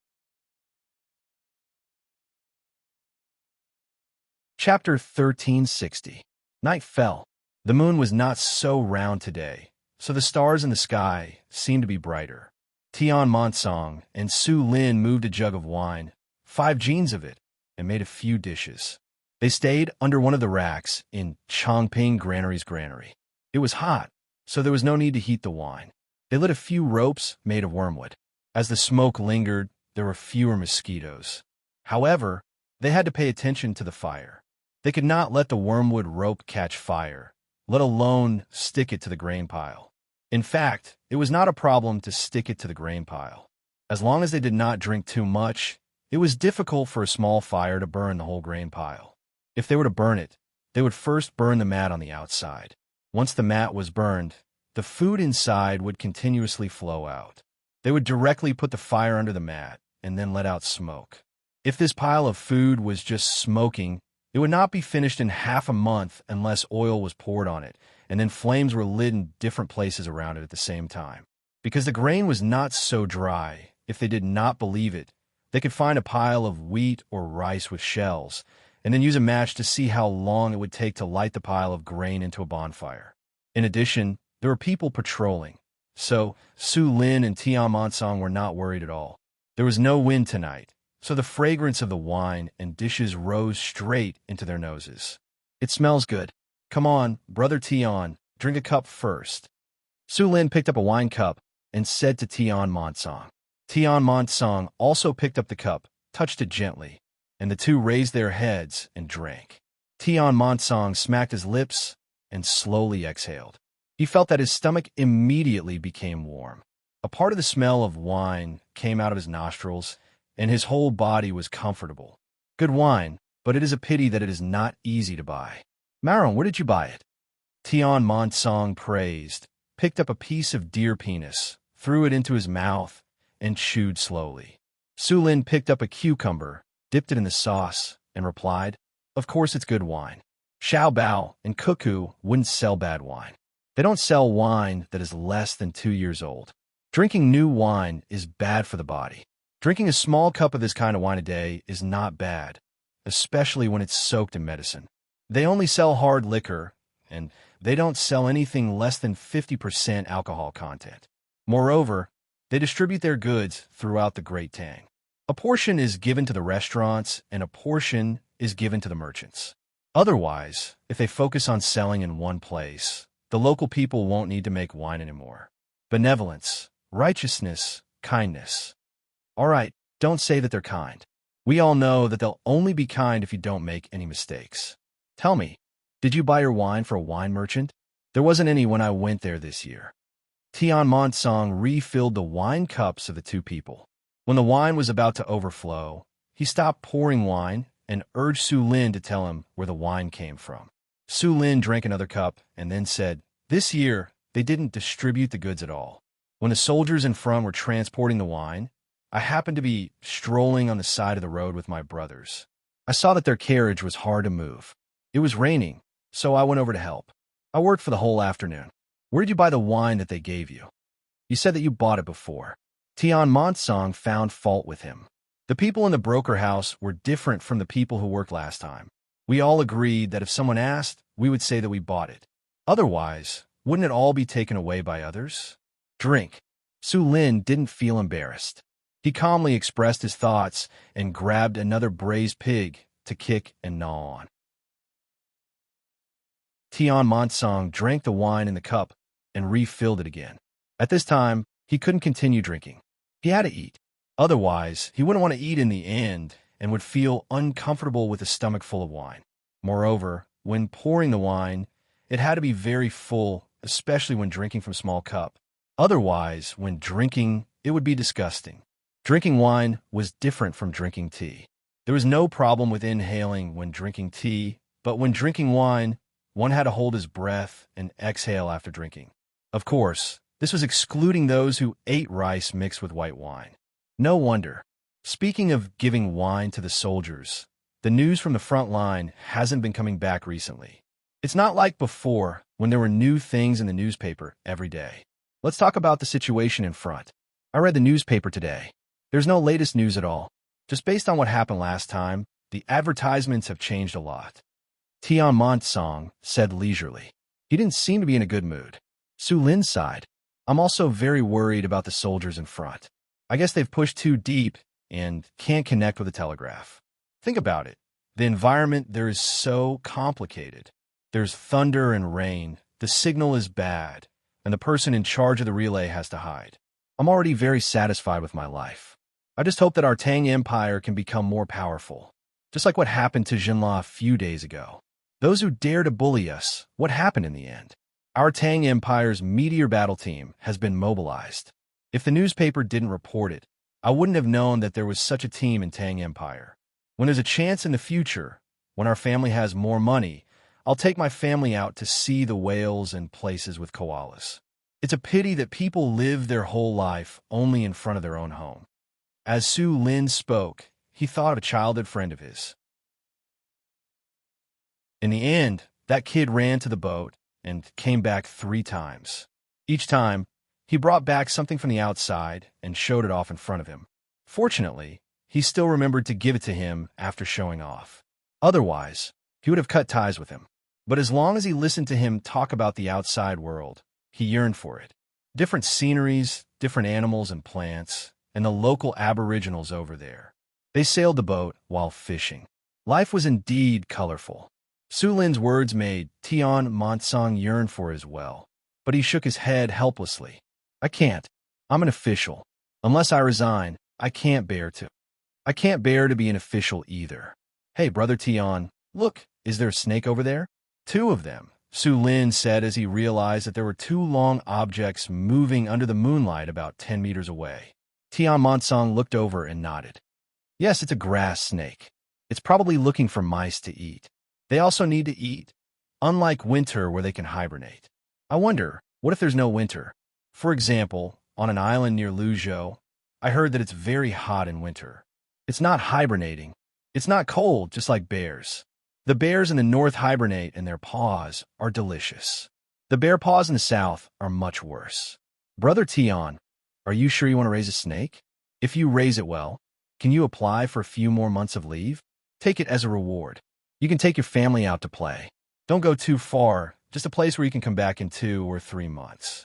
Chapter 1360. Night fell. The moon was not so round today, so the stars in the sky seemed to be brighter. Tian Monsong and Su Lin moved a jug of wine, 5 jeans of it, and made a few dishes. They stayed under one of the racks in Chongping Granary's granary. It was hot, so there was no need to heat the wine. They lit a few ropes made of wormwood. As the smoke lingered, there were fewer mosquitoes. However, they had to pay attention to the fire. They could not let the wormwood rope catch fire, let alone stick it to the grain pile. In fact, it was not a problem to stick it to the grain pile. As long as they did not drink too much, it was difficult for a small fire to burn the whole grain pile. If they were to burn it, they would first burn the mat on the outside. Once the mat was burned, the food inside would continuously flow out. They would directly put the fire under the mat and then let out smoke. If this pile of food was just smoking, it would not be finished in half a month unless oil was poured on it, and then flames were lit in different places around it at the same time. Because the grain was not so dry, if they did not believe it, they could find a pile of wheat or rice with shells, and then use a match to see how long it would take to light the pile of grain into a bonfire. In addition, there were people patrolling, so Su Lin and Tian Monsong were not worried at all. There was no wind tonight, so the fragrance of the wine and dishes rose straight into their noses. "It smells good. Come on, Brother Tian, drink a cup first." Su Lin picked up a wine cup and said to Tian Monsong. Tian Monsong also picked up the cup, touched it gently, and the two raised their heads and drank. Tian Monsong smacked his lips and slowly exhaled. He felt that his stomach immediately became warm. A part of the smell of wine came out of his nostrils, and his whole body was comfortable. Good wine, but it is a pity that it is not easy to buy. "Maron, where did you buy it?" Tian Monsong praised, picked up a piece of deer penis, threw it into his mouth, and chewed slowly. Su Lin picked up a cucumber, dipped it in the sauce, and replied, "Of course it's good wine. Xiao Bao and Cuckoo wouldn't sell bad wine. They don't sell wine that is less than 2 years old. Drinking new wine is bad for the body. Drinking a small cup of this kind of wine a day is not bad, especially when it's soaked in medicine. They only sell hard liquor, and they don't sell anything less than 50% alcohol content. Moreover, they distribute their goods throughout the Great Tang. A portion is given to the restaurants, and a portion is given to the merchants. Otherwise, if they focus on selling in one place, the local people won't need to make wine anymore. Benevolence, righteousness, kindness. All right, don't say that they're kind. We all know that they'll only be kind if you don't make any mistakes. Tell me, did you buy your wine for a wine merchant? There wasn't any when I went there this year." Tian Monsong refilled the wine cups of the two people. When the wine was about to overflow, he stopped pouring wine and urged Su Lin to tell him where the wine came from. Su Lin drank another cup and then said, "This year, they didn't distribute the goods at all. When the soldiers in front were transporting the wine, I happened to be strolling on the side of the road with my brothers. I saw that their carriage was hard to move. It was raining, so I went over to help. I worked for the whole afternoon. Where did you buy the wine that they gave you? You said that you bought it before." Tian Monsong found fault with him. The people in the broker house were different from the people who worked last time. We all agreed that if someone asked, we would say that we bought it. Otherwise, wouldn't it all be taken away by others? "Drink." Su Lin didn't feel embarrassed. He calmly expressed his thoughts and grabbed another braised pig to kick and gnaw on. Tian Monsong drank the wine in the cup and refilled it again. At this time, he couldn't continue drinking. He had to eat. Otherwise, he wouldn't want to eat in the end and would feel uncomfortable with a stomach full of wine. Moreover, when pouring the wine, it had to be very full, especially when drinking from a small cup. Otherwise, when drinking, it would be disgusting. Drinking wine was different from drinking tea. There was no problem with inhaling when drinking tea, but when drinking wine, one had to hold his breath and exhale after drinking. Of course, this was excluding those who ate rice mixed with white wine. No wonder. Speaking of giving wine to the soldiers, the news from the front line hasn't been coming back recently. It's not like before when there were new things in the newspaper every day. Let's talk about the situation in front. I read the newspaper today. There's no latest news at all. Just based on what happened last time, the advertisements have changed a lot. Tian Monsong said leisurely. He didn't seem to be in a good mood. Su Lin sighed. "I'm also very worried about the soldiers in front. I guess they've pushed too deep and can't connect with the telegraph. Think about it. The environment there is so complicated. There's thunder and rain, the signal is bad, and the person in charge of the relay has to hide. I'm already very satisfied with my life. I just hope that our Tang Empire can become more powerful, just like what happened to Jinla a few days ago. Those who dare to bully us, what happened in the end? Our Tang Empire's meteor battle team has been mobilized. If the newspaper didn't report it, I wouldn't have known that there was such a team in Tang Empire. When there's a chance in the future, when our family has more money, I'll take my family out to see the whales and places with koalas. It's a pity that people live their whole life only in front of their own home. As Su Lin spoke, he thought of a childhood friend of his. In the end, that kid ran to the boat and came back 3 times. Each time, he brought back something from the outside and showed it off in front of him. Fortunately, he still remembered to give it to him after showing off. Otherwise, he would have cut ties with him. But as long as he listened to him talk about the outside world, he yearned for it. Different sceneries, different animals and plants, and the local aboriginals over there. They sailed the boat while fishing. Life was indeed colorful. Su Lin's words made Tian Montsong yearn for as well, but he shook his head helplessly. I can't. I'm an official. Unless I resign, I can't bear to. I can't bear to be an official either. Hey, Brother Tian, look, is there a snake over there? 2 of them, Su Lin said as he realized that there were 2 long objects moving under the moonlight about 10 meters away. Tian Montsong looked over and nodded. Yes, it's a grass snake. It's probably looking for mice to eat. They also need to eat, unlike winter where they can hibernate. I wonder, what if there's no winter? For example, on an island near Luzhou, I heard that it's very hot in winter. It's not hibernating. It's not cold, just like bears. The bears in the north hibernate and their paws are delicious. The bear paws in the south are much worse. Brother Tian, are you sure you want to raise a snake? If you raise it well, can you apply for a few more months of leave? Take it as a reward. You can take your family out to play. Don't go too far, just a place where you can come back in 2 or 3 months.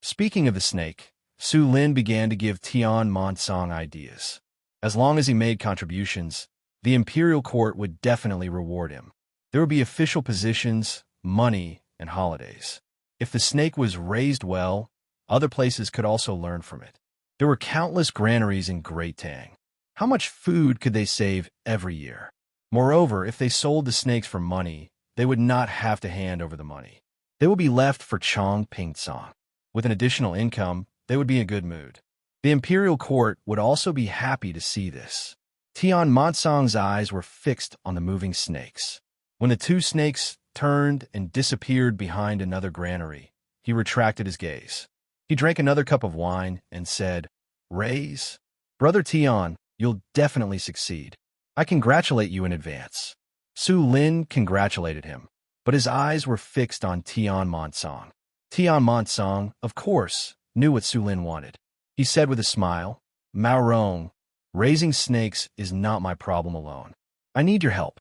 Speaking of the snake, Su Lin began to give Tian Montsong ideas. As long as he made contributions, the imperial court would definitely reward him. There would be official positions, money, and holidays. If the snake was raised well, other places could also learn from it. There were countless granaries in Great Tang. How much food could they save every year? Moreover, if they sold the snakes for money, they would not have to hand over the money. They would be left for Chong Ping Song. With an additional income, they would be in a good mood. The imperial court would also be happy to see this. Tian Montsong's eyes were fixed on the moving snakes. When the 2 snakes turned and disappeared behind another granary, he retracted his gaze. He drank another cup of wine and said, Raise? Brother Tian, you'll definitely succeed. I congratulate you in advance. Su Lin congratulated him, but his eyes were fixed on Tian Montsong. Tian Montsong, of course, knew what Su Lin wanted. He said with a smile, Mao Rong, raising snakes is not my problem alone. I need your help.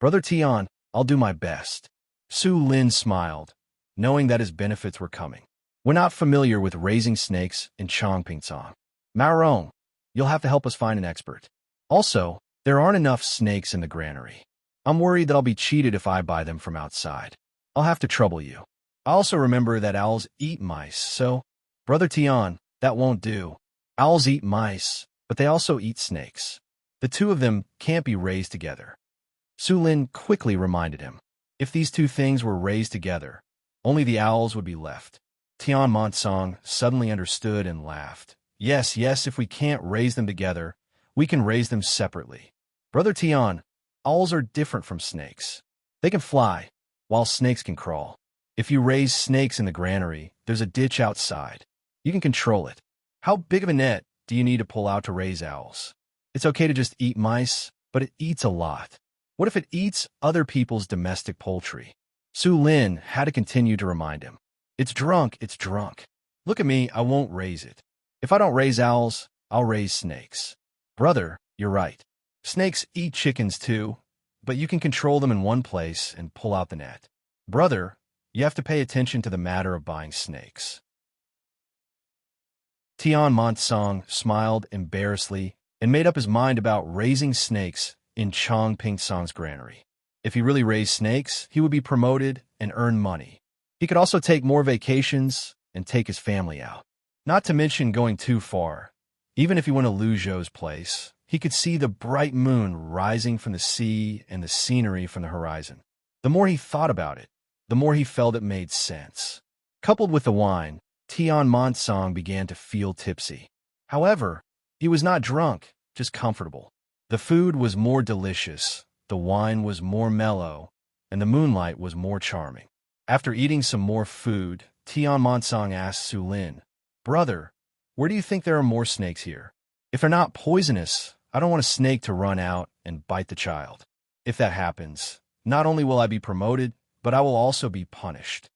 Brother Tian, I'll do my best. Su Lin smiled, knowing that his benefits were coming. We're not familiar with raising snakes in Chongping Song. Mao Rong, you'll have to help us find an expert. Also, there aren't enough snakes in the granary. I'm worried that I'll be cheated if I buy them from outside. I'll have to trouble you. I also remember that owls eat mice, so, Brother Tian, that won't do. Owls eat mice, but they also eat snakes. The 2 of them can't be raised together. Su Lin quickly reminded him. If these 2 things were raised together, only the owls would be left. Tian Montsong suddenly understood and laughed. Yes, if we can't raise them together, we can raise them separately. Brother Tian, owls are different from snakes. They can fly, while snakes can crawl. If you raise snakes in the granary, there's a ditch outside. You can control it. How big of a net do you need to pull out to raise owls? It's okay to just eat mice, but it eats a lot. What if it eats other people's domestic poultry? Su Lin had to continue to remind him. It's drunk. Look at me, I won't raise it. If I don't raise owls, I'll raise snakes. Brother, you're right. Snakes eat chickens too, but you can control them in one place and pull out the net. Brother, you have to pay attention to the matter of buying snakes. Tian Montsong smiled embarrassedly and made up his mind about raising snakes in Chong Ping Song's granary. If he really raised snakes, he would be promoted and earn money. He could also take more vacations and take his family out. Not to mention going too far. Even if he went to Lu Zhou's place, he could see the bright moon rising from the sea and the scenery from the horizon. The more he thought about it, the more he felt it made sense. Coupled with the wine, Tian Monsong began to feel tipsy. However, he was not drunk, just comfortable. The food was more delicious, the wine was more mellow, and the moonlight was more charming. After eating some more food, Tian Monsong asked Su Lin, "Brother, where do you think there are more snakes here? If they're not poisonous, I don't want a snake to run out and bite the child. If that happens, not only will I be promoted, but I will also be punished."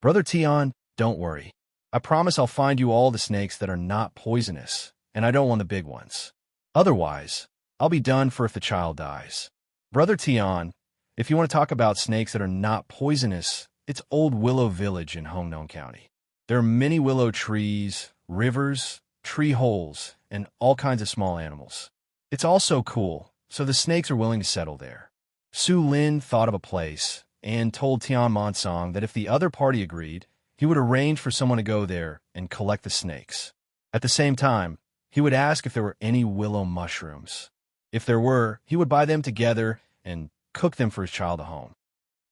"Brother Tian, don't worry. I promise I'll find you all the snakes that are not poisonous, and I don't want the big ones. Otherwise, I'll be done for if the child dies." "Brother Tian, if you want to talk about snakes that are not poisonous, it's Old Willow Village in Hongnon County. There are many willow trees, rivers, tree holes, and all kinds of small animals. It's all so cool, so the snakes are willing to settle there." Su Lin thought of a place and told Tian Monsong that if the other party agreed, he would arrange for someone to go there and collect the snakes. At the same time, he would ask if there were any willow mushrooms. If there were, he would buy them together and cook them for his child at home.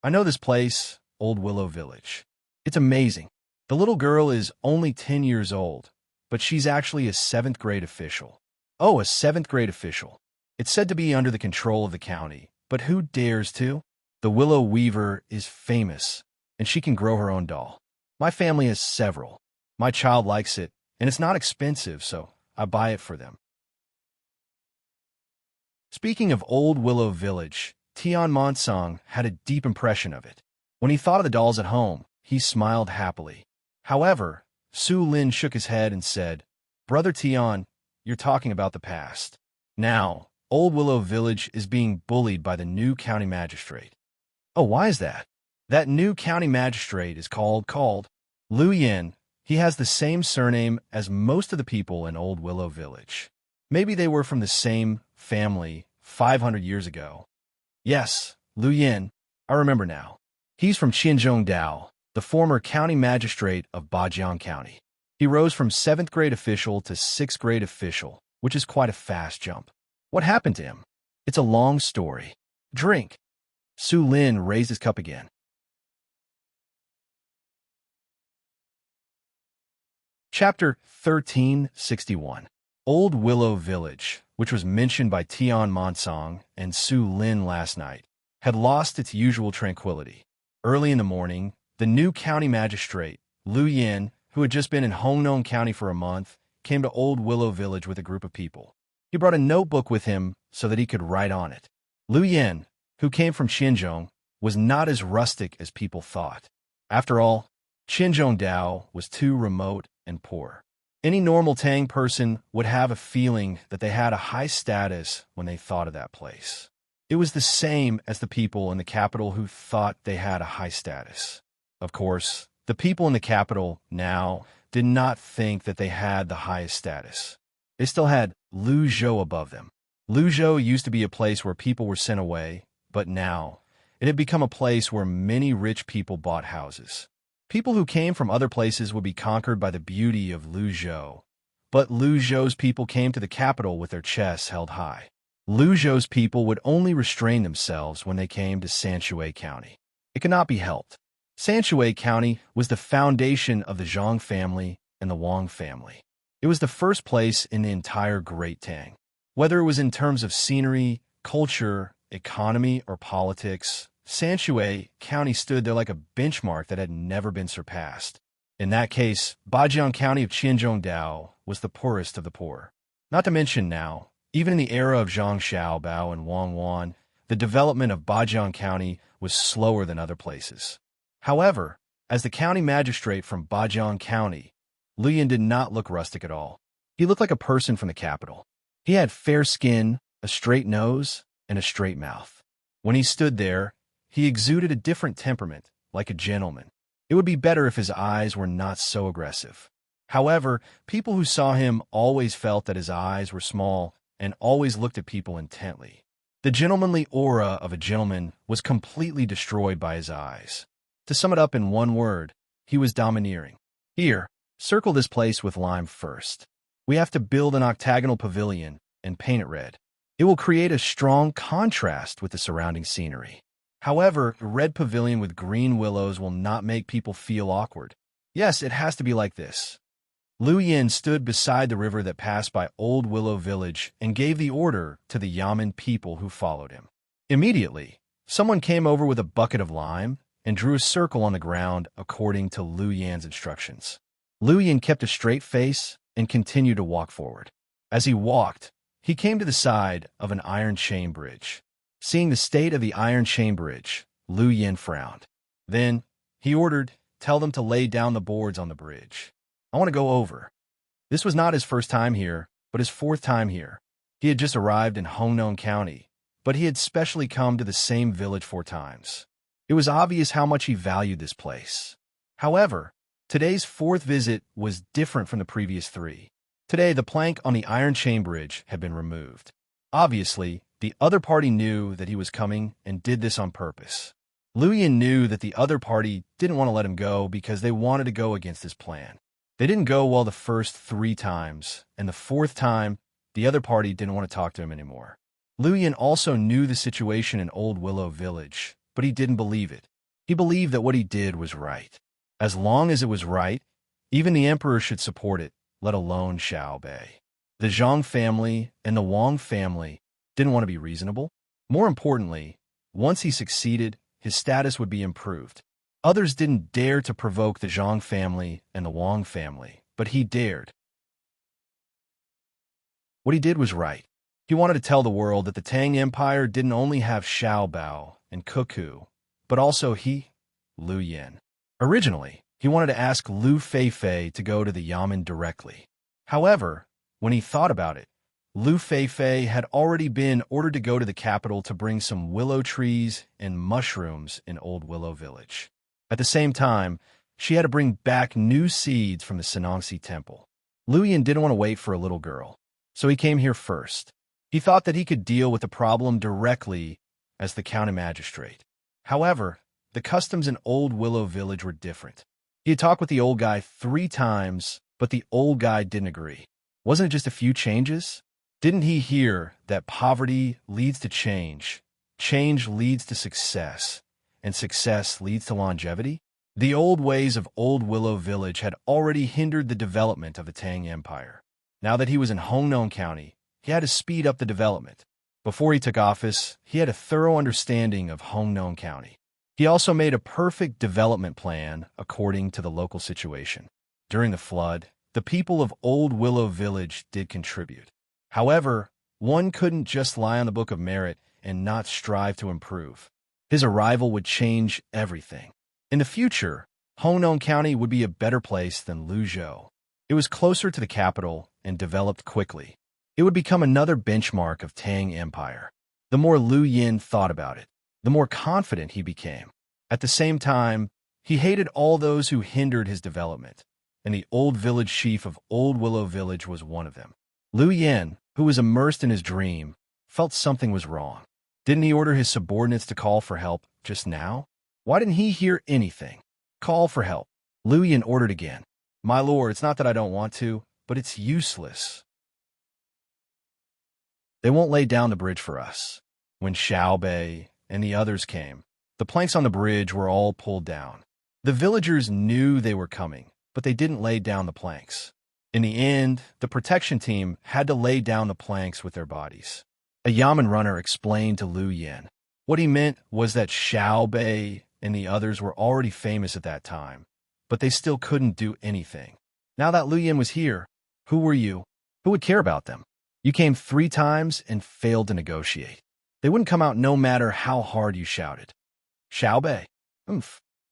"I know this place, Old Willow Village. It's amazing. The little girl is only 10 years old, but she's actually a 7th grade official." "Oh, a 7th grade official. It's said to be under the control of the county, but who dares to? The Willow Weaver is famous, and she can grow her own doll. My family has several. My child likes it, and it's not expensive, so I buy it for them." Speaking of Old Willow Village, Tian Monsong had a deep impression of it. When he thought of the dolls at home, he smiled happily. However, Su Lin shook his head and said, "Brother Tian, you're talking about the past. Now, Old Willow Village is being bullied by the new county magistrate." "Oh, why is that?" "That new county magistrate is called Lu Yin. He has the same surname as most of the people in Old Willow Village. Maybe they were from the same family 500 years ago." "Yes, Lu Yin. I remember now. He's from Qinzhongdao, the former county magistrate of Bajiang County. He rose from 7th grade official to 6th grade official, which is quite a fast jump. What happened to him? It's a long story. Drink." Su Lin raised his cup again. Chapter 1361. Old Willow Village, which was mentioned by Tian Monsong and Su Lin last night, had lost its usual tranquility. Early in the morning, the new county magistrate, Lu Yin, who had just been in Hongnon County for a month, came to Old Willow Village with a group of people. He brought a notebook with him so that he could write on it. Lu Yin, who came from Xinzhong, was not as rustic as people thought. After all, Qinzhongdao was too remote and poor. Any normal Tang person would have a feeling that they had a high status when they thought of that place. It was the same as the people in the capital who thought they had a high status. Of course, the people in the capital now did not think that they had the highest status. They still had Lu Zhou above them. Lu Zhou used to be a place where people were sent away, but now it had become a place where many rich people bought houses. People who came from other places would be conquered by the beauty of Lu Zhou, but Lu Zhou's people came to the capital with their chests held high. Lu Zhou's people would only restrain themselves when they came to Sanshui County. It could not be helped. Sanshui County was the foundation of the Zhang family and the Wang family. It was the first place in the entire Great Tang. Whether it was in terms of scenery, culture, economy, or politics, Sanshui County stood there like a benchmark that had never been surpassed. In that case, Bajiang County of Qinzhongdao was the poorest of the poor. Not to mention now, even in the era of Zhang Xiaobao and Wang Wan, the development of Bajiang County was slower than other places. However, as the county magistrate from Bajiang County, Lu Yin did not look rustic at all. He looked like a person from the capital. He had fair skin, a straight nose, and a straight mouth. When he stood there, he exuded a different temperament, like a gentleman. It would be better if his eyes were not so aggressive. However, people who saw him always felt that his eyes were small and always looked at people intently. The gentlemanly aura of a gentleman was completely destroyed by his eyes. To sum it up in one word, he was domineering. "Here, Circle this place with lime first. We have to build an octagonal pavilion and paint it red. It will create a strong contrast with the surrounding scenery. However, a red pavilion with green willows will not make people feel awkward. Yes, it has to be like this. Lu Yin stood beside the river that passed by Old Willow Village and gave the order to the Yamen people who followed him. Immediately, someone came over with a bucket of lime and drew a circle on the ground according to Lu Yan's instructions. Lu Yin kept a straight face and continued to walk forward. As he walked, he came to the side of an iron chain bridge. Seeing the state of the iron chain bridge, Lu Yin frowned. Then, he ordered, "Tell them to lay down the boards on the bridge. I want to go over." This was not his first time here, but his fourth time here. He had just arrived in Hongnon County, but he had specially come to the same village 4 times. It was obvious how much he valued this place. However, today's fourth visit was different from the previous 3. Today, the plank on the iron chain bridge had been removed. Obviously, the other party knew that he was coming and did this on purpose. Lu Yin knew that the other party didn't want to let him go because they wanted to go against his plan. They didn't go well the first 3 times, and the 4th time, the other party didn't want to talk to him anymore. Lu Yin also knew the situation in Old Willow Village, but he didn't believe it. He believed that what he did was right. As long as it was right, even the emperor should support it, let alone Xiao Bei. The Zhang family and the Wang family didn't want to be reasonable. More importantly, once he succeeded, his status would be improved. Others didn't dare to provoke the Zhang family and the Wang family, but he dared. What he did was right. He wanted to tell the world that the Tang Empire didn't only have Xiao Bao and Cuckoo, but also he, Lu Yin. Originally, he wanted to ask Lu Feifei to go to the Yamen directly. However, when he thought about it, Lu Feifei had already been ordered to go to the capital to bring some willow trees and mushrooms in Old Willow Village. At the same time, she had to bring back new seeds from the Sanongxi Temple. Lu Yin didn't want to wait for a little girl, so he came here first. He thought that he could deal with the problem directly as the county magistrate. However, the customs in Old Willow Village were different. He had talked with the old guy 3 times, but the old guy didn't agree. Wasn't it just a few changes? Didn't he hear that poverty leads to change, change leads to success, and success leads to longevity? The old ways of Old Willow Village had already hindered the development of the Tang Empire. Now that he was in Hongnon County, he had to speed up the development. Before he took office, he had a thorough understanding of Hongnon County. He also made a perfect development plan according to the local situation. During the flood, the people of Old Willow Village did contribute. However, one couldn't just lie on the Book of Merit and not strive to improve. His arrival would change everything. In the future, Hongnon County would be a better place than Luzhou. It was closer to the capital and developed quickly. It would become another benchmark of Tang Empire. The more Lu Yin thought about it, the more confident he became. At the same time, he hated all those who hindered his development, and the old village chief of Old Willow Village was one of them. Lu Yin, who was immersed in his dream, felt something was wrong. Didn't he order his subordinates to call for help just now? Why didn't he hear anything? Call for help. Lu Yin ordered again. "My lord, it's not that I don't want to, but it's useless. They won't lay down the bridge for us." When Xiao Bei and the others came, the planks on the bridge were all pulled down. The villagers knew they were coming, but they didn't lay down the planks. In the end, the protection team had to lay down the planks with their bodies. A Yamen runner explained to Lu Yin. What he meant was that Xiao Bei and the others were already famous at that time, but they still couldn't do anything. Now that Lu Yin was here, who were you? Who would care about them? You came 3 times and failed to negotiate. They wouldn't come out no matter how hard you shouted. Xiao Bei,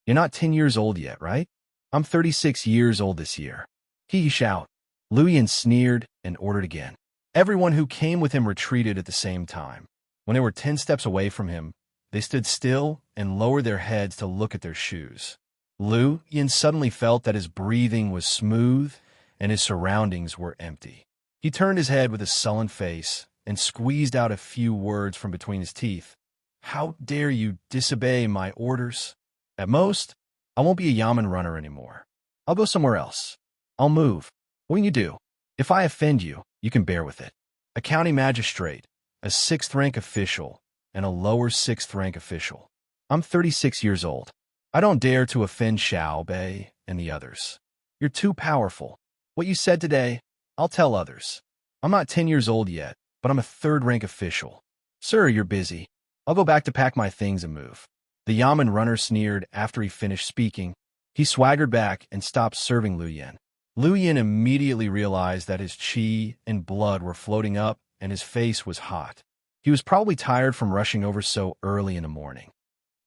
you're not 10 years old yet, right? I'm 36 years old this year. He shout. Lu Yin sneered and ordered again. Everyone who came with him retreated at the same time. When they were 10 steps away from him, they stood still and lowered their heads to look at their shoes. Lu Yin suddenly felt that his breathing was smooth and his surroundings were empty. He turned his head with a sullen face and squeezed out a few words from between his teeth. "How dare you disobey my orders? At most, I won't be a Yamen runner anymore. I'll go somewhere else." I'll move. What can you do? If I offend you, you can bear with it. A county magistrate, a 6th rank official, and a lower 6th rank official. I'm 36 years old. I don't dare to offend Xiao Bei and the others. You're too powerful. What you said today, I'll tell others. I'm not 10 years old yet, but I'm a 3rd rank official. Sir, you're busy. I'll go back to pack my things and move. The Yamen runner sneered after he finished speaking. He swaggered back and stopped serving Lu Yin. Lu Yin immediately realized that his qi and blood were floating up and his face was hot. He was probably tired from rushing over so early in the morning.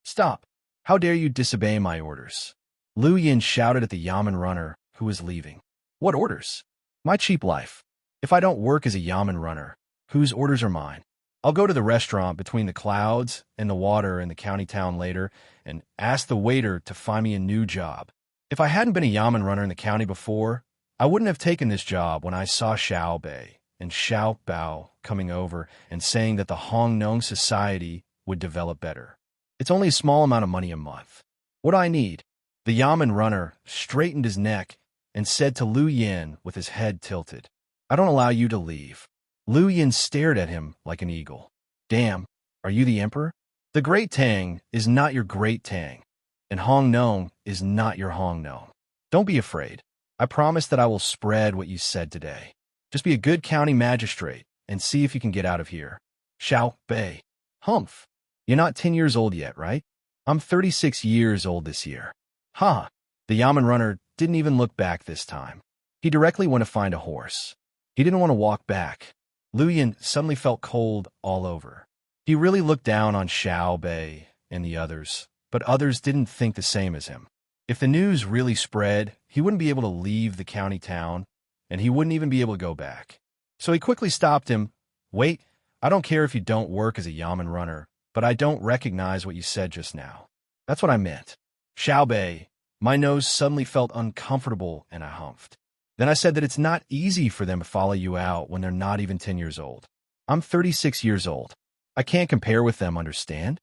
Stop! How dare you disobey my orders? Lu Yin shouted at the Yamen runner who was leaving. What orders? My cheap life. If I don't work as a Yamen runner, whose orders are mine? I'll go to the restaurant between the clouds and the water in the county town later and ask the waiter to find me a new job. If I hadn't been a Yamen runner in the county before, I wouldn't have taken this job when I saw Xiao Bei and Xiao Bao coming over and saying that the Hong Nong society would develop better. It's only a small amount of money a month. What do I need? The Yamen runner straightened his neck and said to Lu Yin with his head tilted, I don't allow you to leave. Lu Yin stared at him like an eagle. Damn, are you the emperor? The great Tang is not your great Tang, and Hong Nong is not your Hong Nong. Don't be afraid. I promise that I will spread what you said today. Just be a good county magistrate and see if you can get out of here. Xiao Bei. Humph. You're not 10 years old yet, right? I'm 36 years old this year. Ha! The Yamen runner didn't even look back this time. He directly went to find a horse. He didn't want to walk back. Lu Yin suddenly felt cold all over. He really looked down on Xiao Bei and the others, but others didn't think the same as him. If the news really spread, he wouldn't be able to leave the county town, and he wouldn't even be able to go back. So he quickly stopped him. Wait, I don't care if you don't work as a Yamen runner, but I don't recognize what you said just now. That's what I meant. Xiao Bei, my nose suddenly felt uncomfortable and I humphed. Then I said that it's not easy for them to follow you out when they're not even 10 years old. I'm 36 years old. I can't compare with them, understand?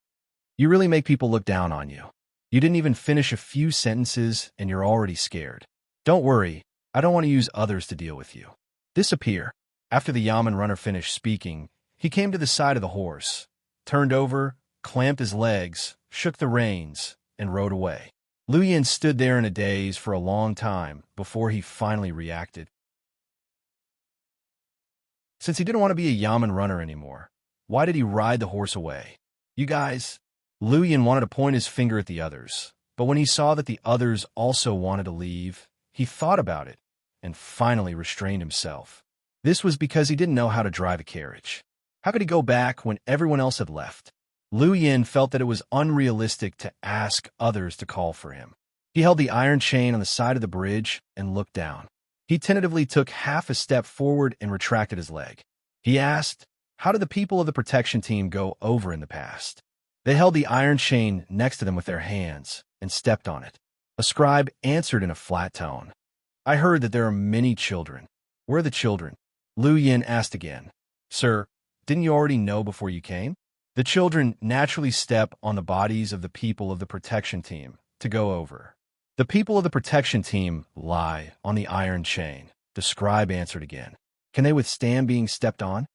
You really make people look down on you. You didn't even finish a few sentences and you're already scared. Don't worry, I don't want to use others to deal with you. Disappear. After the Yamen runner finished speaking, he came to the side of the horse, turned over, clamped his legs, shook the reins, and rode away. Lu Yin stood there in a daze for a long time before he finally reacted. Since he didn't want to be a Yamen runner anymore, why did he ride the horse away? You guys... Lu Yin wanted to point his finger at the others, but when he saw that the others also wanted to leave, he thought about it and finally restrained himself. This was because he didn't know how to drive a carriage. How could he go back when everyone else had left? Lu Yin felt that it was unrealistic to ask others to call for him. He held the iron chain on the side of the bridge and looked down. He tentatively took half a step forward and retracted his leg. He asked, how did the people of the protection team go over in the past? They held the iron chain next to them with their hands and stepped on it. A scribe answered in a flat tone. I heard that there are many children. Where are the children? Lu Yin asked again. Sir, didn't you already know before you came? The children naturally step on the bodies of the people of the protection team to go over. The people of the protection team lie on the iron chain, the scribe answered again. Can they withstand being stepped on?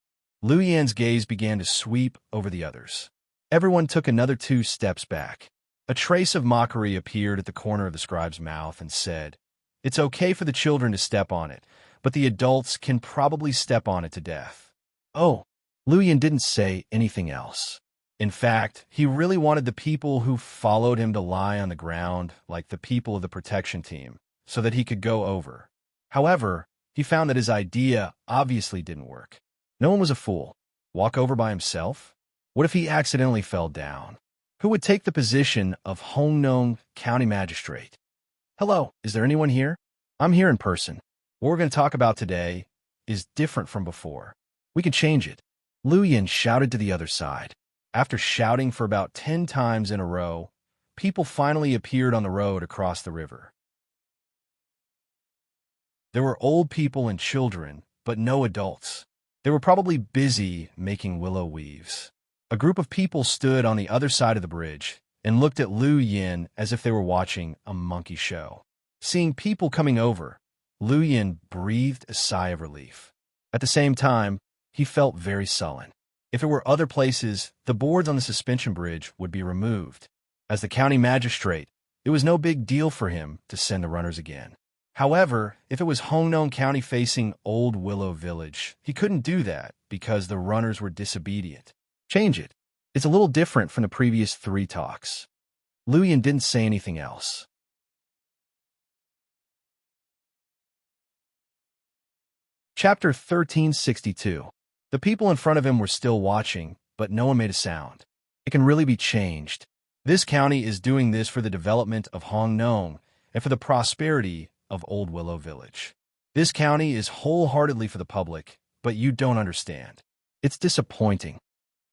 Lu Yin's gaze began to sweep over the others. Everyone took another 2 steps back. A trace of mockery appeared at the corner of the scribe's mouth and said, It's okay for the children to step on it, but the adults can probably step on it to death. Oh, Lu Yin didn't say anything else. In fact, he really wanted the people who followed him to lie on the ground like the people of the protection team, so that he could go over. However, he found that his idea obviously didn't work. No one was a fool. Walk over by himself? What if he accidentally fell down? Who would take the position of Hong Nong County Magistrate? Hello, is there anyone here? I'm here in person. What we're going to talk about today is different from before. We can change it. Lu Yin shouted to the other side. After shouting for about 10 times in a row, people finally appeared on the road across the river. There were old people and children, but no adults. They were probably busy making willow weaves. A group of people stood on the other side of the bridge and looked at Lu Yin as if they were watching a monkey show. Seeing people coming over, Lu Yin breathed a sigh of relief. At the same time, he felt very sullen. If it were other places, the boards on the suspension bridge would be removed. As the county magistrate, it was no big deal for him to send the runners again. However, if it was Hongnong County facing Old Willow Village, he couldn't do that because the runners were disobedient. Change it. It's a little different from the previous 3 talks. Lu Yin didn't say anything else. Chapter 1362. The people in front of him were still watching, but no one made a sound. It can really be changed. This county is doing this for the development of Hongnong and for the prosperity of Old Willow Village. This county is wholeheartedly for the public, but you don't understand. It's disappointing.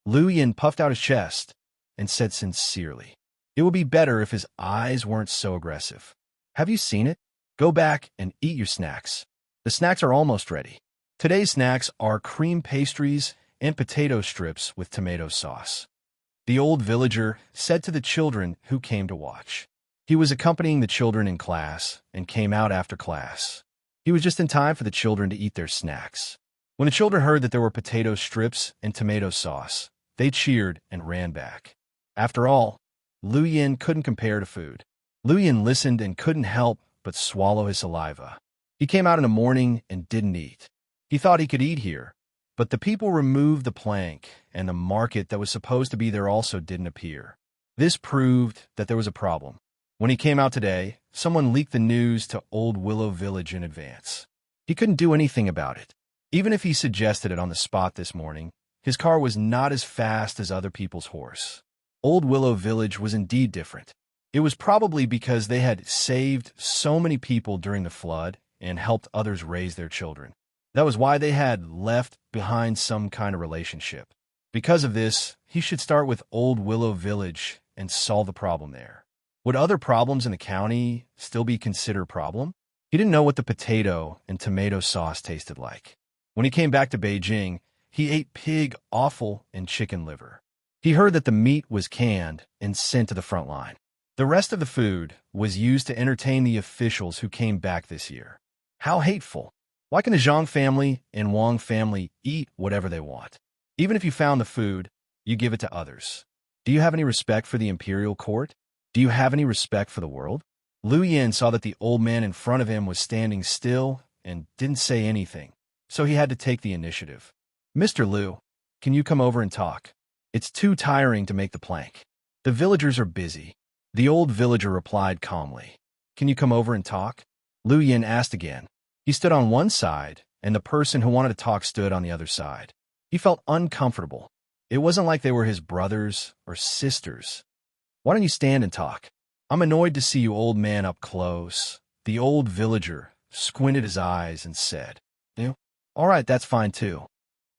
Lu Yin puffed out his chest and said sincerely, "It would be better if his eyes weren't so aggressive. Have you seen it? Go back and eat your snacks. The snacks are almost ready. Today's snacks are cream pastries and potato strips with tomato sauce." The old villager said to the children who came to watch. He was accompanying the children in class and came out after class. He was just in time for the children to eat their snacks. When the children heard that there were potato strips and tomato sauce, they cheered and ran back. After all, Lu Yin couldn't compare to food. Lu Yin listened and couldn't help but swallow his saliva. He came out in the morning and didn't eat. He thought he could eat here, but the people removed the plank, and the market that was supposed to be there also didn't appear. This proved that there was a problem. When he came out today, someone leaked the news to Old Willow Village in advance. He couldn't do anything about it. Even if he suggested it on the spot this morning, his car was not as fast as other people's horse. Old Willow Village was indeed different. It was probably because they had saved so many people during the flood and helped others raise their children. That was why they had left behind some kind of relationship. Because of this, he should start with Old Willow Village and solve the problem there. Would other problems in the county still be considered a problem? He didn't know what the potato and tomato sauce tasted like. When he came back to Beijing, he ate pig offal and chicken liver. He heard that the meat was canned and sent to the front line. The rest of the food was used to entertain the officials who came back this year. How hateful! Why can the Zhang family and Wang family eat whatever they want? Even if you found the food, you give it to others. Do you have any respect for the imperial court? Do you have any respect for the world? Lu Yin saw that the old man in front of him was standing still and didn't say anything, so he had to take the initiative. "Mr. Lu, can you come over and talk? It's too tiring to make the plank. The villagers are busy." The old villager replied calmly. "Can you come over and talk?" Lu Yin asked again. He stood on one side, and the person who wanted to talk stood on the other side. He felt uncomfortable. It wasn't like they were his brothers or sisters. "Why don't you stand and talk? I'm annoyed to see you old man up close." The old villager squinted his eyes and said, "You? All right, that's fine too."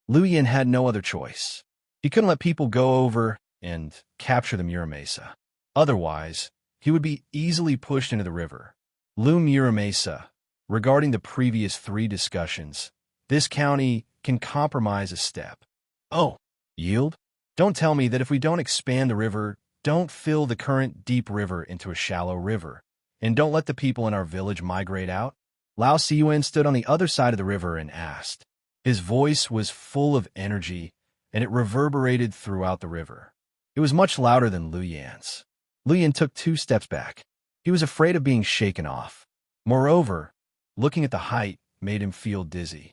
Lu Yin had no other choice. He couldn't let people go over and capture the Muramesa. Otherwise, he would be easily pushed into the river. Lu Muramesa, regarding the previous 3 discussions, this county can compromise a step. "Oh, yield? Don't tell me that if we don't expand the river, don't fill the current deep river into a shallow river, and don't let the people in our village migrate out?" Lao Siyuan stood on the other side of the river and asked. His voice was full of energy, and it reverberated throughout the river. It was much louder than Lu Yan's. Lu Yan took 2 steps back. He was afraid of being shaken off. Moreover, looking at the height made him feel dizzy.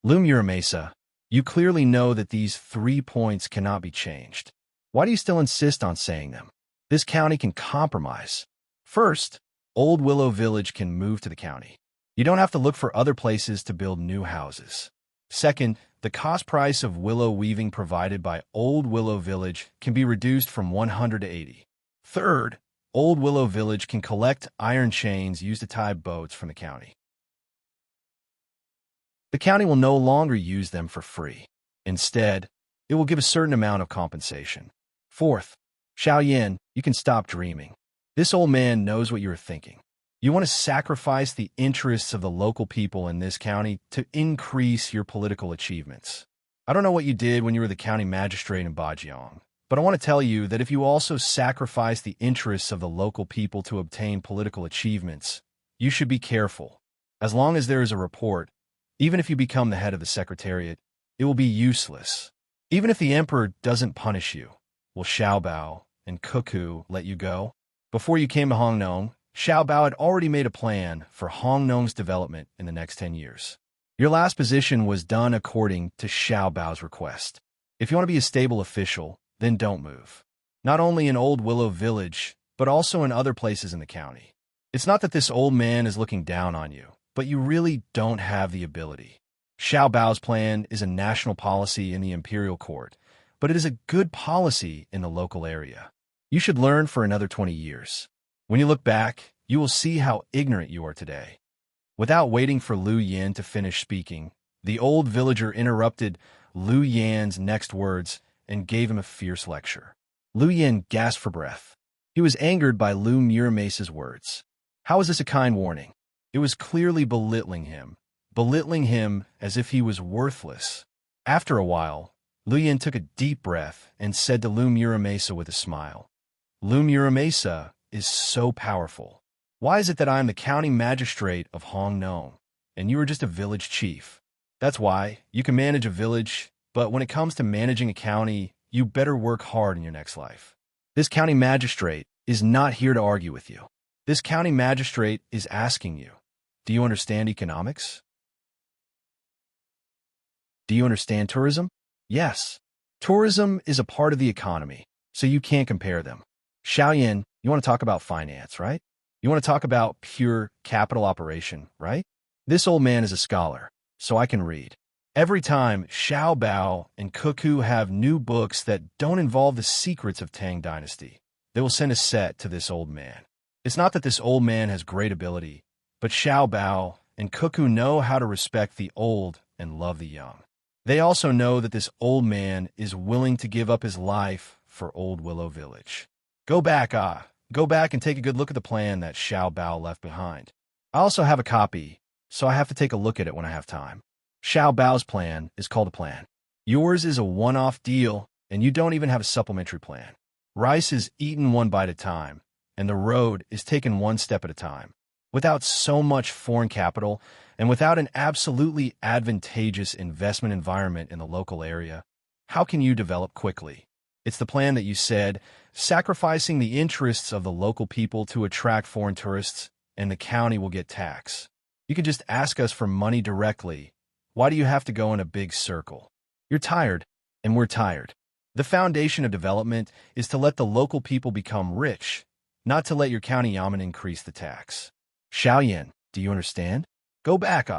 "Lu Muramesa, you clearly know that these 3 points cannot be changed. Why do you still insist on saying them? This county can compromise. First, Old Willow Village can move to the county. You don't have to look for other places to build new houses. Second, the cost price of willow weaving provided by Old Willow Village can be reduced from 100 to 80. Third, Old Willow Village can collect iron chains used to tie boats from the county. The county will no longer use them for free. Instead, it will give a certain amount of compensation. Fourth, Xiaoyan, you can stop dreaming. This old man knows what you are thinking. You want to sacrifice the interests of the local people in this county to increase your political achievements. I don't know what you did when you were the county magistrate in Bajiang, but I want to tell you that if you also sacrifice the interests of the local people to obtain political achievements, you should be careful. As long as there is a report, even if you become the head of the secretariat, it will be useless. Even if the emperor doesn't punish you, will Xiaobao and Cuckoo let you go? Before you came to Hongnong, Xiaobao had already made a plan for Hongnong's development in the next 10 years. Your last position was done according to Xiaobao's request. If you want to be a stable official, then don't move. Not only in Old Willow Village, but also in other places in the county. It's not that this old man is looking down on you, but you really don't have the ability. Xiaobao's plan is a national policy in the imperial court, but it is a good policy in the local area. You should learn for another 20 years. When you look back, you will see how ignorant you are today. Without waiting for Lu Yan to finish speaking, the old villager interrupted Lu Yan's next words and gave him a fierce lecture. Lu Yan gasped for breath. He was angered by Lu Muramesa's words. How is this a kind warning? It was clearly belittling him as if he was worthless. After a while, Lu Yan took a deep breath and said to Lu Muramesa with a smile, Lu Muramesa is so powerful. Why is it that I am the county magistrate of Hongnong, and you are just a village chief? That's why you can manage a village, but when it comes to managing a county, you better work hard in your next life. This county magistrate is not here to argue with you. This county magistrate is asking you, do you understand economics? Do you understand tourism? Yes. Tourism is a part of the economy, so you can't compare them. Xiaoyan, you want to talk about finance, right? You want to talk about pure capital operation, right? This old man is a scholar, so I can read. Every time Xiaobao and Cuckoo have new books that don't involve the secrets of Tang Dynasty, they will send a set to this old man. It's not that this old man has great ability, but Xiaobao and Cuckoo know how to respect the old and love the young. They also know that this old man is willing to give up his life for Old Willow Village. Go back and take a good look at the plan that Xiaobao left behind. I also have a copy, so I have to take a look at it when I have time. Xiaobao's plan is called a plan. Yours is a one-off deal, and you don't even have a supplementary plan. Rice is eaten one bite at a time, and the road is taken one step at a time. Without so much foreign capital, and without an absolutely advantageous investment environment in the local area, how can you develop quickly? It's the plan that you said, sacrificing the interests of the local people to attract foreign tourists, and the county will get tax. You can just ask us for money directly. Why do you have to go in a big circle? You're tired, and we're tired. The foundation of development is to let the local people become rich, not to let your county yamen increase the tax. Xiaoyan, do you understand? Go back,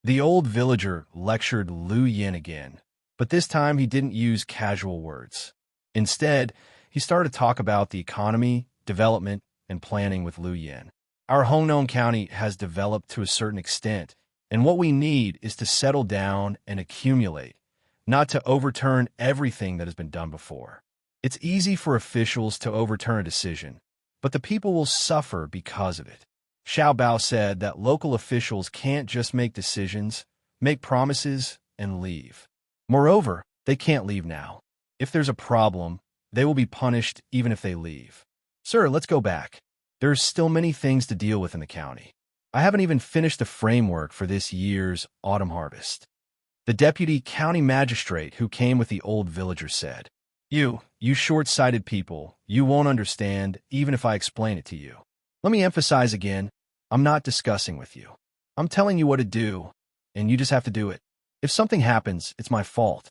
The old villager lectured Lu Yan again, but this time he didn't use casual words. Instead, he started to talk about the economy, development, and planning with Lu Yan. Our Hongnong County has developed to a certain extent, and what we need is to settle down and accumulate, not to overturn everything that has been done before. It's easy for officials to overturn a decision, but the people will suffer because of it. Xiaobao said that local officials can't just make decisions, make promises, and leave. Moreover, they can't leave now. If there's a problem, they will be punished even if they leave. Sir, let's go back. There's still many things to deal with in the county. I haven't even finished the framework for this year's autumn harvest. The deputy county magistrate who came with the old villager said, You short-sighted people, you won't understand even if I explain it to you. Let me emphasize again, I'm not discussing with you. I'm telling you what to do, and you just have to do it. If something happens, it's my fault.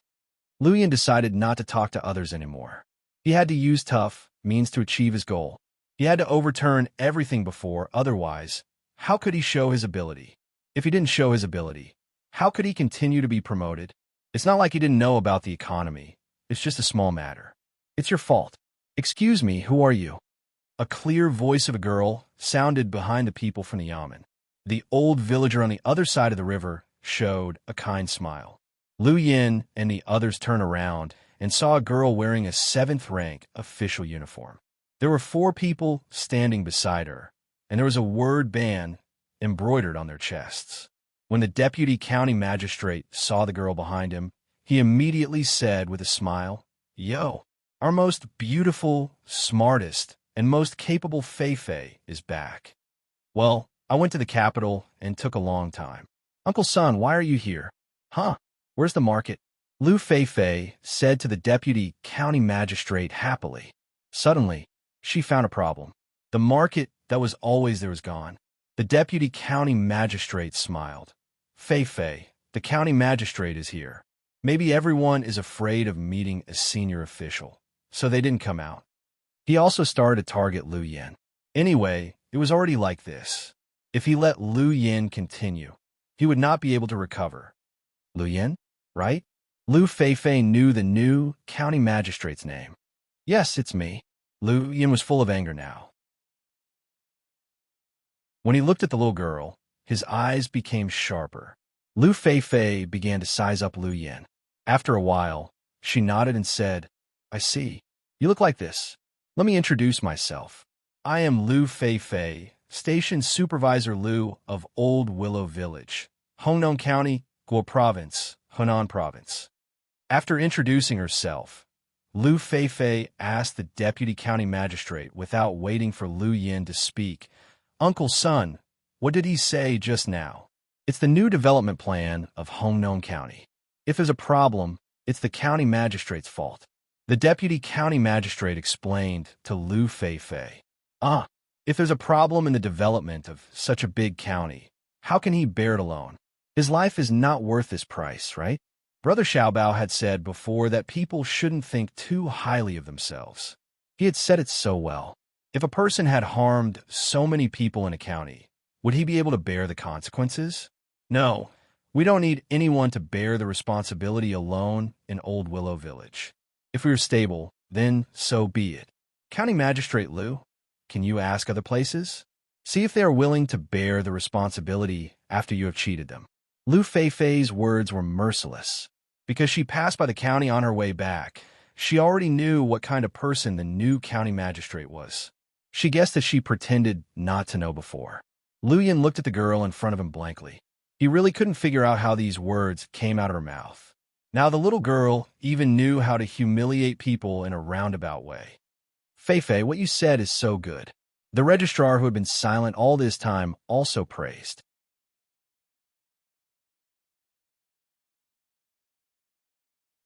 Lu Yan decided not to talk to others anymore. He had to use tough means to achieve his goal. He had to overturn everything before, otherwise, how could he show his ability? If he didn't show his ability, how could he continue to be promoted? It's not like he didn't know about the economy. It's just a small matter. It's your fault. Excuse me, who are you? A clear voice of a girl sounded behind the people from the yamen. The old villager on the other side of the river showed a kind smile. Lu Yan and the others turned around and saw a girl wearing a 7th-rank official uniform. There were 4 people standing beside her, and there was a word band embroidered on their chests. When the deputy county magistrate saw the girl behind him, he immediately said with a smile, Yo, our most beautiful, smartest, and most capable Fei Fei is back. Well, I went to the capital and took a long time. Uncle Son, why are you here? Huh? Where's the market? Lu Feifei said to the deputy county magistrate happily. Suddenly, she found a problem. The market that was always there was gone. The deputy county magistrate smiled. Feifei, the county magistrate is here. Maybe everyone is afraid of meeting a senior official, so they didn't come out. He also started to target Lu Yin. Anyway, it was already like this. If he let Lu Yin continue, he would not be able to recover. Lu Yin, right? Lu Feifei knew the new county magistrate's name. Yes, it's me. Lu Yin was full of anger now. When he looked at the little girl, his eyes became sharper. Lu Feifei began to size up Lu Yin. After a while, she nodded and said, I see. You look like this. Let me introduce myself. I am Lu Feifei, Station Supervisor Lu of Old Willow Village, Hongnon County, Guo Province, Henan Province. After introducing herself, Lu Feifei asked the deputy county magistrate without waiting for Lu Yin to speak, Uncle Son, what did he say just now? It's the new development plan of Hongnon County. If there's a problem, it's the county magistrate's fault. The deputy county magistrate explained to Lu Feifei. If there's a problem in the development of such a big county, how can he bear it alone? His life is not worth this price, right? Brother Xiaobao had said before that people shouldn't think too highly of themselves. He had said it so well. If a person had harmed so many people in a county, would he be able to bear the consequences? No, we don't need anyone to bear the responsibility alone in Old Willow Village. If we are stable, then so be it. County Magistrate Lu, can you ask other places? See if they are willing to bear the responsibility after you have cheated them. Lu Feifei's words were merciless. Because she passed by the county on her way back, she already knew what kind of person the new county magistrate was. She guessed that she pretended not to know before. Lu Yin looked at the girl in front of him blankly. He really couldn't figure out how these words came out of her mouth. Now the little girl even knew how to humiliate people in a roundabout way. Feifei, what you said is so good. The registrar, who had been silent all this time, also praised.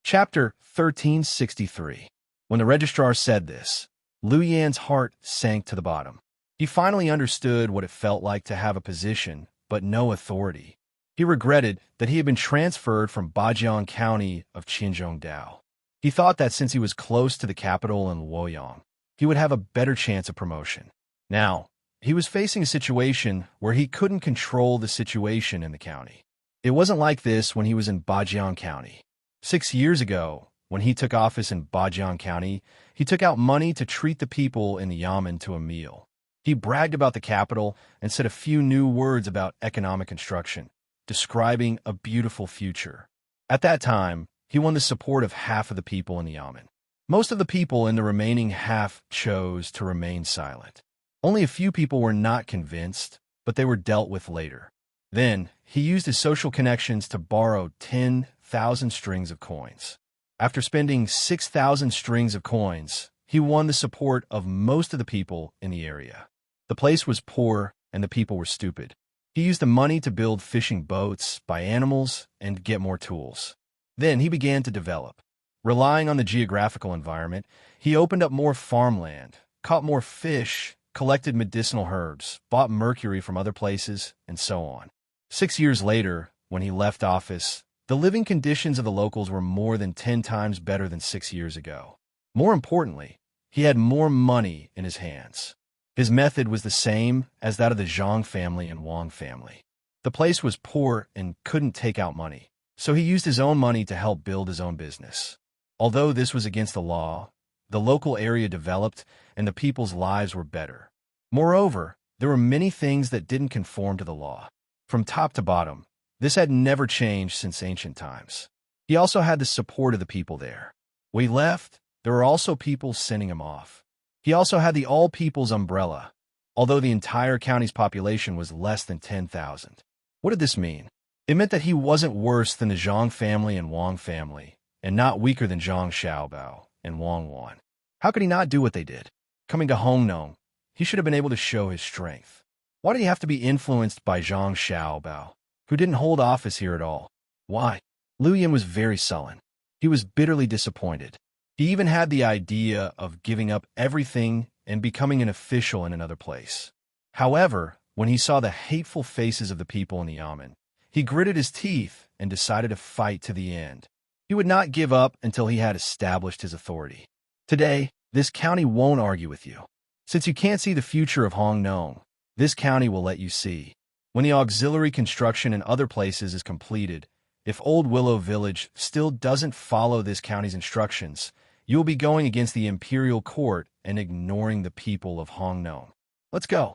Chapter 1363. When the registrar said this, Lu Yan's heart sank to the bottom. He finally understood what it felt like to have a position, but no authority. He regretted that he had been transferred from Bajiang County of Qinzhongdao. He thought that since he was close to the capital in Luoyang, he would have a better chance of promotion. Now, he was facing a situation where he couldn't control the situation in the county. It wasn't like this when he was in Bajiang County. 6 years ago, when he took office in Bajiang County, he took out money to treat the people in the yamen to a meal. He bragged about the capital and said a few new words about economic construction, describing a beautiful future. At that time, he won the support of half of the people in the yamen. Most of the people in the remaining half chose to remain silent. Only a few people were not convinced, but they were dealt with later. Then, he used his social connections to borrow 10,000 strings of coins. After spending 6,000 strings of coins, he won the support of most of the people in the area. The place was poor and the people were stupid. He used the money to build fishing boats, buy animals, and get more tools. Then he began to develop. Relying on the geographical environment, he opened up more farmland, caught more fish, collected medicinal herbs, bought mercury from other places, and so on. 6 years later, when he left office, the living conditions of the locals were more than 10 times better than 6 years ago. More importantly, he had more money in his hands. His method was the same as that of the Zhang family and Wang family. The place was poor and couldn't take out money, so he used his own money to help build his own business. Although this was against the law, the local area developed and the people's lives were better. Moreover, there were many things that didn't conform to the law. From top to bottom, this had never changed since ancient times. He also had the support of the people there. When he left, there were also people sending him off. He also had the all-people's umbrella, although the entire county's population was less than 10,000. What did this mean? It meant that he wasn't worse than the Zhang family and Wang family, and not weaker than Zhang Xiaobao and Wang Wan. How could he not do what they did? Coming to Hongnon, he should have been able to show his strength. Why did he have to be influenced by Zhang Xiaobao, who didn't hold office here at all? Why? Liu Yin was very sullen. He was bitterly disappointed. He even had the idea of giving up everything and becoming an official in another place. However, when he saw the hateful faces of the people in the Yamen, he gritted his teeth and decided to fight to the end. He would not give up until he had established his authority. Today, this county won't argue with you. Since you can't see the future of Hongnong, this county will let you see. When the auxiliary construction in other places is completed, if Old Willow Village still doesn't follow this county's instructions, you will be going against the imperial court and ignoring the people of Hongnong. Let's go.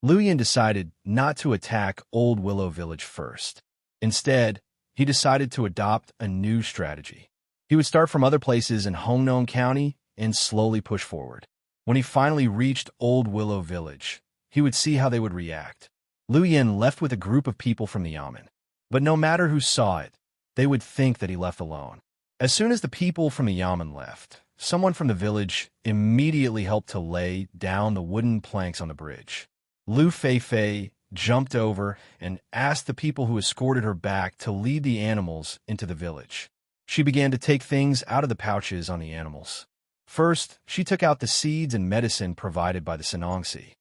Liu Yin decided not to attack Old Willow Village first. Instead, he decided to adopt a new strategy. He would start from other places in Hongnong County and slowly push forward. When he finally reached Old Willow Village, he would see how they would react. Liu Yin left with a group of people from the Yamen. But no matter who saw it, they would think that he left alone. As soon as the people from the Yamen left, someone from the village immediately helped to lay down the wooden planks on the bridge. Lu Feifei jumped over and asked the people who escorted her back to lead the animals into the village. She began to take things out of the pouches on the animals. First, she took out the seeds and medicine provided by the Sanongsi.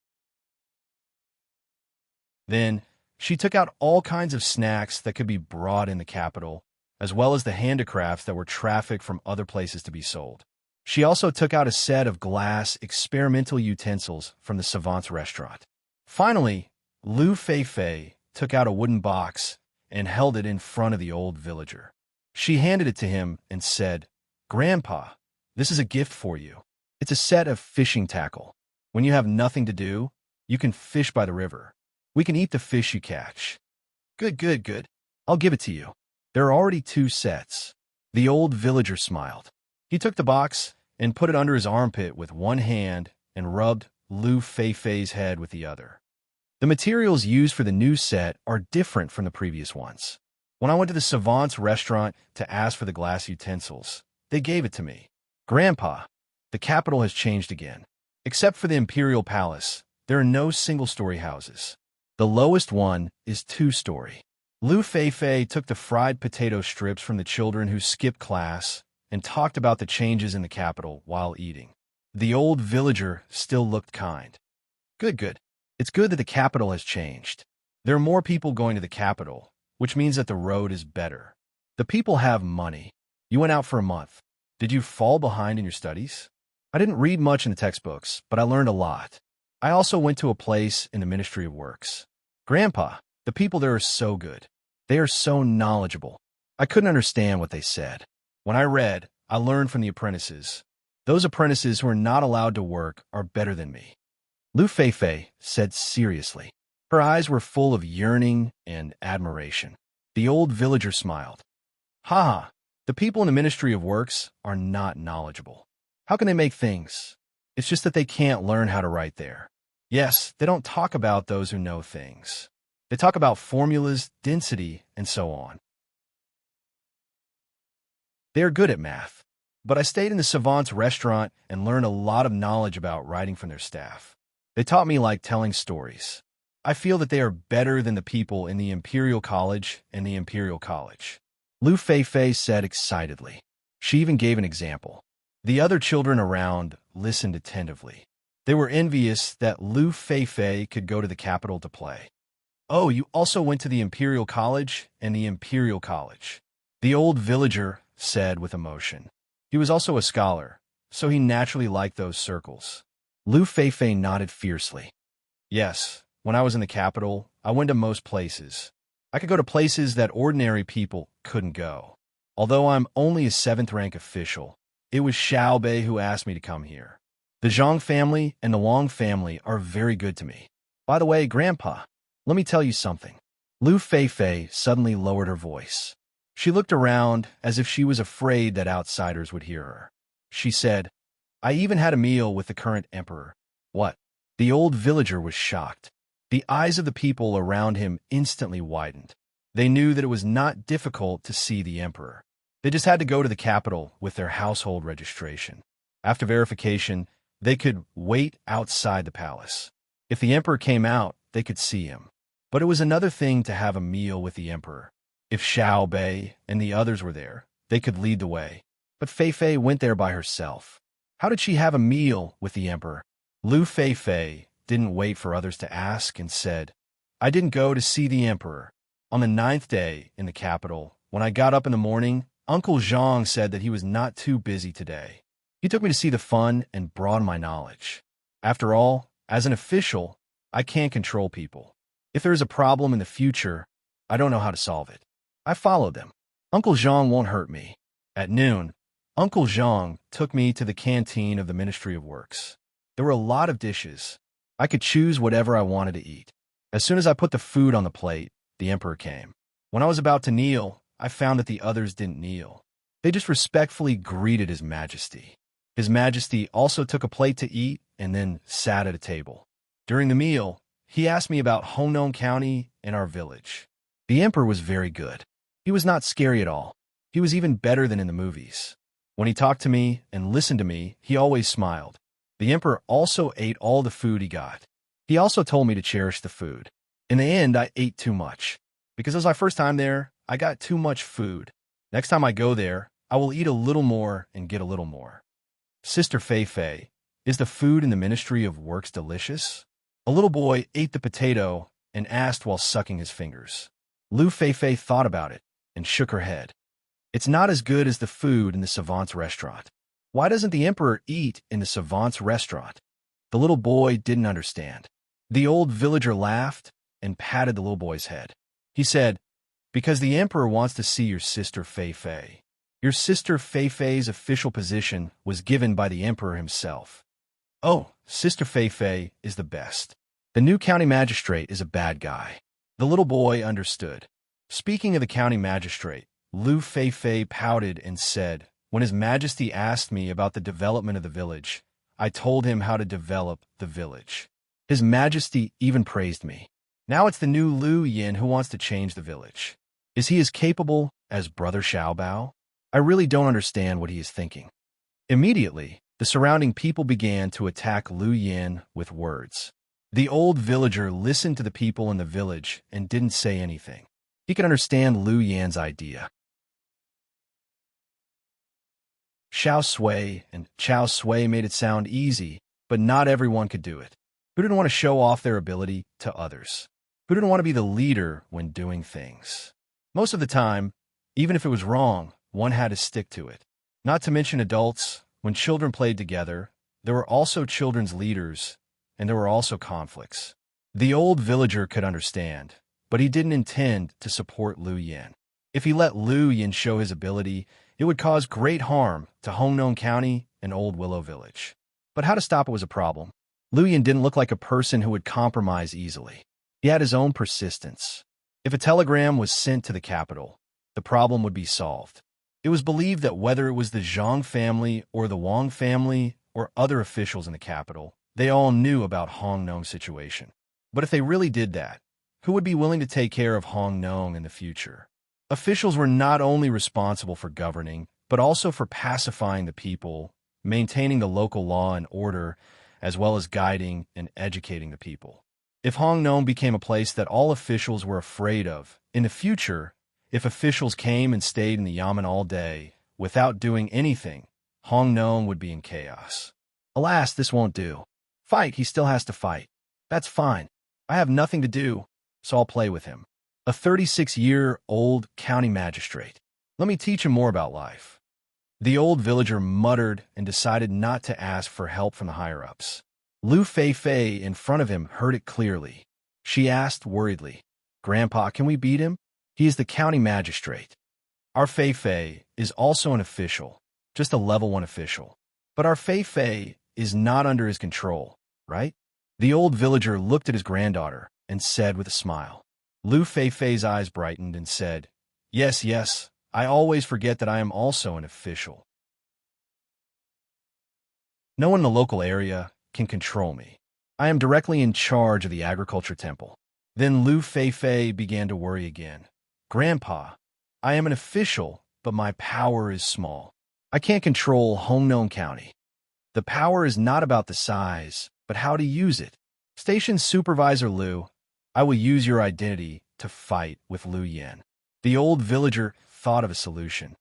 Then, she took out all kinds of snacks that could be brought in the capital, as well as the handicrafts that were trafficked from other places to be sold. She also took out a set of glass experimental utensils from the savant's restaurant. Finally, Lu Feifei took out a wooden box and held it in front of the old villager. She handed it to him and said, "Grandpa, this is a gift for you. It's a set of fishing tackle. When you have nothing to do, you can fish by the river. We can eat the fish you catch." Good, good, good. I'll give it to you. There are already 2 sets. The old villager smiled. He took the box and put it under his armpit with one hand and rubbed Lu Feifei's head with the other. The materials used for the new set are different from the previous ones. When I went to the savant's restaurant to ask for the glass utensils, they gave it to me. Grandpa, the capital has changed again. Except for the imperial palace, there are no single-story houses. The lowest one is 2-story. Lu Feifei took the fried potato strips from the children who skipped class and talked about the changes in the capital while eating. The old villager still looked kind. Good, good. It's good that the capital has changed. There are more people going to the capital, which means that the road is better. The people have money. You went out for a month. Did you fall behind in your studies? I didn't read much in the textbooks, but I learned a lot. I also went to a place in the Ministry of Works. Grandpa, the people there are so good. They are so knowledgeable. I couldn't understand what they said. When I read, I learned from the apprentices. Those apprentices who are not allowed to work are better than me. Lu Feifei said seriously. Her eyes were full of yearning and admiration. The old villager smiled. Ha ha, the people in the Ministry of Works are not knowledgeable. How can they make things? It's just that they can't learn how to write there. Yes, they don't talk about those who know things. They talk about formulas, density, and so on. They are good at math. But I stayed in the savant's restaurant and learned a lot of knowledge about writing from their staff. They taught me like telling stories. I feel that they are better than the people in the Imperial College and the Imperial College. Lu Feifei said excitedly. She even gave an example. The other children around listened attentively. They were envious that Lu Feifei could go to the capital to play. Oh, you also went to the Imperial College and the Imperial College. The old villager said with emotion. He was also a scholar, so he naturally liked those circles. Lu Feifei nodded fiercely. Yes, when I was in the capital, I went to most places. I could go to places that ordinary people couldn't go. Although I'm only a 7th-rank official, it was Xiao Bei who asked me to come here. The Zhang family and the Long family are very good to me. By the way, Grandpa, let me tell you something. Lu Feifei suddenly lowered her voice. She looked around as if she was afraid that outsiders would hear her. She said, I even had a meal with the current emperor. What? The old villager was shocked. The eyes of the people around him instantly widened. They knew that it was not difficult to see the emperor. They just had to go to the capital with their household registration. After verification, they could wait outside the palace. If the emperor came out, they could see him. But it was another thing to have a meal with the emperor. If Xiao Bei and the others were there, they could lead the way. But Fei Fei went there by herself. How did she have a meal with the emperor? Lu Fei didn't wait for others to ask and said, I didn't go to see the emperor. On the 9th day in the capital, when I got up in the morning, Uncle Zhang said that he was not too busy today. He took me to see the fun and broaden my knowledge. After all, as an official, I can't control people. If there is a problem in the future, I don't know how to solve it. I followed them. Uncle Zhang won't hurt me. At noon, Uncle Zhang took me to the canteen of the Ministry of Works. There were a lot of dishes. I could choose whatever I wanted to eat. As soon as I put the food on the plate, the emperor came. When I was about to kneel, I found that the others didn't kneel. They just respectfully greeted His Majesty. His Majesty also took a plate to eat and then sat at a table. During the meal, he asked me about Hongnong County and our village. The emperor was very good. He was not scary at all. He was even better than in the movies. When he talked to me and listened to me, he always smiled. The emperor also ate all the food he got. He also told me to cherish the food. In the end, I ate too much. Because it was my first time there, I got too much food. Next time I go there, I will eat a little more and get a little more. Sister Fei, is the food in the Ministry of Works delicious? A little boy ate the potato and asked while sucking his fingers. Lu Fei thought about it and shook her head. It's not as good as the food in the savant's restaurant. Why doesn't the emperor eat in the savant's restaurant? The little boy didn't understand. The old villager laughed and patted the little boy's head. He said, because the emperor wants to see your sister Fei. Your sister Fei's official position was given by the emperor himself. Oh, Sister Fei is the best. The new county magistrate is a bad guy. The little boy understood. Speaking of the county magistrate, Lu Fei pouted and said, when His Majesty asked me about the development of the village, I told him how to develop the village. His Majesty even praised me. Now it's the new Lu Yin who wants to change the village. Is he as capable as Brother Xiao Bao? I really don't understand what he is thinking. Immediately, the surrounding people began to attack Lu Yin with words. The old villager listened to the people in the village and didn't say anything. He could understand Lu Yin's idea. Xiao Sui and Chao Sui made it sound easy, but not everyone could do it. Who didn't want to show off their ability to others? Who didn't want to be the leader when doing things? Most of the time, even if it was wrong, one had to stick to it. Not to mention adults, when children played together, there were also children's leaders, and there were also conflicts. The old villager could understand, but he didn't intend to support Lu Yin. If he let Lu Yin show his ability, it would cause great harm to Hongnong County and Old Willow Village. But how to stop it was a problem. Lu Yin didn't look like a person who would compromise easily. He had his own persistence. If a telegram was sent to the capital, the problem would be solved. It was believed that whether it was the Zhang family or the Wang family or other officials in the capital, they all knew about Hongnong's situation. But if they really did that, who would be willing to take care of Hongnong in the future? Officials were not only responsible for governing, but also for pacifying the people, maintaining the local law and order, as well as guiding and educating the people. If Hongnong became a place that all officials were afraid of, in the future, if officials came and stayed in the yamen all day, without doing anything, Hongnong would be in chaos. Alas, this won't do. Fight, he still has to fight. That's fine. I have nothing to do, so I'll play with him. A 36-year-old county magistrate. Let me teach him more about life. The old villager muttered and decided not to ask for help from the higher-ups. Lu Fei in front of him heard it clearly. She asked worriedly, Grandpa, can we beat him? He is the county magistrate. Our Fei is also an official, just a level 1 official. But our Fei is not under his control, right? The old villager looked at his granddaughter and said with a smile. Lu Fei's eyes brightened and said, Yes, I always forget that I am also an official. No one in the local area can control me. I am directly in charge of the agriculture temple. Then Lu Fei began to worry again. Grandpa, I am an official, but my power is small. I can't control Hongnong County. The power is not about the size, but how to use it. Station Supervisor Lu, I will use your identity to fight with Lu Yin. The old villager thought of a solution.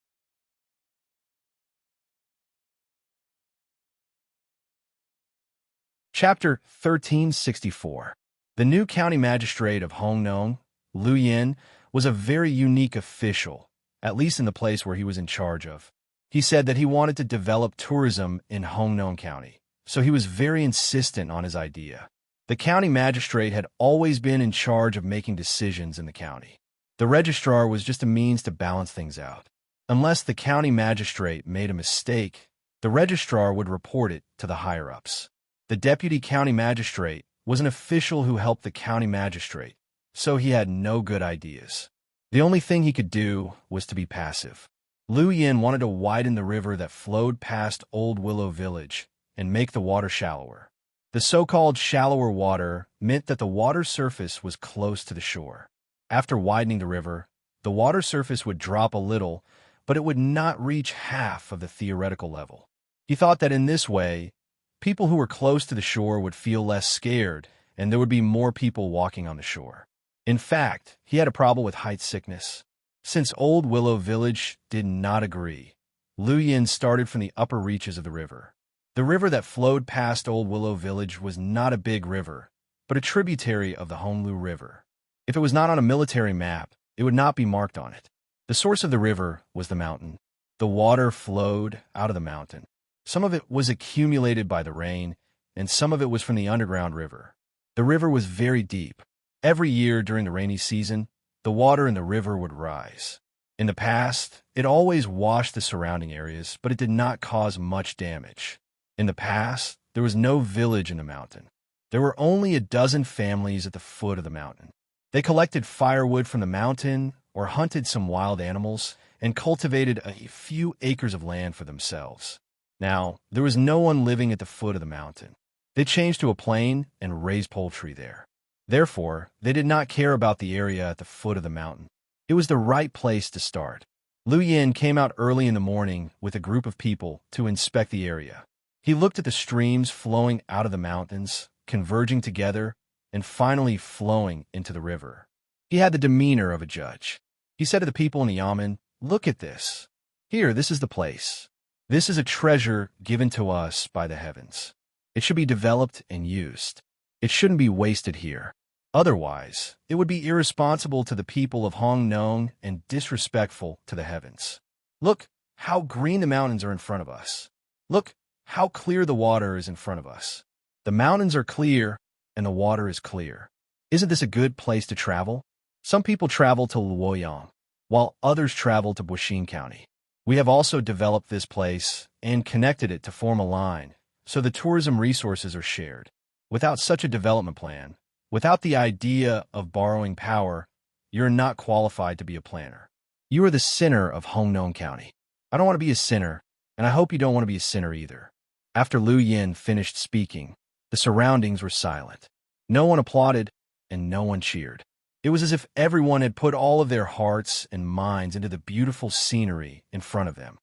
Chapter 1364. The new county magistrate of Hongnong, Lu Yin, was a very unique official, at least in the place where he was in charge of. He said that he wanted to develop tourism in Hongnong County, so he was very insistent on his idea. The county magistrate had always been in charge of making decisions in the county. The registrar was just a means to balance things out. Unless the county magistrate made a mistake, the registrar would report it to the higher-ups. The deputy county magistrate was an official who helped the county magistrate, so he had no good ideas. The only thing he could do was to be passive. Lu Yin wanted to widen the river that flowed past Old Willow Village and make the water shallower. The so-called shallower water meant that the water surface was close to the shore. After widening the river, the water surface would drop a little, but it would not reach half of the theoretical level. He thought that in this way, people who were close to the shore would feel less scared, and there would be more people walking on the shore. In fact, he had a problem with height sickness. Since Old Willow Village did not agree, Lu Yin started from the upper reaches of the river. The river that flowed past Old Willow Village was not a big river, but a tributary of the Honglu River. If it was not on a military map, it would not be marked on it. The source of the river was the mountain. The water flowed out of the mountain. Some of it was accumulated by the rain, and some of it was from the underground river. The river was very deep. Every year during the rainy season, the water in the river would rise. In the past, it always washed the surrounding areas, but it did not cause much damage. In the past, there was no village in the mountain. There were only a dozen families at the foot of the mountain. They collected firewood from the mountain or hunted some wild animals and cultivated a few acres of land for themselves. Now, there was no one living at the foot of the mountain. They changed to a plain and raised poultry there. Therefore, they did not care about the area at the foot of the mountain. It was the right place to start. Lu Yin came out early in the morning with a group of people to inspect the area. He looked at the streams flowing out of the mountains, converging together, and finally flowing into the river. He had the demeanor of a judge. He said to the people in the yamen, "Look at this. Here, this is the place. This is a treasure given to us by the heavens. It should be developed and used. It shouldn't be wasted here. Otherwise, it would be irresponsible to the people of Hongnong and disrespectful to the heavens. Look how green the mountains are in front of us. Look how clear the water is in front of us. The mountains are clear and the water is clear. Isn't this a good place to travel? Some people travel to Luoyang, while others travel to Buxin County. We have also developed this place and connected it to form a line, so the tourism resources are shared. Without such a development plan, without the idea of borrowing power, you're not qualified to be a planner. You are the sinner of Hongnong County. I don't want to be a sinner, and I hope you don't want to be a sinner either." After Lu Yin finished speaking, the surroundings were silent. No one applauded, and no one cheered. It was as if everyone had put all of their hearts and minds into the beautiful scenery in front of them.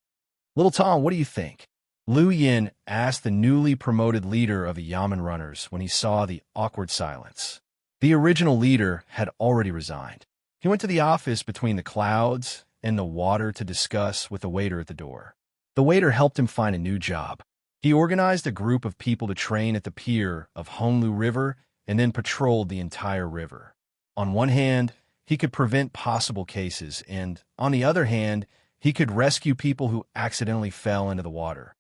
"Little Tom, what do you think?" Lu Yin asked the newly promoted leader of the Yamen runners when he saw the awkward silence. The original leader had already resigned. He went to the office between the clouds and the water to discuss with the waiter at the door. The waiter helped him find a new job. He organized a group of people to train at the pier of Honglu River and then patrolled the entire river. On one hand, he could prevent possible cases, and on the other hand, he could rescue people who accidentally fell into the water.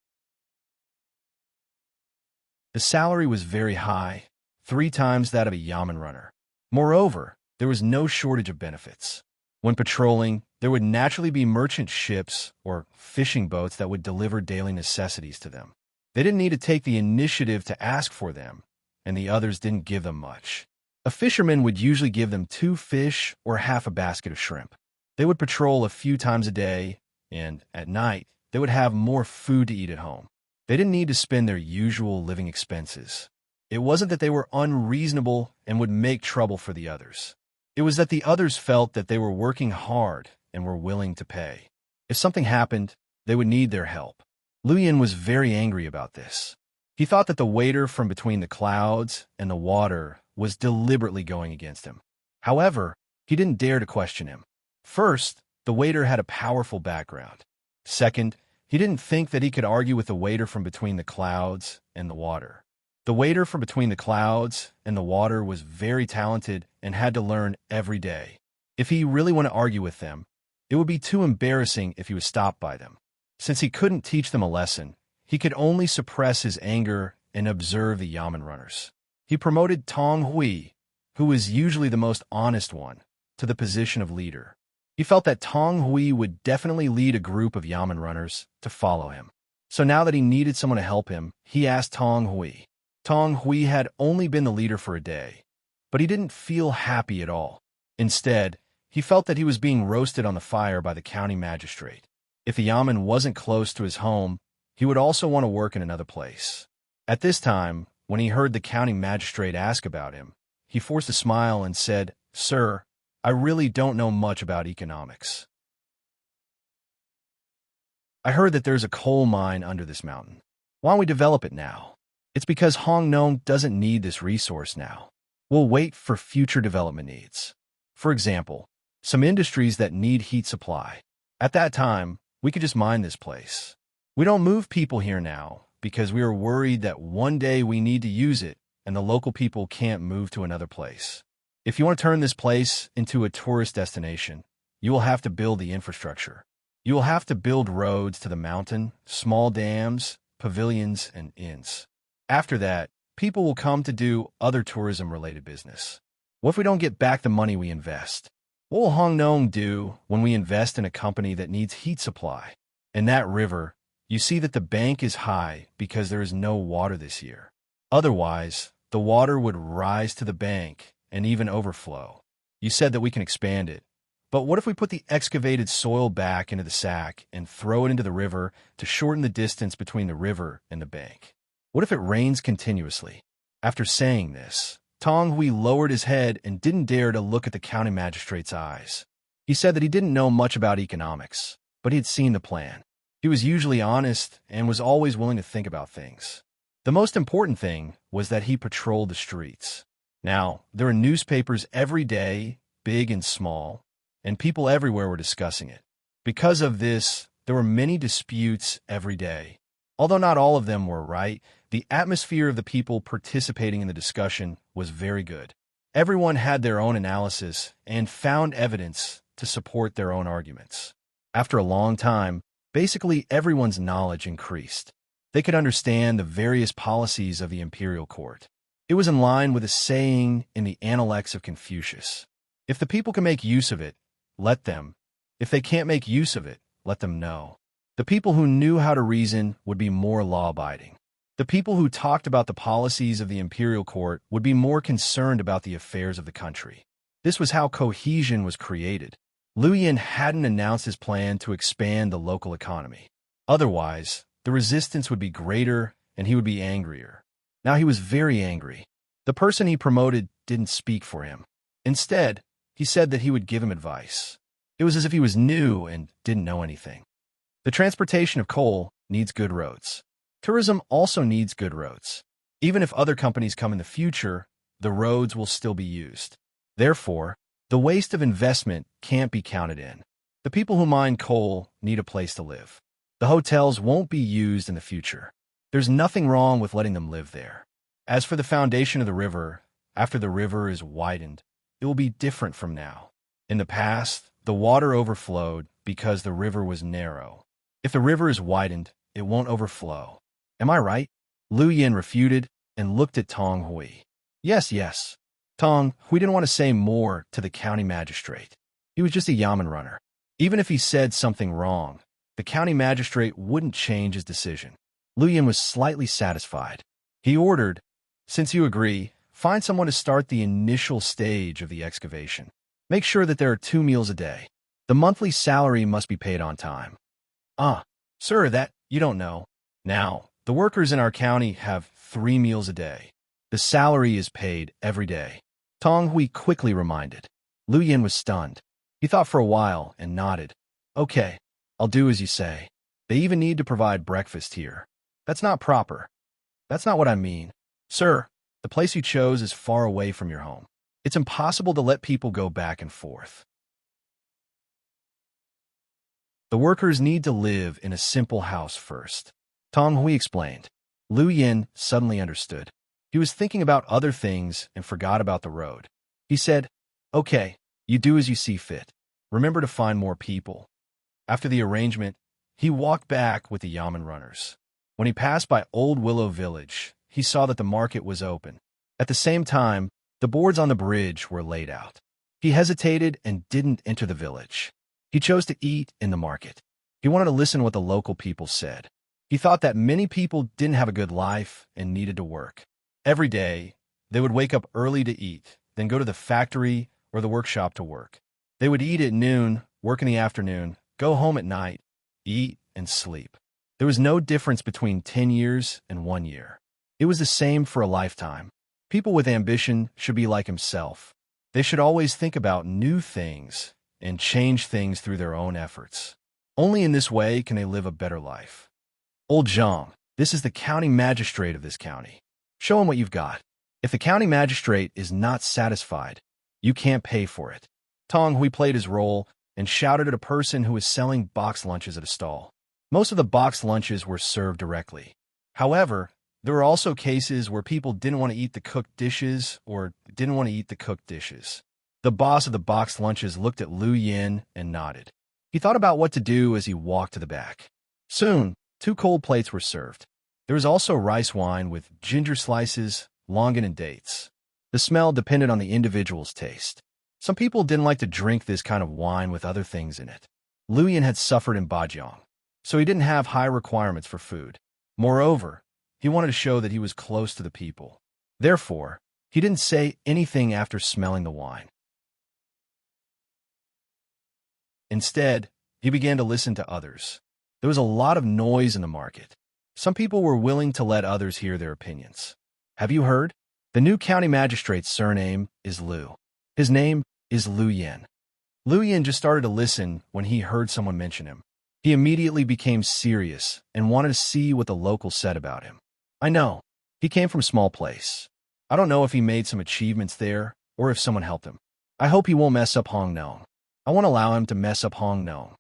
The salary was very high, 3 times that of a yamen runner. Moreover, there was no shortage of benefits. When patrolling, there would naturally be merchant ships or fishing boats that would deliver daily necessities to them. They didn't need to take the initiative to ask for them, and the others didn't give them much. A fisherman would usually give them 2 fish or half a basket of shrimp. They would patrol a few times a day, and at night, they would have more food to eat at home. They didn't need to spend their usual living expenses. It wasn't that they were unreasonable and would make trouble for the others. It was that the others felt that they were working hard and were willing to pay. If something happened, they would need their help. Lu Yin was very angry about this. He thought that the waiter from between the clouds and the water was deliberately going against him. However, he didn't dare to question him. First, the waiter had a powerful background. Second, he didn't think that he could argue with the waiter from between the clouds and the water. The waiter from between the clouds and the water was very talented and had to learn every day. If he really wanted to argue with them, it would be too embarrassing if he was stopped by them. Since he couldn't teach them a lesson, he could only suppress his anger and observe the Yamen runners. He promoted Tang Hui, who was usually the most honest one, to the position of leader. He felt that Tang Hui would definitely lead a group of Yamen runners to follow him. So now that he needed someone to help him, he asked Tang Hui. Tang Hui had only been the leader for a day, but he didn't feel happy at all. Instead, he felt that he was being roasted on the fire by the county magistrate. If the Yamen wasn't close to his home, he would also want to work in another place. At this time, when he heard the county magistrate ask about him, he forced a smile and said, "Sir, I really don't know much about economics. I heard that there's a coal mine under this mountain. Why don't we develop it now? It's because Hongnong doesn't need this resource now. We'll wait for future development needs. For example, some industries that need heat supply. At that time, we could just mine this place. We don't move people here now because we are worried that one day we need to use it and the local people can't move to another place. If you want to turn this place into a tourist destination, you will have to build the infrastructure. You will have to build roads to the mountain, small dams, pavilions, and inns. After that, people will come to do other tourism-related business. What if we don't get back the money we invest? What will Hongnong do when we invest in a company that needs heat supply? In that river, you see that the bank is high because there is no water this year. Otherwise, the water would rise to the bank and even overflow. You said that we can expand it. But what if we put the excavated soil back into the sack and throw it into the river to shorten the distance between the river and the bank? What if it rains continuously? After saying this, Tang Hui lowered his head and didn't dare to look at the county magistrate's eyes. He said that he didn't know much about economics, but he had seen the plan. He was usually honest and was always willing to think about things. The most important thing was that he patrolled the streets. Now, there were newspapers every day, big and small, and people everywhere were discussing it. Because of this, there were many disputes every day. Although not all of them were right, the atmosphere of the people participating in the discussion was very good. Everyone had their own analysis and found evidence to support their own arguments. After a long time, basically everyone's knowledge increased. They could understand the various policies of the imperial court. It was in line with a saying in the Analects of Confucius. If the people can make use of it, let them. If they can't make use of it, let them know. The people who knew how to reason would be more law-abiding. The people who talked about the policies of the imperial court would be more concerned about the affairs of the country. This was how cohesion was created. Liu Yin hadn't announced his plan to expand the local economy. Otherwise, the resistance would be greater and he would be angrier. Now he was very angry. The person he promoted didn't speak for him. Instead, he said that he would give him advice. It was as if he was new and didn't know anything. The transportation of coal needs good roads. Tourism also needs good roads. Even if other companies come in the future, the roads will still be used. Therefore, the waste of investment can't be counted in. The people who mine coal need a place to live. The hotels won't be used in the future. There's nothing wrong with letting them live there. As for the foundation of the river, after the river is widened, it will be different from now. In the past, the water overflowed because the river was narrow. If the river is widened, it won't overflow. Am I right? Liu Yin refuted and looked at Tang Hui. Yes. Tang Hui didn't want to say more to the county magistrate. He was just a Yamen runner. Even if he said something wrong, the county magistrate wouldn't change his decision. Liu Yin was slightly satisfied. He ordered, "Since you agree, find someone to start the initial stage of the excavation. Make sure that there are 2 meals a day. The monthly salary must be paid on time." Sir, that you don't know. Now, the workers in our county have 3 meals a day. The salary is paid every day. Tang Hui quickly reminded. Liu Yin was stunned. He thought for a while and nodded. Okay, I'll do as you say. They even need to provide breakfast here. That's not proper. That's not what I mean. Sir, the place you chose is far away from your home. It's impossible to let people go back and forth. The workers need to live in a simple house first. Tang Hui explained. Lu Yin suddenly understood. He was thinking about other things and forgot about the road. He said, "Okay, you do as you see fit. Remember to find more people." After the arrangement, he walked back with the Yamen runners. When he passed by Old Willow Village, he saw that the market was open. At the same time, the boards on the bridge were laid out. He hesitated and didn't enter the village. He chose to eat in the market. He wanted to listen to what the local people said. He thought that many people didn't have a good life and needed to work. Every day, they would wake up early to eat, then go to the factory or the workshop to work. They would eat at noon, work in the afternoon, go home at night, eat, and sleep. There was no difference between 10 years and 1 year. It was the same for a lifetime. People with ambition should be like himself. They should always think about new things and change things through their own efforts. Only in this way can they live a better life. Old Zhang, this is the county magistrate of this county. Show him what you've got. If the county magistrate is not satisfied, you can't pay for it. Tang Hui played his role and shouted at a person who was selling boxed lunches at a stall. Most of the boxed lunches were served directly. However, there were also cases where people didn't want to eat the cooked dishes or didn't want to eat the cooked dishes. The boss of the boxed lunches looked at Lu Yin and nodded. He thought about what to do as he walked to the back. Soon, 2 cold plates were served. There was also rice wine with ginger slices, longan, and dates. The smell depended on the individual's taste. Some people didn't like to drink this kind of wine with other things in it. Lu Yin had suffered in Bajiang, so he didn't have high requirements for food. Moreover, he wanted to show that he was close to the people. Therefore, he didn't say anything after smelling the wine. Instead, he began to listen to others. There was a lot of noise in the market. Some people were willing to let others hear their opinions. Have you heard? The new county magistrate's surname is Lu. His name is Lu Yin. Lu Yin just started to listen when he heard someone mention him. He immediately became serious and wanted to see what the locals said about him. I know. He came from a small place. I don't know if he made some achievements there or if someone helped him. I hope he won't mess up Hong Nong. I won't allow him to mess up Hong Nong.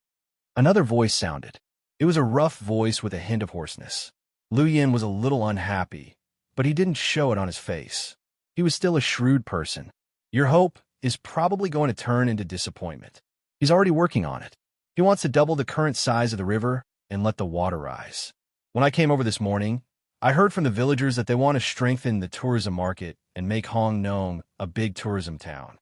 Another voice sounded. It was a rough voice with a hint of hoarseness. Lu Yin was a little unhappy, but he didn't show it on his face. He was still a shrewd person. Your hope is probably going to turn into disappointment. He's already working on it. He wants to double the current size of the river and let the water rise. When I came over this morning, I heard from the villagers that they want to strengthen the tourism market and make Hong Nong a big tourism town.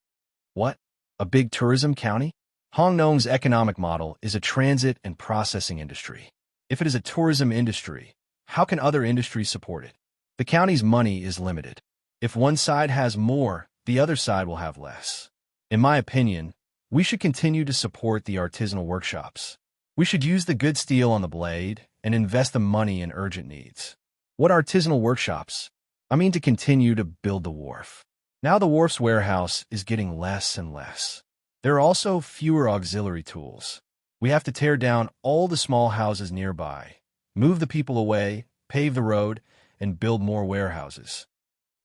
What? A big tourism county? Hong Nong's economic model is a transit and processing industry. If it is a tourism industry, how can other industries support it? The county's money is limited. If one side has more, the other side will have less. In my opinion, we should continue to support the artisanal workshops. We should use the good steel on the blade and invest the money in urgent needs. What artisanal workshops? I mean to continue to build the wharf. Now the wharf's warehouse is getting less and less. There are also fewer auxiliary tools. We have to tear down all the small houses nearby, move the people away, pave the road, and build more warehouses.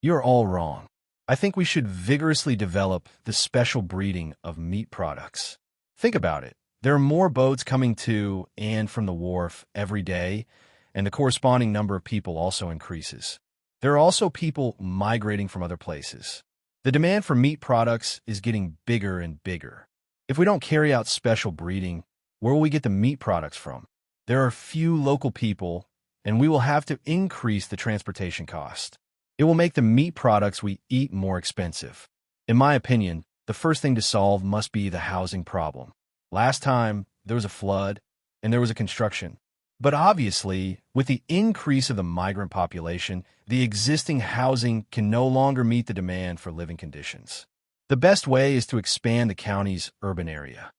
You're all wrong. I think we should vigorously develop the special breeding of meat products. Think about it. There are more boats coming to and from the wharf every day, and the corresponding number of people also increases. There are also people migrating from other places. The demand for meat products is getting bigger and bigger. If we don't carry out special breeding, where will we get the meat products from? There are few local people, and we will have to increase the transportation cost. It will make the meat products we eat more expensive. In my opinion, the first thing to solve must be the housing problem. Last time, there was a flood, and there was a construction. But obviously, with the increase of the migrant population, the existing housing can no longer meet the demand for living conditions. The best way is to expand the county's urban area.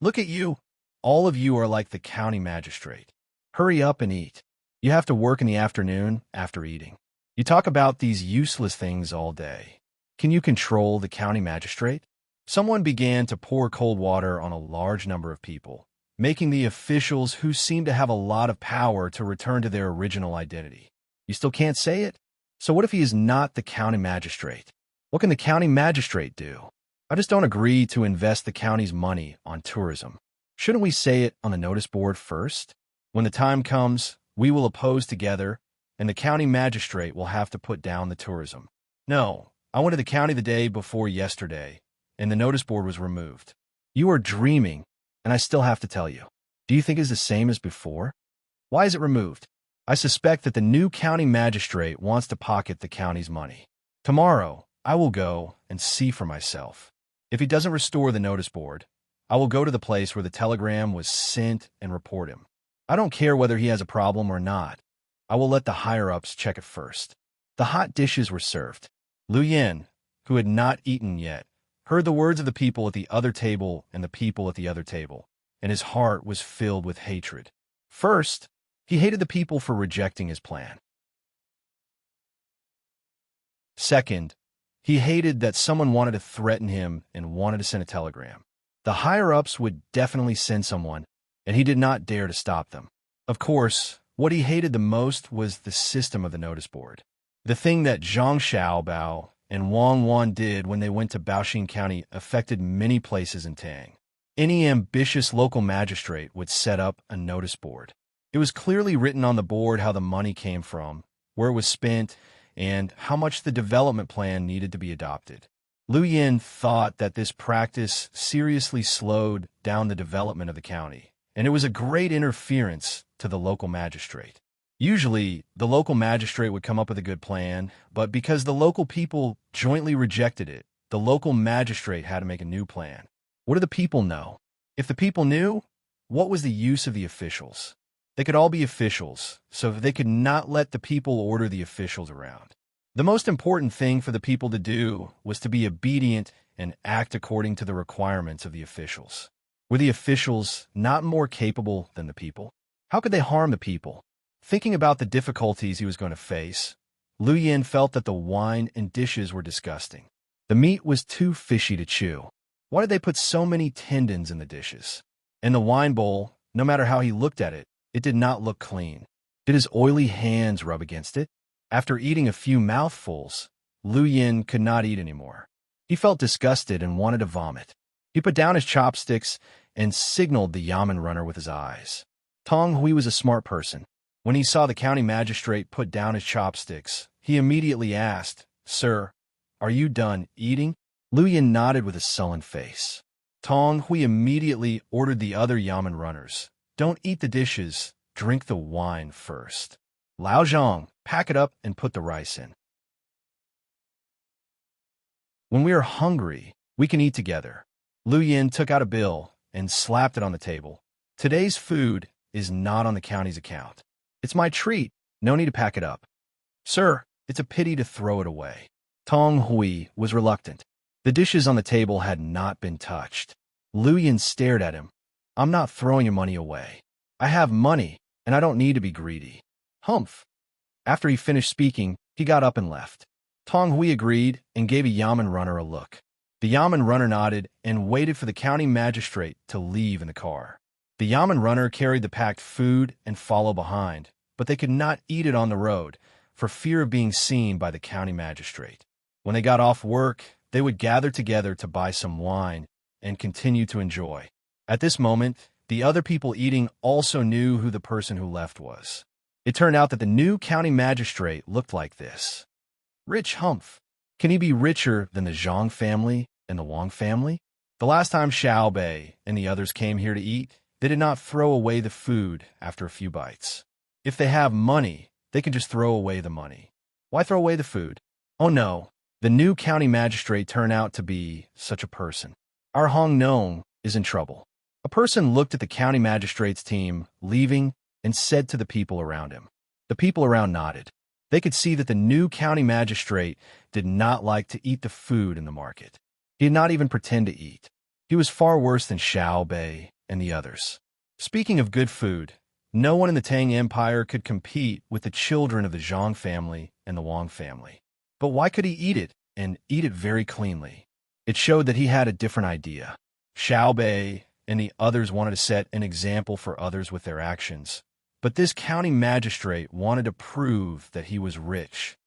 Look at you. All of you are like the county magistrate. Hurry up and eat. You have to work in the afternoon after eating. You talk about these useless things all day. Can you control the county magistrate? Someone began to pour cold water on a large number of people, making the officials who seemed to have a lot of power to return to their original identity. You still can't say it? So what if he is not the county magistrate? What can the county magistrate do? I just don't agree to invest the county's money on tourism. Shouldn't we say it on the notice board first? When the time comes, we will oppose together, and the county magistrate will have to put down the tourism. No, I went to the county the day before yesterday, and the notice board was removed. You are dreaming, and I still have to tell you. Do you think it's the same as before? Why is it removed? I suspect that the new county magistrate wants to pocket the county's money. Tomorrow, I will go and see for myself. If he doesn't restore the notice board, I will go to the place where the telegram was sent and report him. I don't care whether he has a problem or not. I will let the higher-ups check it first. The hot dishes were served. Lu Yin, who had not eaten yet, heard the words of the people at the other table and the people at the other table, and his heart was filled with hatred. First, he hated the people for rejecting his plan. Second, he hated that someone wanted to threaten him and wanted to send a telegram. The higher-ups would definitely send someone, and he did not dare to stop them. Of course, what he hated the most was the system of the notice board. The thing that Zhang Xiaobao and Wang Wan did when they went to Baoxing County affected many places in Tang. Any ambitious local magistrate would set up a notice board. It was clearly written on the board how the money came from, where it was spent, and how much the development plan needed to be adopted. Lu Yin thought that this practice seriously slowed down the development of the county, and it was a great interference to the local magistrate. Usually, the local magistrate would come up with a good plan, but because the local people jointly rejected it, the local magistrate had to make a new plan. What do the people know? If the people knew, what was the use of the officials? They could all be officials, so they could not let the people order the officials around. The most important thing for the people to do was to be obedient and act according to the requirements of the officials. Were the officials not more capable than the people? How could they harm the people? Thinking about the difficulties he was going to face, Lu Yin felt that the wine and dishes were disgusting. The meat was too fishy to chew. Why did they put so many tendons in the dishes? And the wine bowl, no matter how he looked at it, it did not look clean. Did his oily hands rub against it? After eating a few mouthfuls, Lu Yin could not eat anymore. He felt disgusted and wanted to vomit. He put down his chopsticks and signaled the yamen runner with his eyes. Tang Hui was a smart person. When he saw the county magistrate put down his chopsticks, he immediately asked, "Sir, are you done eating?" Lu Yin nodded with a sullen face. Tang Hui immediately ordered the other yamen runners, "Don't eat the dishes, drink the wine first. Lao Zhang, pack it up and put the rice in. When we are hungry, we can eat together." Lu Yin took out a bill and slapped it on the table. "Today's food is not on the county's account. It's my treat. No need to pack it up. Sir, it's a pity to throw it away." Tang Hui was reluctant. The dishes on the table had not been touched. Lu Yin stared at him. "I'm not throwing your money away. I have money, and I don't need to be greedy." Humph. After he finished speaking, he got up and left. Tang Hui agreed and gave a yamen runner a look. The yamen runner nodded and waited for the county magistrate to leave in the car. The yamen runner carried the packed food and followed behind, but they could not eat it on the road for fear of being seen by the county magistrate. When they got off work, they would gather together to buy some wine and continue to enjoy. At this moment, the other people eating also knew who the person who left was. It turned out that the new county magistrate looked like this. Rich Humph. Can he be richer than the Zhang family and the Wang family? The last time Xiao Bei and the others came here to eat, they did not throw away the food after a few bites. If they have money, they can just throw away the money. Why throw away the food? Oh no, the new county magistrate turned out to be such a person. Our Hong Nong is in trouble. A person looked at the county magistrate's team leaving and said to the people around him. The people around nodded. They could see that the new county magistrate did not like to eat the food in the market. He did not even pretend to eat. He was far worse than Xiao Bei and the others. Speaking of good food, no one in the Tang Empire could compete with the children of the Zhang family and the Wang family. But why could he eat it, and eat it very cleanly? It showed that he had a different idea. Xiao Bei and the others wanted to set an example for others with their actions, But this county magistrate wanted to prove that he was rich.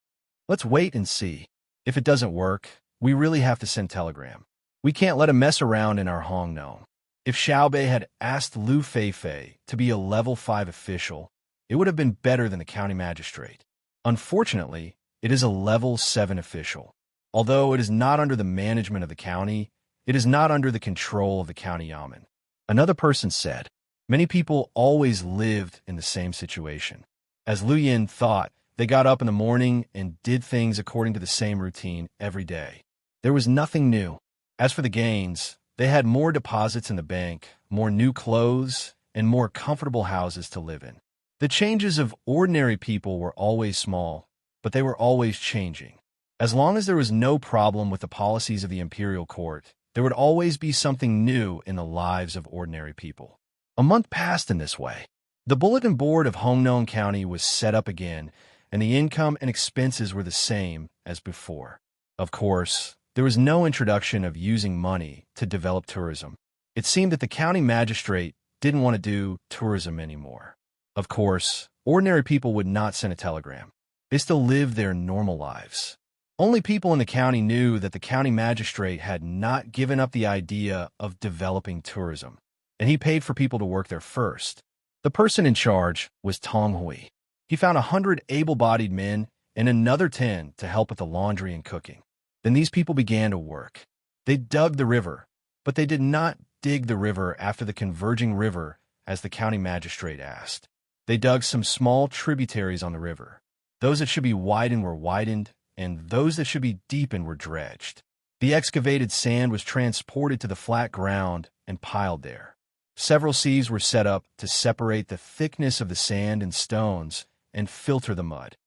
Let's wait and see. If it doesn't work, we really have to send telegram. We can't let him mess around in our Hong Nong. If Xiaobei had asked Lu Feifei to be a level 5 official, it would have been better than the county magistrate. Unfortunately, it is a level 7 official. Although it is not under the management of the county, it is not under the control of the county yamen. Another person said, many people always lived in the same situation. As Lu Yin thought, they got up in the morning and did things according to the same routine every day. There was nothing new. As for the gains, they had more deposits in the bank, more new clothes, and more comfortable houses to live in. The changes of ordinary people were always small, but they were always changing. As long as there was no problem with the policies of the imperial court, there would always be something new in the lives of ordinary people. A month passed in this way. The bulletin board of Hongnong County was set up again, and the income and expenses were the same as before. Of course, there was no introduction of using money to develop tourism. It seemed that the county magistrate didn't want to do tourism anymore. Of course, ordinary people would not send a telegram. They still lived their normal lives. Only people in the county knew that the county magistrate had not given up the idea of developing tourism, and he paid for people to work there first. The person in charge was Tang Hui. He found 100 able-bodied men and another 10 to help with the laundry and cooking. Then these people began to work. They dug the river, but they did not dig the river after the converging river as the county magistrate asked. They dug some small tributaries on the river. Those that should be widened were widened, and those that should be deepened were dredged. The excavated sand was transported to the flat ground and piled there. Several sieves were set up to separate the thickness of the sand and stones and filter the mud.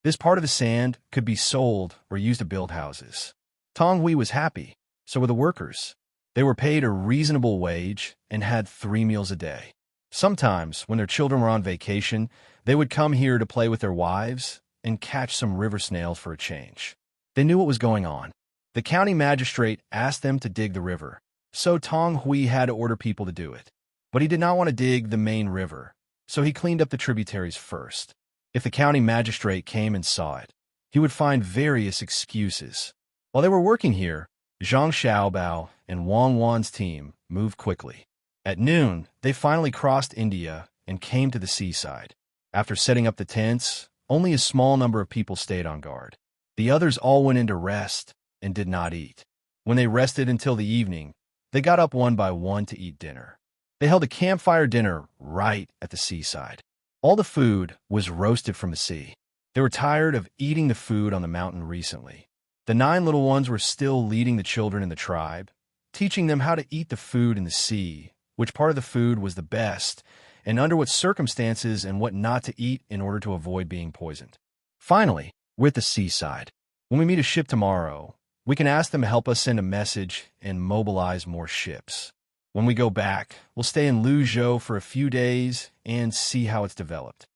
This part of the sand could be sold or used to build houses. Tong Hui was happy, so were the workers. They were paid a reasonable wage and had 3 meals a day. Sometimes, when their children were on vacation, they would come here to play with their wives and catch some river snails for a change. They knew what was going on. The county magistrate asked them to dig the river, so Tong Hui had to order people to do it. But he did not want to dig the main river, so he cleaned up the tributaries first. If the county magistrate came and saw it, he would find various excuses. While they were working here, Zhang Xiaobao and Wang Wan's team moved quickly. At noon, they finally crossed India and came to the seaside. After setting up the tents, only a small number of people stayed on guard. The others all went in to rest and did not eat. When they rested until the evening, they got up one by one to eat dinner. They held a campfire dinner right at the seaside. All the food was roasted from the sea. They were tired of eating the food on the mountain recently. The 9 little ones were still leading the children in the tribe, teaching them how to eat the food in the sea, which part of the food was the best, and under what circumstances and what not to eat in order to avoid being poisoned. Finally, we're at the seaside. When we meet a ship tomorrow, we can ask them to help us send a message and mobilize more ships. When we go back, we'll stay in Luzhou for a few days and see how it's developed.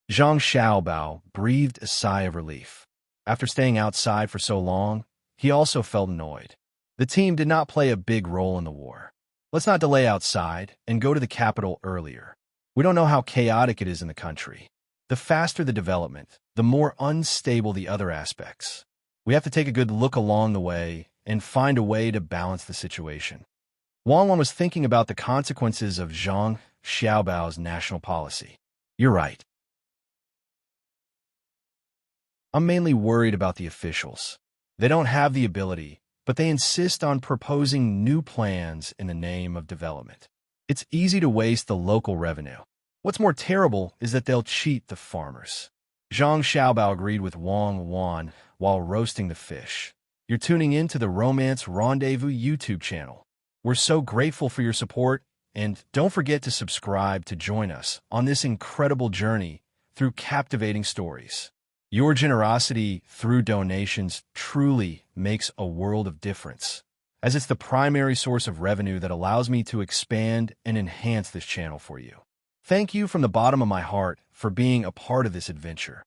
Zhang Xiaobao breathed a sigh of relief. After staying outside for so long, he also felt annoyed. The team did not play a big role in the war. Let's not delay outside and go to the capital earlier. We don't know how chaotic it is in the country. The faster the development, the more unstable the other aspects. We have to take a good look along the way and find a way to balance the situation. Wang Wan was thinking about the consequences of Zhang Xiaobao's national policy. You're right. I'm mainly worried about the officials. They don't have the ability, but they insist on proposing new plans in the name of development. It's easy to waste the local revenue. What's more terrible is that they'll cheat the farmers. Zhang Xiaobao agreed with Wang Wan while roasting the fish. You're tuning in to the Romance Rendezvous YouTube channel. We're so grateful for your support, and don't forget to subscribe to join us on this incredible journey through captivating stories. Your generosity through donations truly makes a world of difference, as it's the primary source of revenue that allows me to expand and enhance this channel for you. Thank you from the bottom of my heart for being a part of this adventure.